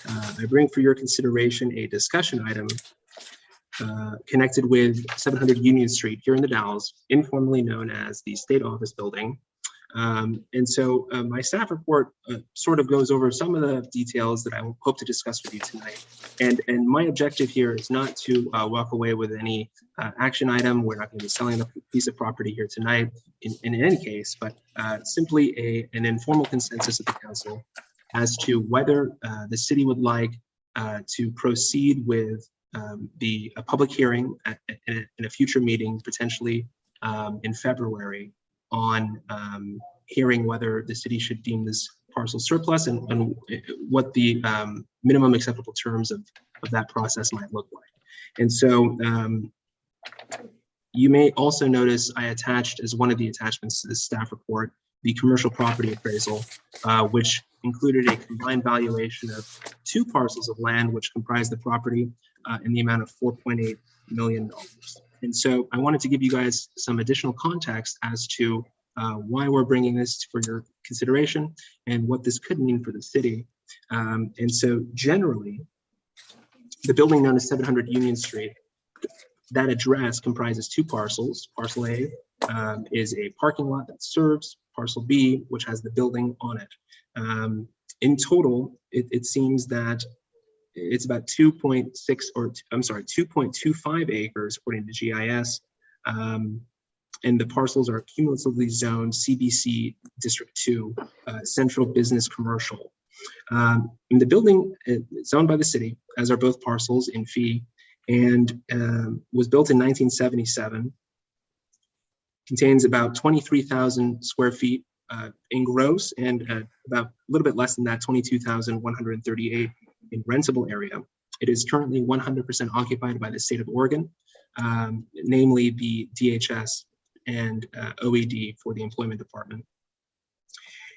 I bring for your consideration a discussion item connected with 700 Union Street here in the Dalles, informally known as the State Office Building. And so my staff report sort of goes over some of the details that I hope to discuss with you tonight. And my objective here is not to walk away with any action item. We're not going to be selling a piece of property here tonight in any case, but simply an informal consensus of the council as to whether the city would like to proceed with a public hearing in a future meeting, potentially in February, on hearing whether the city should deem this parcel surplus and what the minimum acceptable terms of that process might look like. And so you may also notice I attached as one of the attachments to the staff report the commercial property appraisal, which included a combined valuation of 2 parcels of land which comprise the property in the amount of $4.8 million. And so I wanted to give you guys some additional context as to why we're bringing this for your consideration and what this could mean for the city. And so generally, the building known as 700 Union Street, that address comprises 2 parcels. Parcel A is a parking lot that serves parcel B, which has the building on it. In total, it seems that it's about 2.25 acres according to GIS. And the parcels are cumulatively zoned CBC District 2, Central Business Commercial. And the building is owned by the city, as are both parcels in fee, and was built in 1977. Contains about 23,000 square feet in gross, and about a little bit less than that, 22,138 in rentable area. It is currently 100% occupied by the state of Oregon, namely the DHS and OED for the employment department.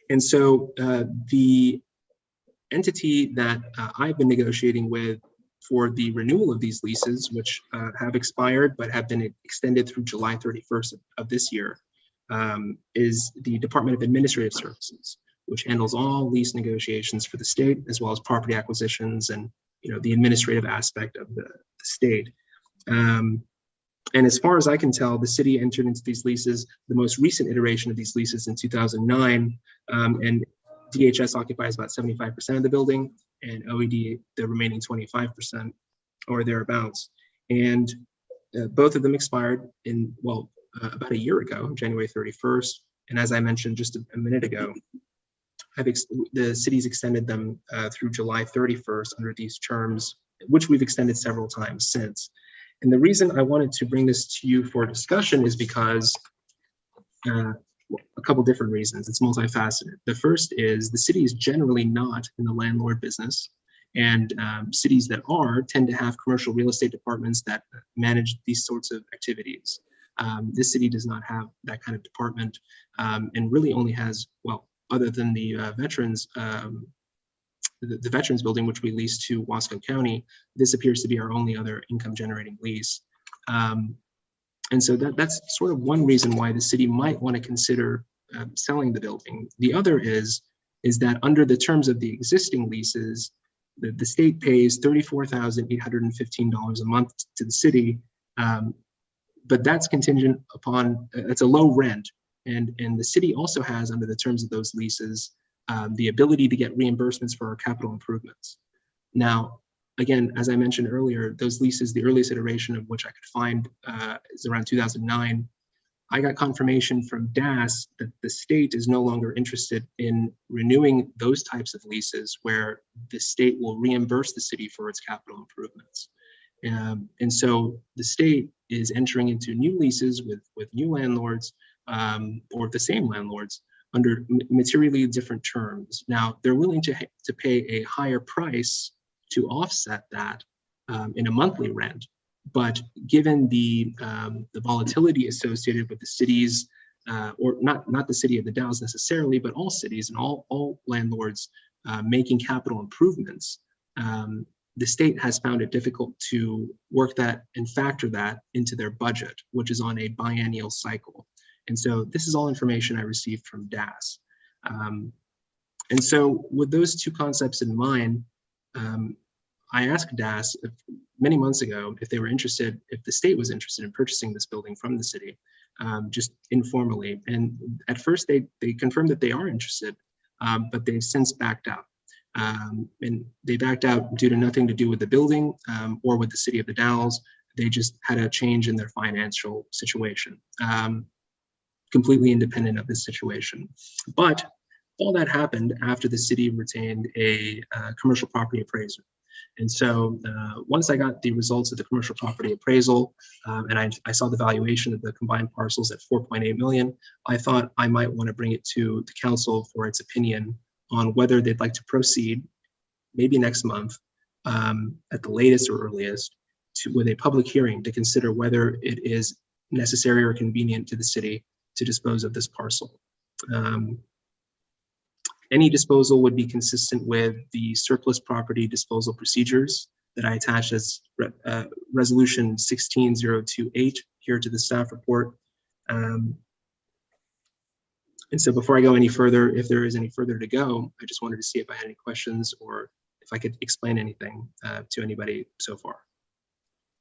And so the entity that I've been negotiating with for the renewal of these leases, which have expired but have been extended through July 31st of this year, is the Department of Administrative Services, which handles all lease negotiations for the state, as well as property acquisitions and the administrative aspect of the state. And as far as I can tell, the city entered into these leases, the most recent iteration of these leases in 2009, and DHS occupies about 75% of the building, and OED the remaining 25% or thereabouts. And both of them expired in, about a year ago, January 31st. And as I mentioned just a minute ago, the city's extended them through July 31st under these terms which we've extended several times since. And the reason I wanted to bring this to you for discussion is because a couple different reasons. It's multifaceted. The first is the city is generally not in the landlord business, and cities that are tend to have commercial real estate departments that manage these sorts of activities. This city does not have that kind of department, and really only has, well, other than the veterans, the Veterans Building, which we lease to Wasco County, this appears to be our only other income generating lease. And so that's sort of one reason why the city might want to consider selling the building. The other is that under the terms of the existing leases, the state pays $34,815 a month to the city, but that's contingent upon, it's a low rent. And the city also has, under the terms of those leases, the ability to get reimbursements for our capital improvements. Now, again, as I mentioned earlier, those leases, the earliest iteration of which I could find is around 2009. I got confirmation from DAS that the state is no longer interested in renewing those types of leases where the state will reimburse the city for its capital improvements. And so the state is entering into new leases with new landlords or the same landlords under materially different terms. Now, they're willing to pay a higher price to offset that in a monthly rent. But given the volatility associated with the cities, or not the city of the Dalles necessarily, but all cities and all landlords making capital improvements, the state has found it difficult to work that and factor that into their budget, which is on a biennial cycle. And so this is all information I received from DAS. And so with those two concepts in mind, I asked DAS many months ago if they were interested, if the state was interested in purchasing this building from the city, just informally. And at first they confirmed that they are interested, but they've since backed out. And they backed out due to nothing to do with the building or with the city of the Dalles. They just had a change in their financial situation, completely independent of this situation. But all that happened after the city retained a commercial property appraiser. And so once I got the results of the commercial property appraisal and I saw the valuation of the combined parcels at 4.8 million, I thought I might want to bring it to the council for its opinion on whether they'd like to proceed, maybe next month, at the latest or earliest, with a public hearing to consider whether it is necessary or convenient to the city to dispose of this parcel. Any disposal would be consistent with the surplus property disposal procedures that I attached as resolution 16028 here to the staff report. And so before I go any further, if there is any further to go, I just wanted to see if I had any questions or if I could explain anything to anybody so far.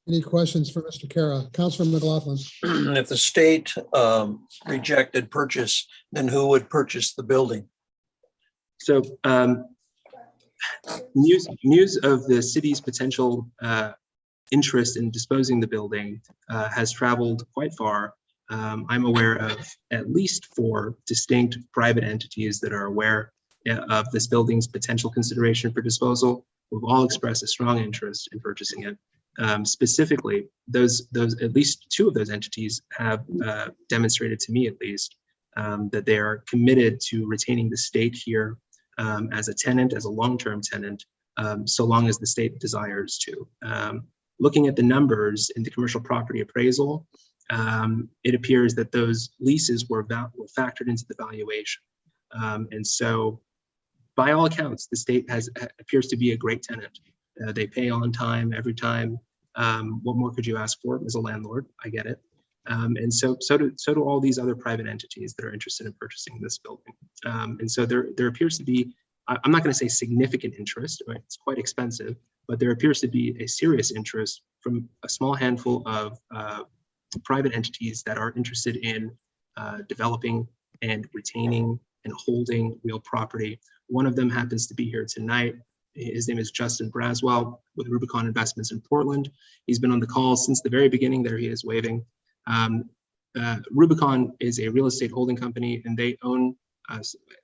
Any questions for Mr. Kara? Councilor McLaughlin. If the state rejected purchase, then who would purchase the building? So news of the city's potential interest in disposing the building has traveled quite far. I'm aware of at least 4 distinct private entities that are aware of this building's potential consideration for disposal, who've all expressed a strong interest in purchasing it. Specifically, those at least 2 of those entities have demonstrated to me at least that they are committed to retaining the state here as a tenant, as a long-term tenant, so long as the state desires to. Looking at the numbers in the commercial property appraisal, it appears that those leases were factored into the valuation. And so by all accounts, the state appears to be a great tenant. They pay on time, every time. What more could you ask for as a landlord? I get it. And so do all these other private entities that are interested in purchasing this building. And so there appears to be, I'm not going to say significant interest, right? It's quite expensive, but there appears to be a serious interest from a small handful of private entities that are interested in developing and retaining and holding real property. One of them happens to be here tonight. His name is Justin Braswell with Rubicon Investments in Portland. He's been on the call since the very beginning. There he is waving. Rubicon is a real estate holding company, and they own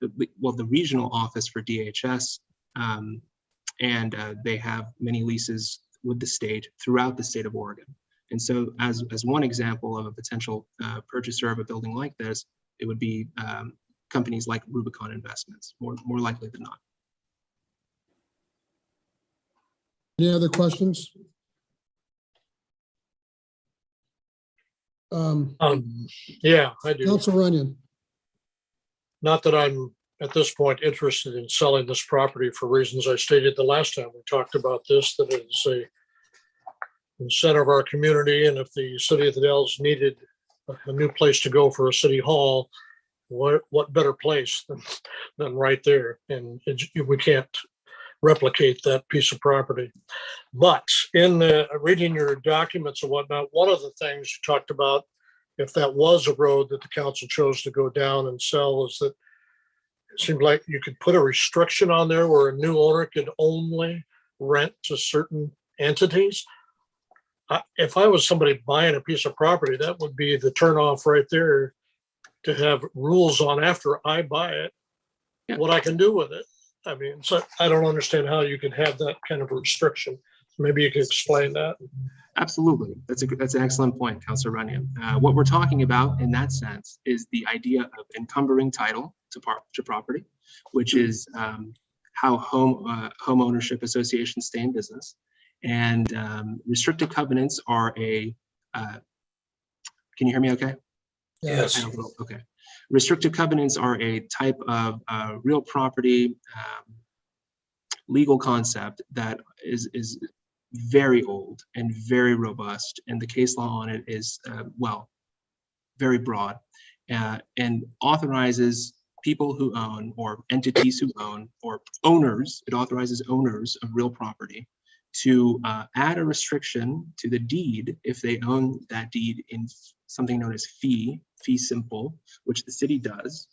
the regional office for DHS, and they have many leases with the state throughout the state of Oregon. And so as one example of a potential purchaser of a building like this, it would be companies like Rubicon Investments, more likely than not. Any other questions? Yeah, I do. Council Runyon. Not that I'm at this point interested in selling this property for reasons I stated the last time we talked about this, that it is in the center of our community. And if the city of the Dells needed a new place to go for a city hall, what better place than right there? And we can't replicate that piece of property. But in reading your documents and whatnot, one of the things you talked about, if that was a road that the council chose to go down and sell, is that it seemed like you could put a restriction on there where a new owner could only rent to certain entities. If I was somebody buying a piece of property, that would be the turnoff right there, to have rules on after I buy it, what I can do with it. I mean, so I don't understand how you can have that kind of a restriction. Maybe you could explain that. Absolutely. That's an excellent point, Councilor Runyon. What we're talking about in that sense is the idea of encumbering title to property, which is how home ownership associations stay in business. And restricted covenants are can you hear me okay? Yes. Okay. Restricted covenants are a type of real property legal concept that is very old and very robust, and the case law on it is very broad, and authorizes people who own, or entities who own, or owners. It authorizes owners of real property to add a restriction to the deed if they own that deed in something known as fee simple, which the city does,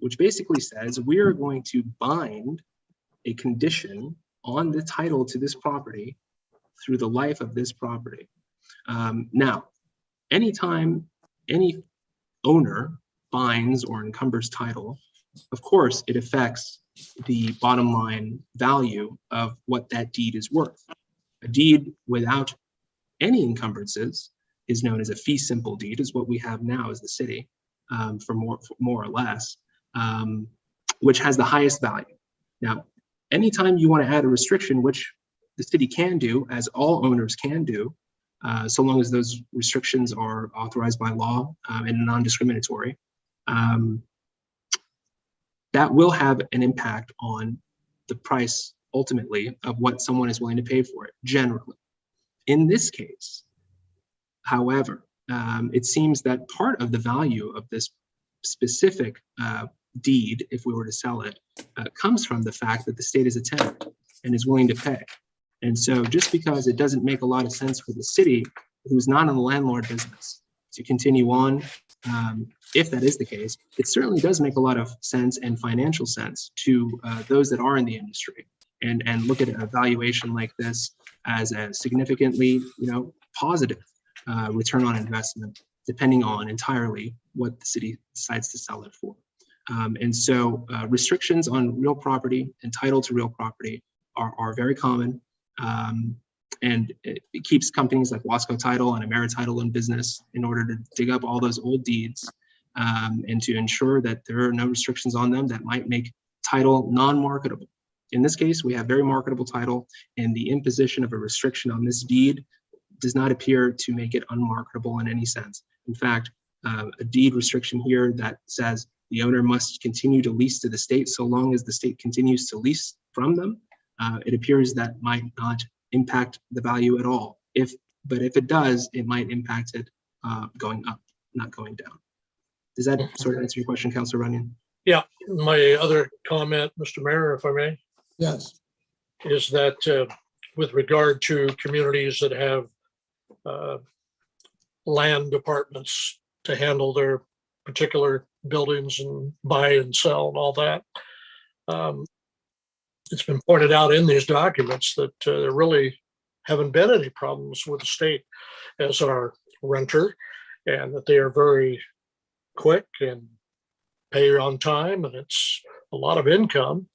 which basically says we are going to bind a condition on the title to this property through the life of this property. Now, anytime any owner binds or encumbers title, of course, it affects the bottom line value of what that deed is worth. A deed without any encumbrances is known as a fee simple deed, is what we have now as the city, for more or less, which has the highest value. Now, anytime you want to add a restriction, which the city can do, as all owners can do, so long as those restrictions are authorized by law and non-discriminatory, that will have an impact on the price ultimately of what someone is willing to pay for it, generally. In this case, however, it seems that part of the value of this specific deed, if we were to sell it, comes from the fact that the state is a tenant and is willing to pay. And so just because it doesn't make a lot of sense for the city, who's not in the landlord business, to continue on, if that is the case, it certainly does make a lot of sense and financial sense to those that are in the industry, and look at a valuation like this as a significantly, positive return on investment, depending on entirely what the city decides to sell it for. And so restrictions on real property and title to real property are very common. And it keeps companies like Wasco Title and AmeriTitle in business in order to dig up all those old deeds, and to ensure that there are no restrictions on them that might make title non-marketable. In this case, we have very marketable title, and the imposition of a restriction on this deed does not appear to make it unmarketable in any sense. In fact, a deed restriction here that says the owner must continue to lease to the state so long as the state continues to lease from them, it appears that might not impact the value at all. But if it does, it might impact it going up, not going down. Does that sort of answer your question, Councilor Runyon? Yeah, my other comment, Mr. Mayor, if I may. Yes. Is that with regard to communities that have land departments to handle their particular buildings and buy and sell and all that, it's been pointed out in these documents that there really haven't been any problems with the state as our renter, and that they are very quick and pay on time, and it's a lot of income.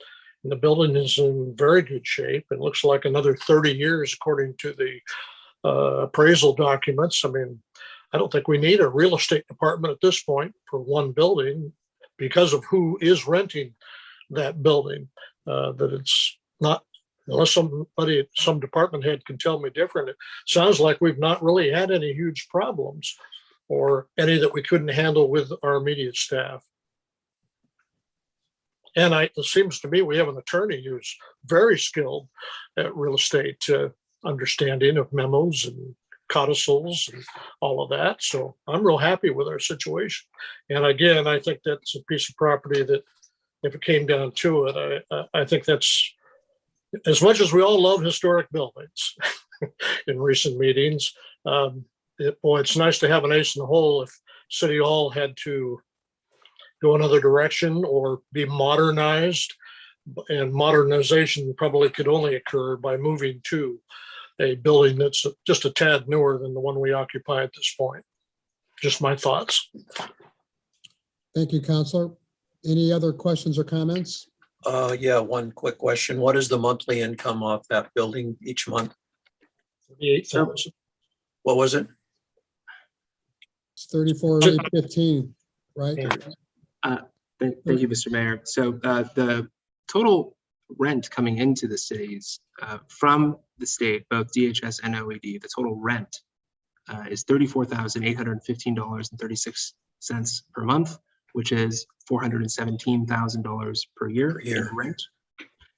And the building is in very good shape. It looks like another 30 years according to the appraisal documents. I mean, I don't think we need a real estate department at this point for one building because of who is renting that building. That it's not, unless some department head can tell me different, it sounds like we've not really had any huge problems or any that we couldn't handle with our immediate staff. And it seems to me we have an attorney who's very skilled at real estate understanding of memos and codicils and all of that. So I'm real happy with our situation. And again, I think that's a piece of property that if it came down to it, I think that's, as much as we all love historic buildings in recent meetings, it's nice to have an ace in the hole if City Hall had to go another direction or be modernized. And modernization probably could only occur by moving to a building that's just a tad newer than the one we occupy at this point. Just my thoughts. Thank you, Counselor. Any other questions or comments? Yeah, one quick question. What is the monthly income off that building each month? 38,000. What was it? It's 34,815, right? Thank you, Mr. Mayor. So the total rent coming into the cities from the state, both DHS and OED, the total rent is $34,815.36 per month, which is $417,000 per year in rent.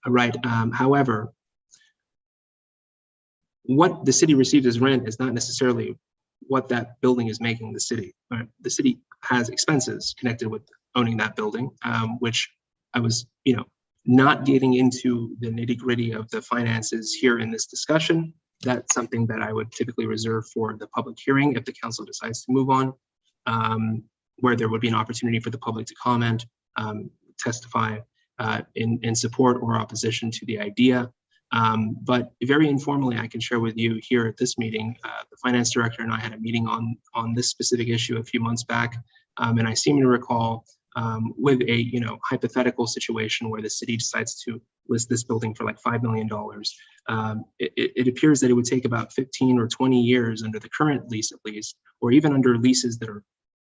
Right. However, what the city receives as rent is not necessarily what that building is making the city. Right? The city has expenses connected with owning that building, which I was, not getting into the nitty-gritty of the finances here in this discussion. That's something that I would typically reserve for the public hearing if the council decides to move on, where there would be an opportunity for the public to comment, testify in support or opposition to the idea. But very informally, I can share with you here at this meeting, the finance director and I had a meeting on this specific issue a few months back, and I seem to recall with a hypothetical situation where the city decides to list this building for like $5 million. It appears that it would take about 15 or 20 years under the current lease, at least, or even under leases that are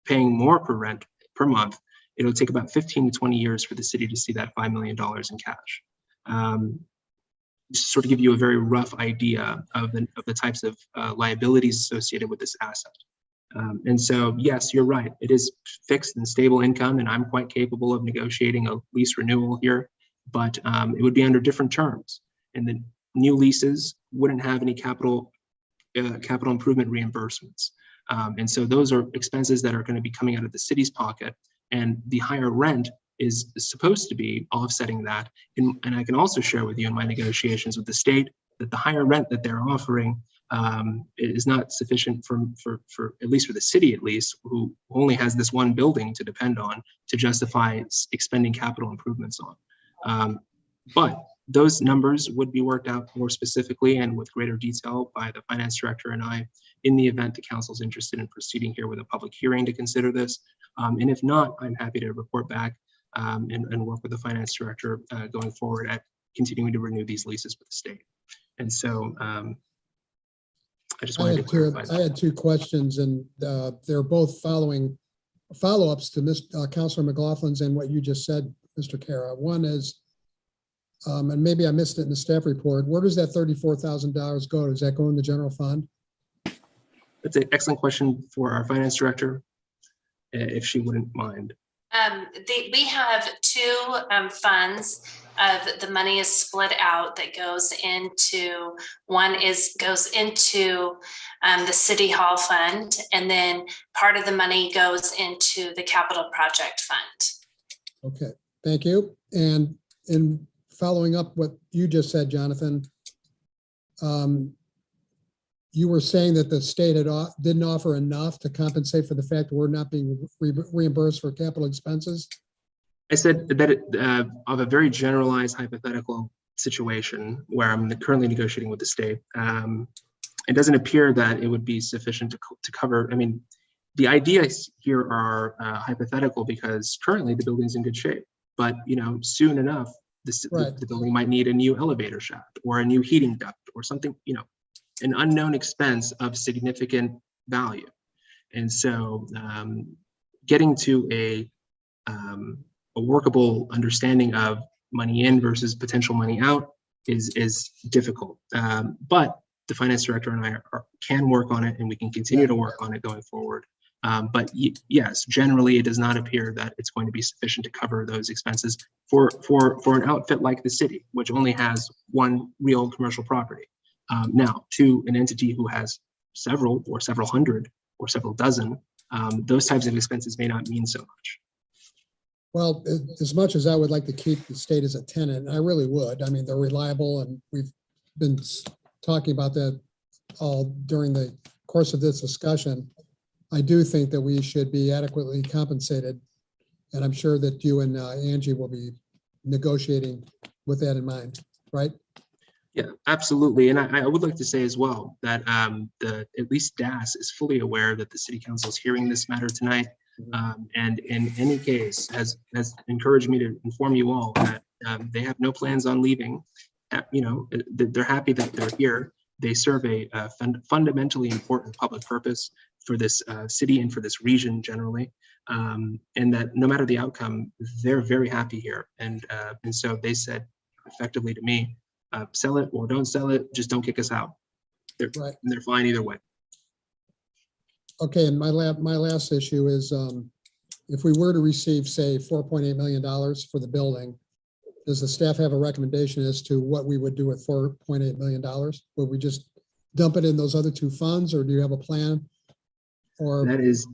paying more per rent per month. It'll take about 15 to 20 years for the city to see that $5 million in cash. Just to sort of give you a very rough idea of the types of liabilities associated with this asset. And so, yes, you're right. It is fixed and stable income, and I'm quite capable of negotiating a lease renewal here, but it would be under different terms. And the new leases wouldn't have any capital improvement reimbursements. And so those are expenses that are going to be coming out of the city's pocket, and the higher rent is supposed to be offsetting that. And I can also share with you in my negotiations with the state that the higher rent that they're offering is not sufficient for at least for the city, at least, who only has this one building to depend on to justify expending capital improvements on. But those numbers would be worked out more specifically and with greater detail by the finance director and I in the event the council's interested in proceeding here with a public hearing to consider this. And if not, I'm happy to report back and work with the finance director going forward at continuing to renew these leases with the state. And so I just wanted to clarify that. I had two questions, and they're both follow-ups to Councilor McLaughlin's and what you just said, Mr. Kara. One is, and maybe I missed it in the staff report, where does that $34,000 go? Does that go in the general fund? That's an excellent question for our finance director, if she wouldn't mind. We have two funds. The money is split out that goes into, goes into the City Hall fund, and then part of the money goes into the capital project fund. Okay, thank you. And in following up what you just said, Jonathan, you were saying that the state didn't offer enough to compensate for the fact that we're not being reimbursed for capital expenses? I said that of a very generalized hypothetical situation where I'm currently negotiating with the state, it doesn't appear that it would be sufficient to cover. I mean, the ideas here are hypothetical because currently the building's in good shape, but soon enough, the building might need a new elevator shaft or a new heating duct or something, an unknown expense of significant value. And so getting to a workable understanding of money in versus potential money out is difficult. But the finance director and I can work on it, and we can continue to work on it going forward. But yes, generally, it does not appear that it's going to be sufficient to cover those expenses for an outfit like the city, which only has one real commercial property. Now, to an entity who has several or several hundred or several dozen, those types of expenses may not mean so much. Well, as much as I would like to keep the state as a tenant, I really would. I mean, they're reliable, and we've been talking about that all during the course of this discussion. I do think that we should be adequately compensated, and I'm sure that you and Angie will be negotiating with that in mind, right? Yeah, absolutely. And I would like to say as well that at least DAS is fully aware that the city council is hearing this matter tonight. And in any case has encouraged me to inform you all that they have no plans on leaving. They're happy that they're here. They serve a fundamentally important public purpose for this city and for this region generally. And that no matter the outcome, they're very happy here. And so they said effectively to me, sell it or don't sell it, just don't kick us out. They're fine either way. Okay, and my last issue is if we were to receive, say, $4.8 million for the building, does the staff have a recommendation as to what we would do with $4.8 million? Would we just dump it in those other two funds, or do you have a plan? Or that is,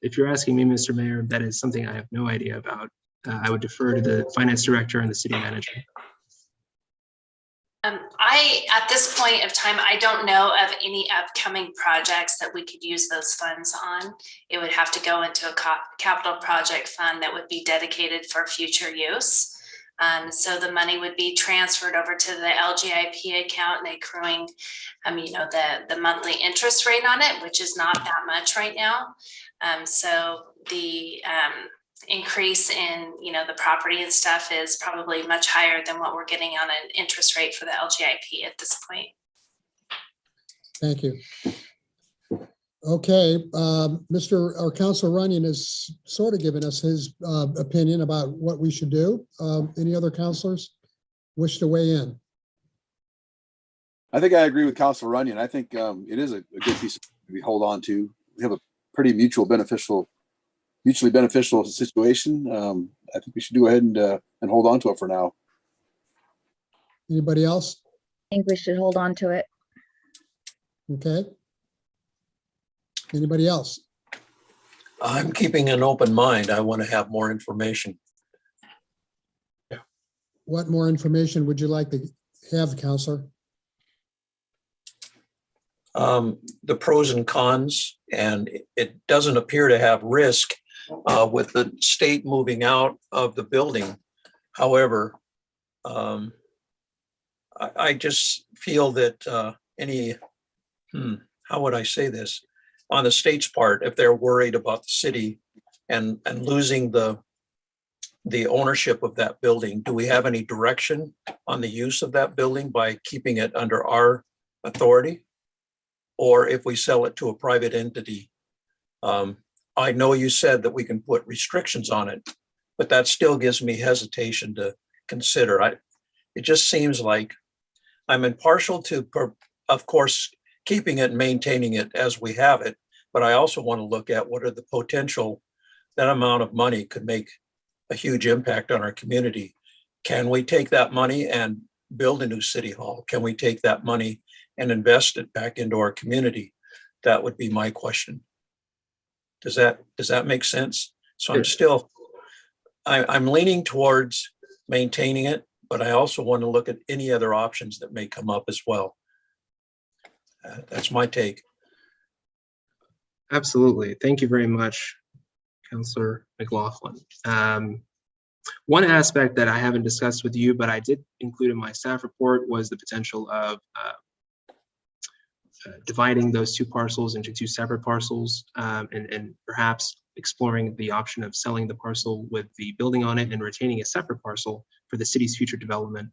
if you're asking me, Mr. Mayor, that is something I have no idea about. I would defer to the finance director and the city manager. At this point of time, I don't know of any upcoming projects that we could use those funds on. It would have to go into a capital project fund that would be dedicated for future use. So the money would be transferred over to the LGIP account and accruing, the monthly interest rate on it, which is not that much right now. So the increase in the property and stuff is probably much higher than what we're getting on an interest rate for the LGIP at this point. Thank you. Okay, Councilor Runyon has sort of given us his opinion about what we should do. Any other councilors wish to weigh in? I think I agree with Councilor Runyon. I think it is a good piece we hold on to. We have a pretty mutually beneficial situation. I think we should go ahead and hold on to it for now. Anybody else? I think we should hold on to it. Okay. Anybody else? I'm keeping an open mind. I want to have more information. What more information would you like to have, Councilor? The pros and cons, and it doesn't appear to have risk with the state moving out of the building. However, I just feel that how would I say this? On the state's part, if they're worried about the city and losing the ownership of that building, do we have any direction on the use of that building by keeping it under our authority? Or if we sell it to a private entity? I know you said that we can put restrictions on it, but that still gives me hesitation to consider. It just seems like I'm impartial to, of course, keeping it and maintaining it as we have it, but I also want to look at what are the potential, that amount of money could make a huge impact on our community. Can we take that money and build a new city hall? Can we take that money and invest it back into our community? That would be my question. Does that make sense? So I'm leaning towards maintaining it, but I also want to look at any other options that may come up as well. That's my take. Absolutely. Thank you very much, Councilor McLaughlin. One aspect that I haven't discussed with you, but I did include in my staff report, was the potential of dividing those two parcels into two separate parcels, and perhaps exploring the option of selling the parcel with the building on it and retaining a separate parcel for the city's future development,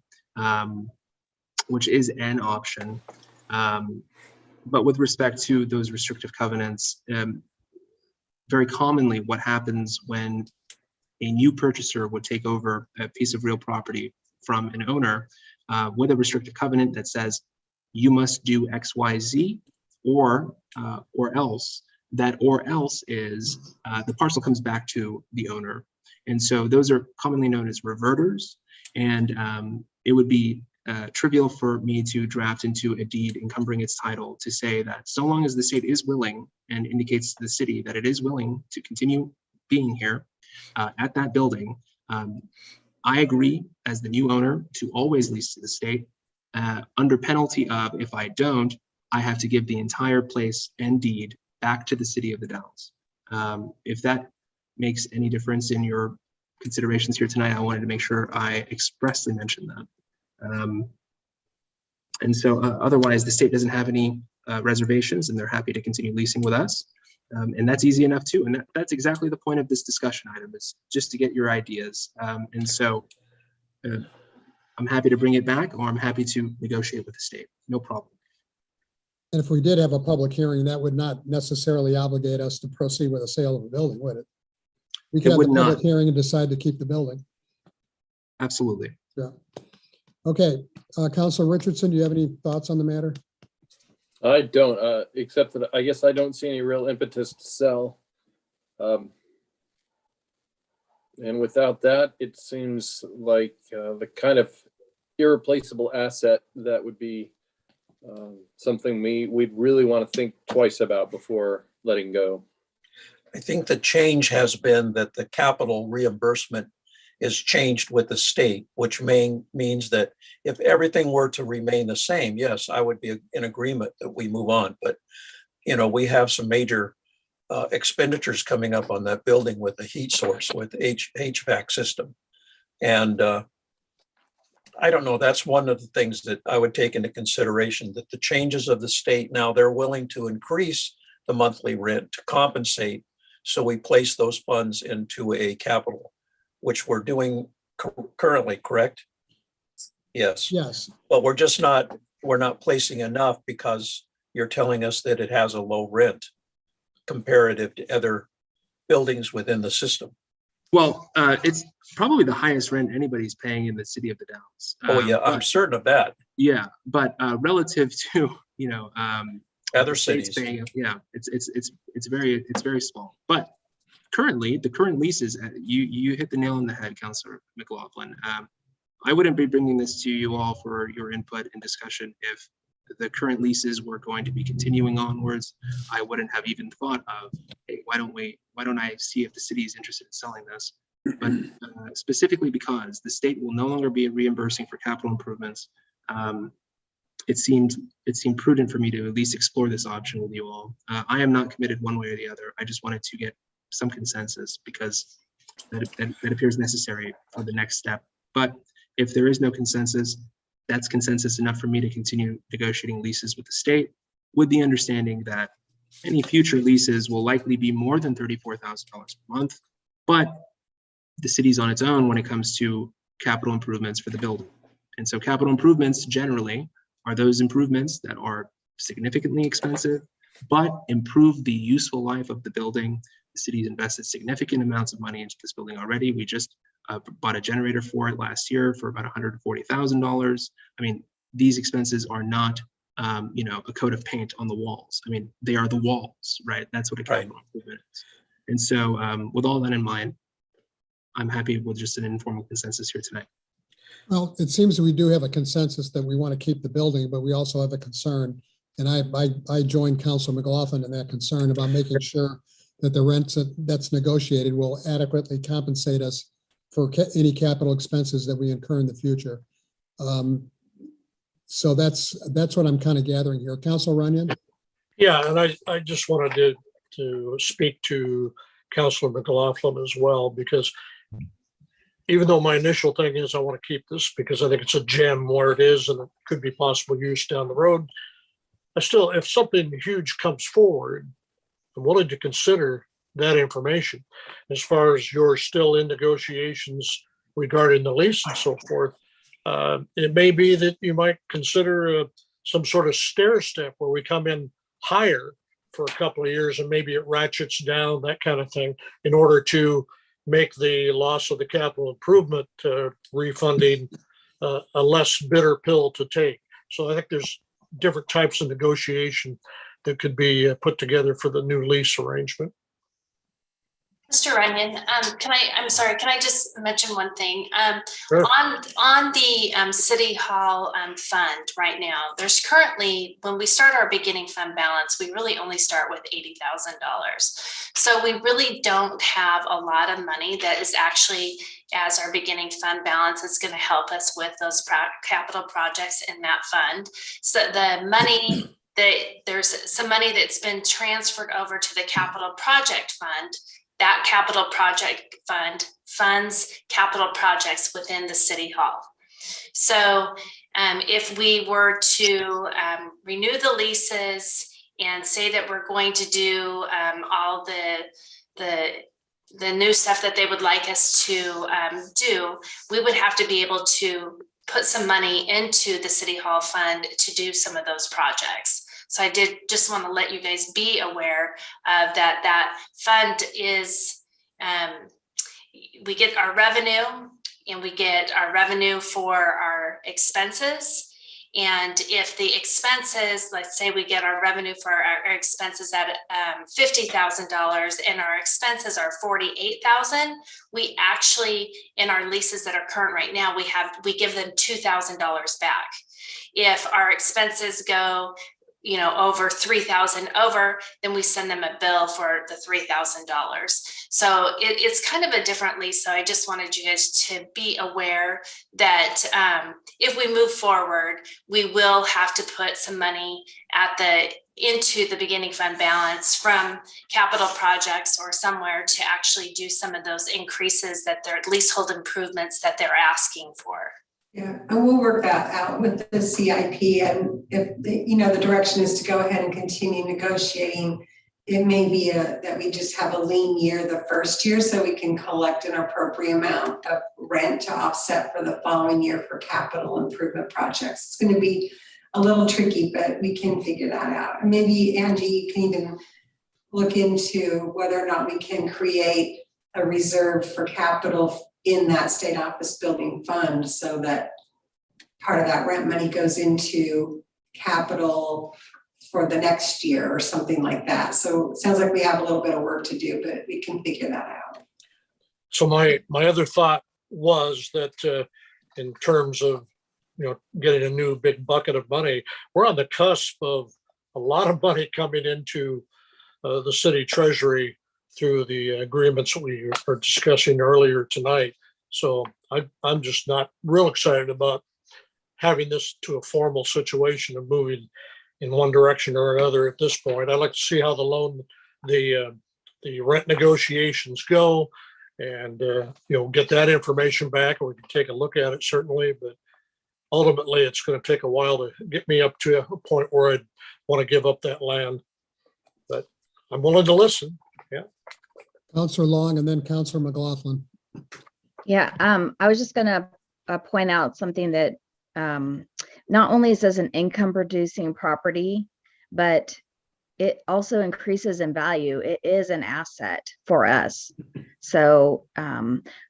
which is an option. But with respect to those restrictive covenants, very commonly what happens when a new purchaser would take over a piece of real property from an owner with a restrictive covenant that says you must do X, Y, Z, or else. That or else is the parcel comes back to the owner. And so those are commonly known as reverters. And it would be trivial for me to draft into a deed encumbering its title to say that so long as the state is willing and indicates to the city that it is willing to continue being here at that building, I agree as the new owner to always lease to the state under penalty of, if I don't, I have to give the entire place and deed back to the city of the Dalles. If that makes any difference in your considerations here tonight, I wanted to make sure I expressly mentioned that. And so otherwise, the state doesn't have any reservations and they're happy to continue leasing with us. And that's easy enough too. And that's exactly the point of this discussion item, is just to get your ideas. And so I'm happy to bring it back, or I'm happy to negotiate with the state. No problem. And if we did have a public hearing, that would not necessarily obligate us to proceed with a sale of a building, would it? We could have the public hearing and decide to keep the building. Absolutely. Yeah. Okay, Councilor Richardson, do you have any thoughts on the matter? I don't, except that I guess I don't see any real impetus to sell. And without that, it seems like the kind of irreplaceable asset that would be something we'd really want to think twice about before letting go. I think the change has been that the capital reimbursement is changed with the state, which means that if everything were to remain the same, yes, I would be in agreement that we move on. But, you know, we have some major expenditures coming up on that building with the heat source, with HVAC system. And I don't know, that's one of the things that I would take into consideration, that the changes of the state now, they're willing to increase the monthly rent to compensate. So we place those funds into a capital, which we're doing currently, correct? Yes. Yes. But we're not placing enough because you're telling us that it has a low rent comparative to other buildings within the system. Well, it's probably the highest rent anybody's paying in the city of the Dalles. Oh yeah, I'm certain of that. Yeah, but relative to, you know, other cities paying, yeah, it's very small. But currently, the current leases, you hit the nail on the head, Councilor McLaughlin. I wouldn't be bringing this to you all for your input and discussion if the current leases were going to be continuing onwards. I wouldn't have even thought of, hey, why don't I see if the city is interested in selling this? But specifically because the state will no longer be reimbursing for capital improvements, it seemed prudent for me to at least explore this option with you all. I am not committed one way or the other. I just wanted to get some consensus because that appears necessary for the next step. But if there is no consensus, that's consensus enough for me to continue negotiating leases with the state, with the understanding that any future leases will likely be more than $34,000 per month, but the city's on its own when it comes to capital improvements for the building. And so capital improvements generally are those improvements that are significantly expensive, but improve the useful life of the building. The city's invested significant amounts of money into this building already. We just bought a generator for it last year for about $140,000. I mean, these expenses are not, a coat of paint on the walls. I mean, they are the walls, right? That's what a capital improvement is. And so with all that in mind, I'm happy with just an informal consensus here tonight. Well, it seems that we do have a consensus that we want to keep the building, but we also have a concern. And I joined Councilor McLaughlin in that concern about making sure that the rent that's negotiated will adequately compensate us for any capital expenses that we incur in the future. So that's what I'm kind of gathering here. Councilor Runyon? Yeah, and I just wanted to speak to Councilor McLaughlin as well, because even though my initial thing is I want to keep this because I think it's a gem where it is and it could be possible use down the road, I still, if something huge comes forward, I'm willing to consider that information. As far as you're still in negotiations regarding the lease and so forth, it may be that you might consider some sort of stair step where we come in higher for a couple of years and maybe it ratchets down, that kind of thing, in order to make the loss of the capital improvement refunding a less bitter pill to take. So I think there's different types of negotiation that could be put together for the new lease arrangement. Mr. Runyon, I'm sorry, can I just mention one thing? Sure. On the City Hall fund right now, there's currently, when we start our beginning fund balance, we really only start with $80,000. So we really don't have a lot of money that is actually, as our beginning fund balance, is going to help us with those capital projects in that fund. So the money there's some money that's been transferred over to the capital project fund. That capital project fund funds capital projects within the City Hall. So if we were to renew the leases and say that we're going to do all the new stuff that they would like us to do, we would have to be able to put some money into the City Hall fund to do some of those projects. So I did just want to let you guys be aware of that. That fund is, we get our revenue and we get our revenue for our expenses. And if the expenses, let's say we get our revenue for our expenses at $50,000 and our expenses are $48,000, we actually, in our leases that are current right now, we give them $2,000 back. If our expenses go over 3,000 over, then we send them a bill for the $3,000. So it's kind of a different lease. So I just wanted you guys to be aware that if we move forward, we will have to put some money into the beginning fund balance from capital projects or somewhere to actually do some of those increases that they're leasehold improvements that they're asking for. Yeah, and we'll work that out with the CIP. And if the direction is to go ahead and continue negotiating, it may be that we just have a lean year the first year so we can collect an appropriate amount of rent to offset for the following year for capital improvement projects. It's going to be a little tricky, but we can figure that out. And maybe Angie, you can even look into whether or not we can create a reserve for capital in that state office building fund so that part of that rent money goes into capital for the next year or something like that. So it sounds like we have a little bit of work to do, but we can figure that out. So my other thought was that in terms of getting a new big bucket of money, we're on the cusp of a lot of money coming into the city treasury through the agreements we were discussing earlier tonight. So I'm just not real excited about having this to a formal situation of moving in one direction or another at this point. I'd like to see how the rent negotiations go and get that information back, and we can take a look at it certainly, but ultimately it's going to take a while to get me up to a point where I'd want to give up that land, but I'm willing to listen. Yeah. Councillor Long and then Councillor McLaughlin. Yeah, I was just gonna point out something that not only is this an income producing property, but it also increases in value. It is an asset for us. So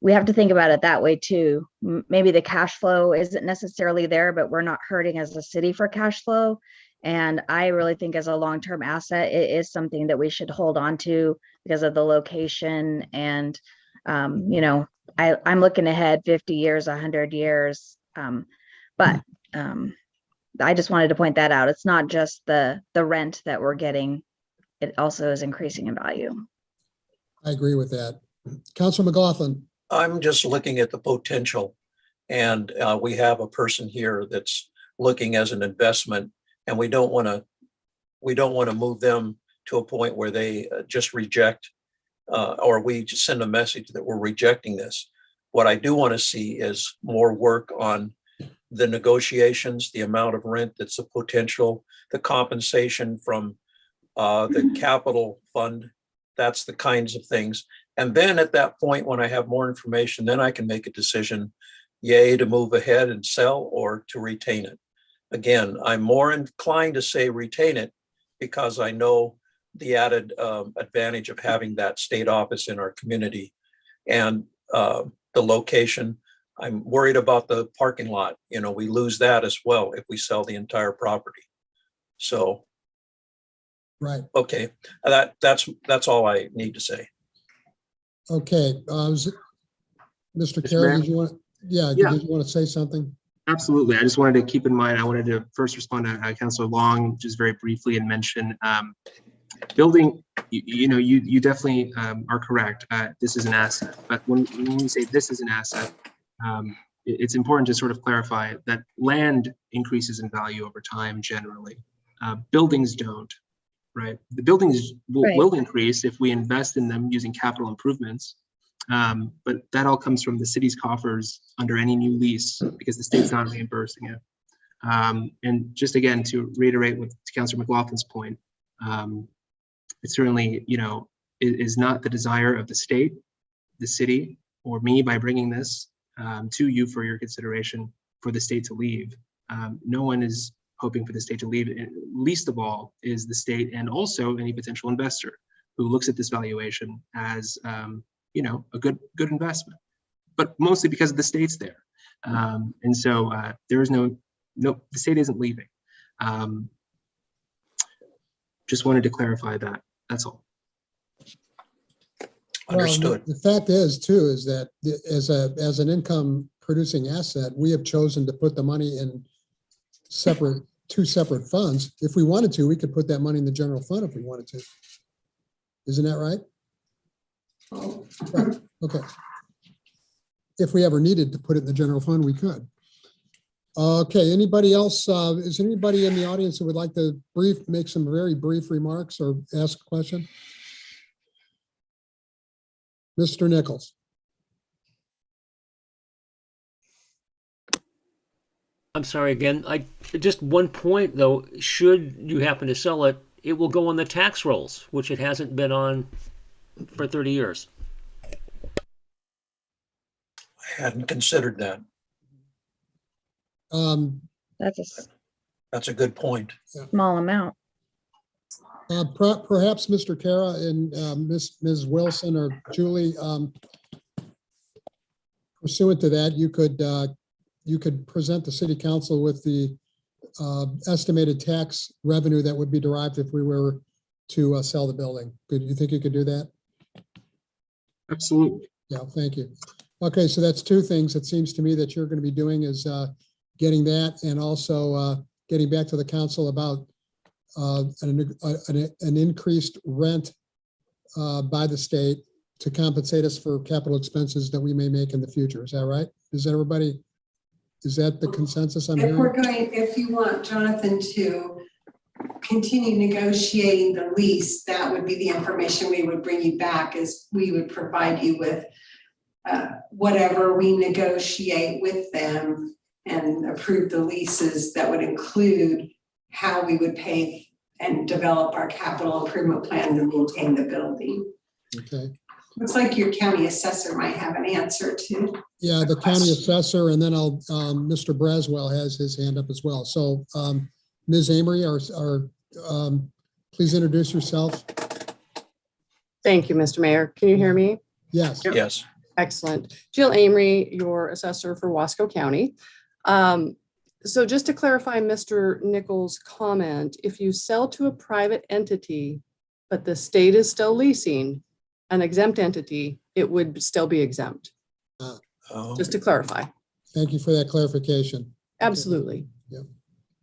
we have to think about it that way too. Maybe the cash flow isn't necessarily there, but we're not hurting as a city for cash flow. And I really think as a long-term asset, it is something that we should hold on to because of the location. And, I'm looking ahead 50 years, 100 years. But I just wanted to point that out. It's not just the rent that we're getting. It also is increasing in value. I agree with that. Councillor McLaughlin. I'm just looking at the potential, and we have a person here that's looking as an investment, and we don't want to move them to a point where they just reject or we just send a message that we're rejecting this. What I do want to see is more work on the negotiations, the amount of rent that's a potential, the compensation from the capital fund That's the kinds of things. And then at that point, when I have more information, then I can make a decision, yay, to move ahead and sell or to retain it. Again, I'm more inclined to say retain it because I know the added advantage of having that state office in our community and the location. I'm worried about the parking lot. You know, we lose that as well if we sell the entire property. So, Right. okay, that's all I need to say. Okay. Mr. Carey, did you want, did you want to say something? Absolutely. I just wanted to keep in mind, I wanted to first respond to Councilor Long, just very briefly, and mention building, you definitely are correct. This is an asset, but when we say this is an asset, it's important to sort of clarify that land increases in value over time generally. Buildings don't, right? The buildings will increase if we invest in them using capital improvements. But that all comes from the city's coffers under any new lease because the state's not reimbursing it. And just again, to reiterate with Councilor McLaughlin's point, it certainly, is not the desire of the state, the city, or me by bringing this to you for your consideration for the state to leave. No one is hoping for the state to leave. And least of all is the state and also any potential investor who looks at this valuation as a good investment, but mostly because the state's there. And so there is no, the state isn't leaving. Just wanted to clarify that. That's all. Understood. Well, the fact is too, is that as an income producing asset, we have chosen to put the money in two separate funds. If we wanted to, we could put that money in the general fund if we wanted to. Isn't that right? Right. Okay. If we ever needed to put it in the general fund, we could. Okay. Anybody else? Is there anybody in the audience who would like to make some very brief remarks or ask a question? Mr. Nichols. I'm sorry again. Just one point though, should you happen to sell it, it will go on the tax rolls, which it hasn't been on for 30 years. I hadn't considered that. That's a good point. Small amount. Perhaps Mr. Kara and Ms. Wilson or Julie, pursuant to that, you could present the city council with the estimated tax revenue that would be derived if we were to sell the building. You think you could do that? Absolutely. Yeah, thank you. Okay, so that's two things it seems to me that you're going to be doing is getting that and also getting back to the council about an increased rent by the state to compensate us for capital expenses that we may make in the future. Is that right? Is that the consensus I'm hearing? If you want Jonathan to continue negotiating the lease, that would be the information we would bring you back, is we would provide you with whatever we negotiate with them and approve the leases that would include how we would pay and develop our capital improvement plan to maintain the building. Okay. Looks like your county assessor might have an answer to. Yeah, the county assessor, and then Mr. Braswell has his hand up as well. So Ms. Amory, please introduce yourself. Thank you, Mr. Mayor. Can you hear me? Yes. Yes. Excellent. Jill Amory, your assessor for Wasco County. So just to clarify Mr. Nichols' comment, if you sell to a private entity, but the state is still leasing an exempt entity, it would still be exempt. Just to clarify. Thank you for that clarification. Absolutely. Yeah.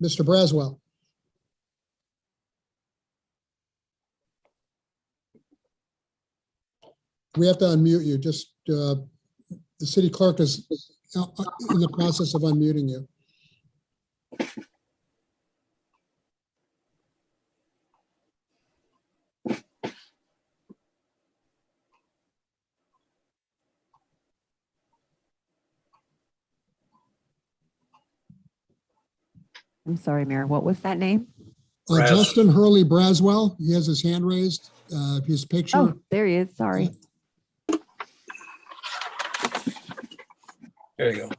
Mr. Braswell. We have to unmute you. Just the city clerk is in the process of unmuting you. I'm sorry, Mayor. What was that name? Justin Hurley Braswell. He has his hand raised. his picture. Oh, there he is. Sorry. There you go.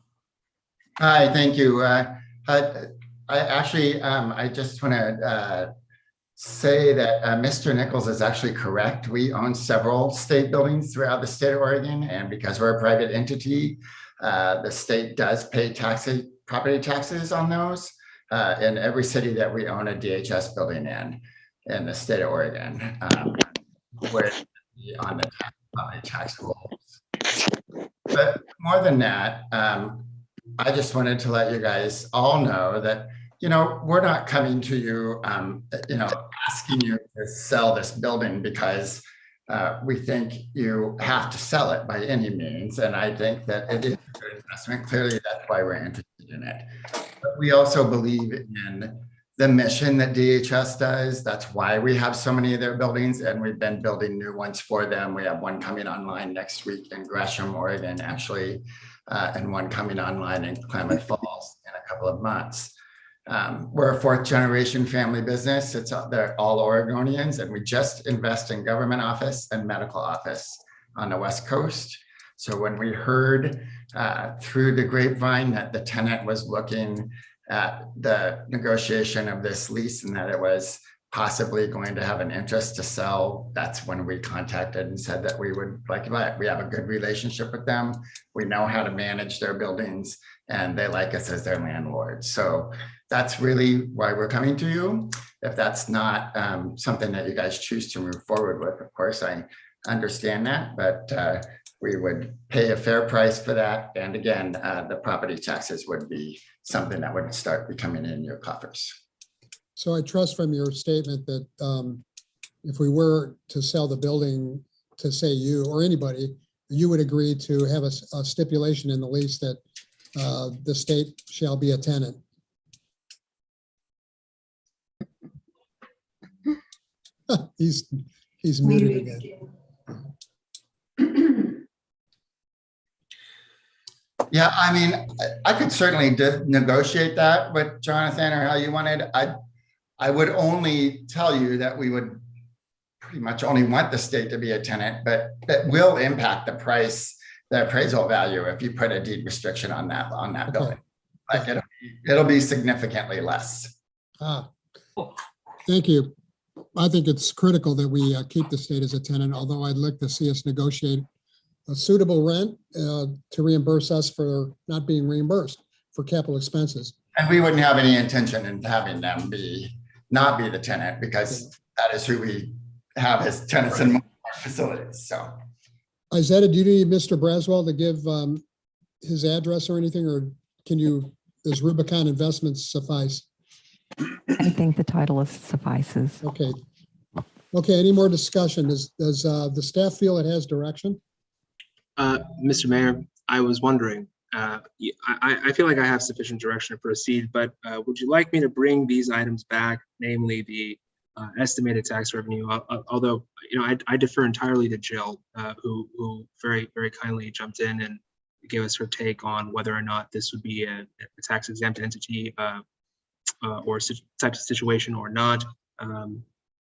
Hi, thank you. I just want to say that Mr. Nichols is actually correct. We own several state buildings throughout the state of Oregon, and because we're a private entity, the state does pay property taxes on those in every city that we own a DHS building in the state of Oregon, where on the property tax rules. But more than that, I just wanted to let you guys all know that, we're not coming to you, asking you to sell this building because we think you have to sell it by any means. And I think that it is a good investment. Clearly, that's why we're interested in it. But we also believe in the mission that DHS does. That's why we have so many of their buildings, and we've been building new ones for them. We have one coming online next week in Gresham, Oregon, actually, and one coming online in Klamath Falls in a couple of months. We're a fourth generation family business. They're all Oregonians, and we just invest in government office and medical office on the West Coast. So when we heard through the grapevine that the tenant was looking at the negotiation of this lease and that it was possibly going to have an interest to sell, that's when we contacted and said that we would we have a good relationship with them. We know how to manage their buildings, and they like us as their landlord. So that's really why we're coming to you. If that's not something that you guys choose to move forward with, of course, I understand that, but we would pay a fair price for that. And again, the property taxes would be something that would start coming in your coffers. So I trust from your statement that if we were to sell the building to, say, you or anybody, you would agree to have a stipulation in the lease that the state shall be a tenant. He's muted again. Yeah, I mean, I could certainly negotiate that with Jonathan or how you wanted. I would only tell you that we would pretty much only want the state to be a tenant, but that will impact the price, the appraisal value if you put a deed restriction on that building. Like it'll be significantly less. Thank you. I think it's critical that we keep the state as a tenant, although I'd like to see us negotiate a suitable rent to reimburse us for not being reimbursed for capital expenses. And we wouldn't have any intention in having them not be the tenant, because that is who we have as tenants in most of our facilities. So, Izetta, do you need Mr. Braswell to give his address or anything, or does Rubicon Investments suffice? I think the title suffices. Okay. Okay, any more discussion? Does the staff feel it has direction? Mr. Mayor, I was wondering, I feel like I have sufficient direction to proceed, but would you like me to bring these items back, namely the estimated tax revenue? Although, I defer entirely to Jill, who very, very kindly jumped in and gave us her take on whether or not this would be a tax exempt entity or type of situation or not.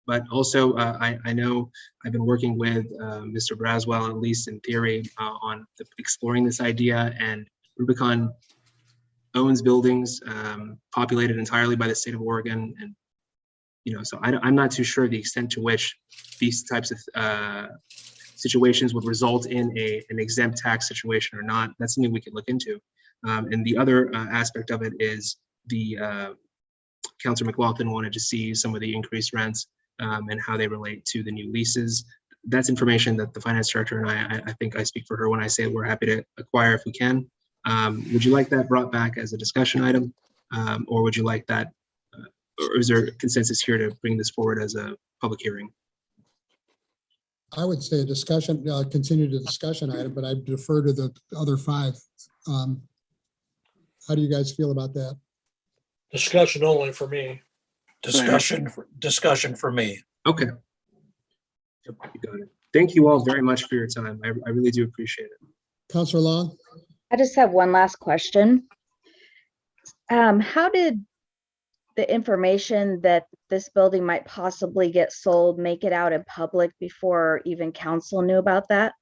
But also, I know I've been working with Mr. Braswell, at least in theory, on exploring this idea. And Rubicon owns buildings populated entirely by the state of Oregon, and so I'm not too sure the extent to which these types of situations would result in an exempt tax situation or not. That's something we could look into. And the other aspect of it is Councilor McLaughlin wanted to see some of the increased rents and how they relate to the new leases. That's information that the finance director and I think I speak for her when I say we're happy to acquire if we can. Would you like that brought back as a discussion item, or would you like that, or is there consensus here to bring this forward as a public hearing? I would say a discussion, continue the discussion item, but I defer to the other five. How do you guys feel about that? Discussion only for me. Discussion for me. Okay. You got it. Thank you all very much for your time. I really do appreciate it. Councilor Long? I just have one last question. How did the information that this building might possibly get sold, make it out in public before even council knew about that?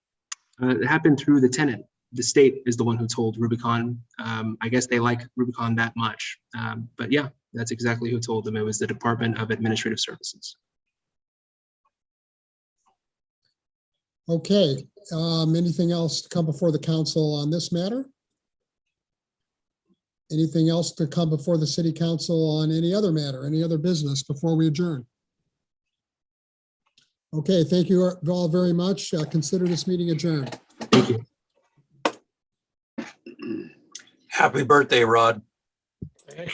It happened through the tenant. The state is the one who told Rubicon. I guess they like Rubicon that much. But yeah, that's exactly who told them. It was the Department of Administrative Services. Okay, anything else to come before the council on this matter? Anything else to come before the city council on any other matter, any other business before we adjourn? Okay, thank you all very much. Consider this meeting adjourned. Thank you. Happy birthday, Rod. Thank you.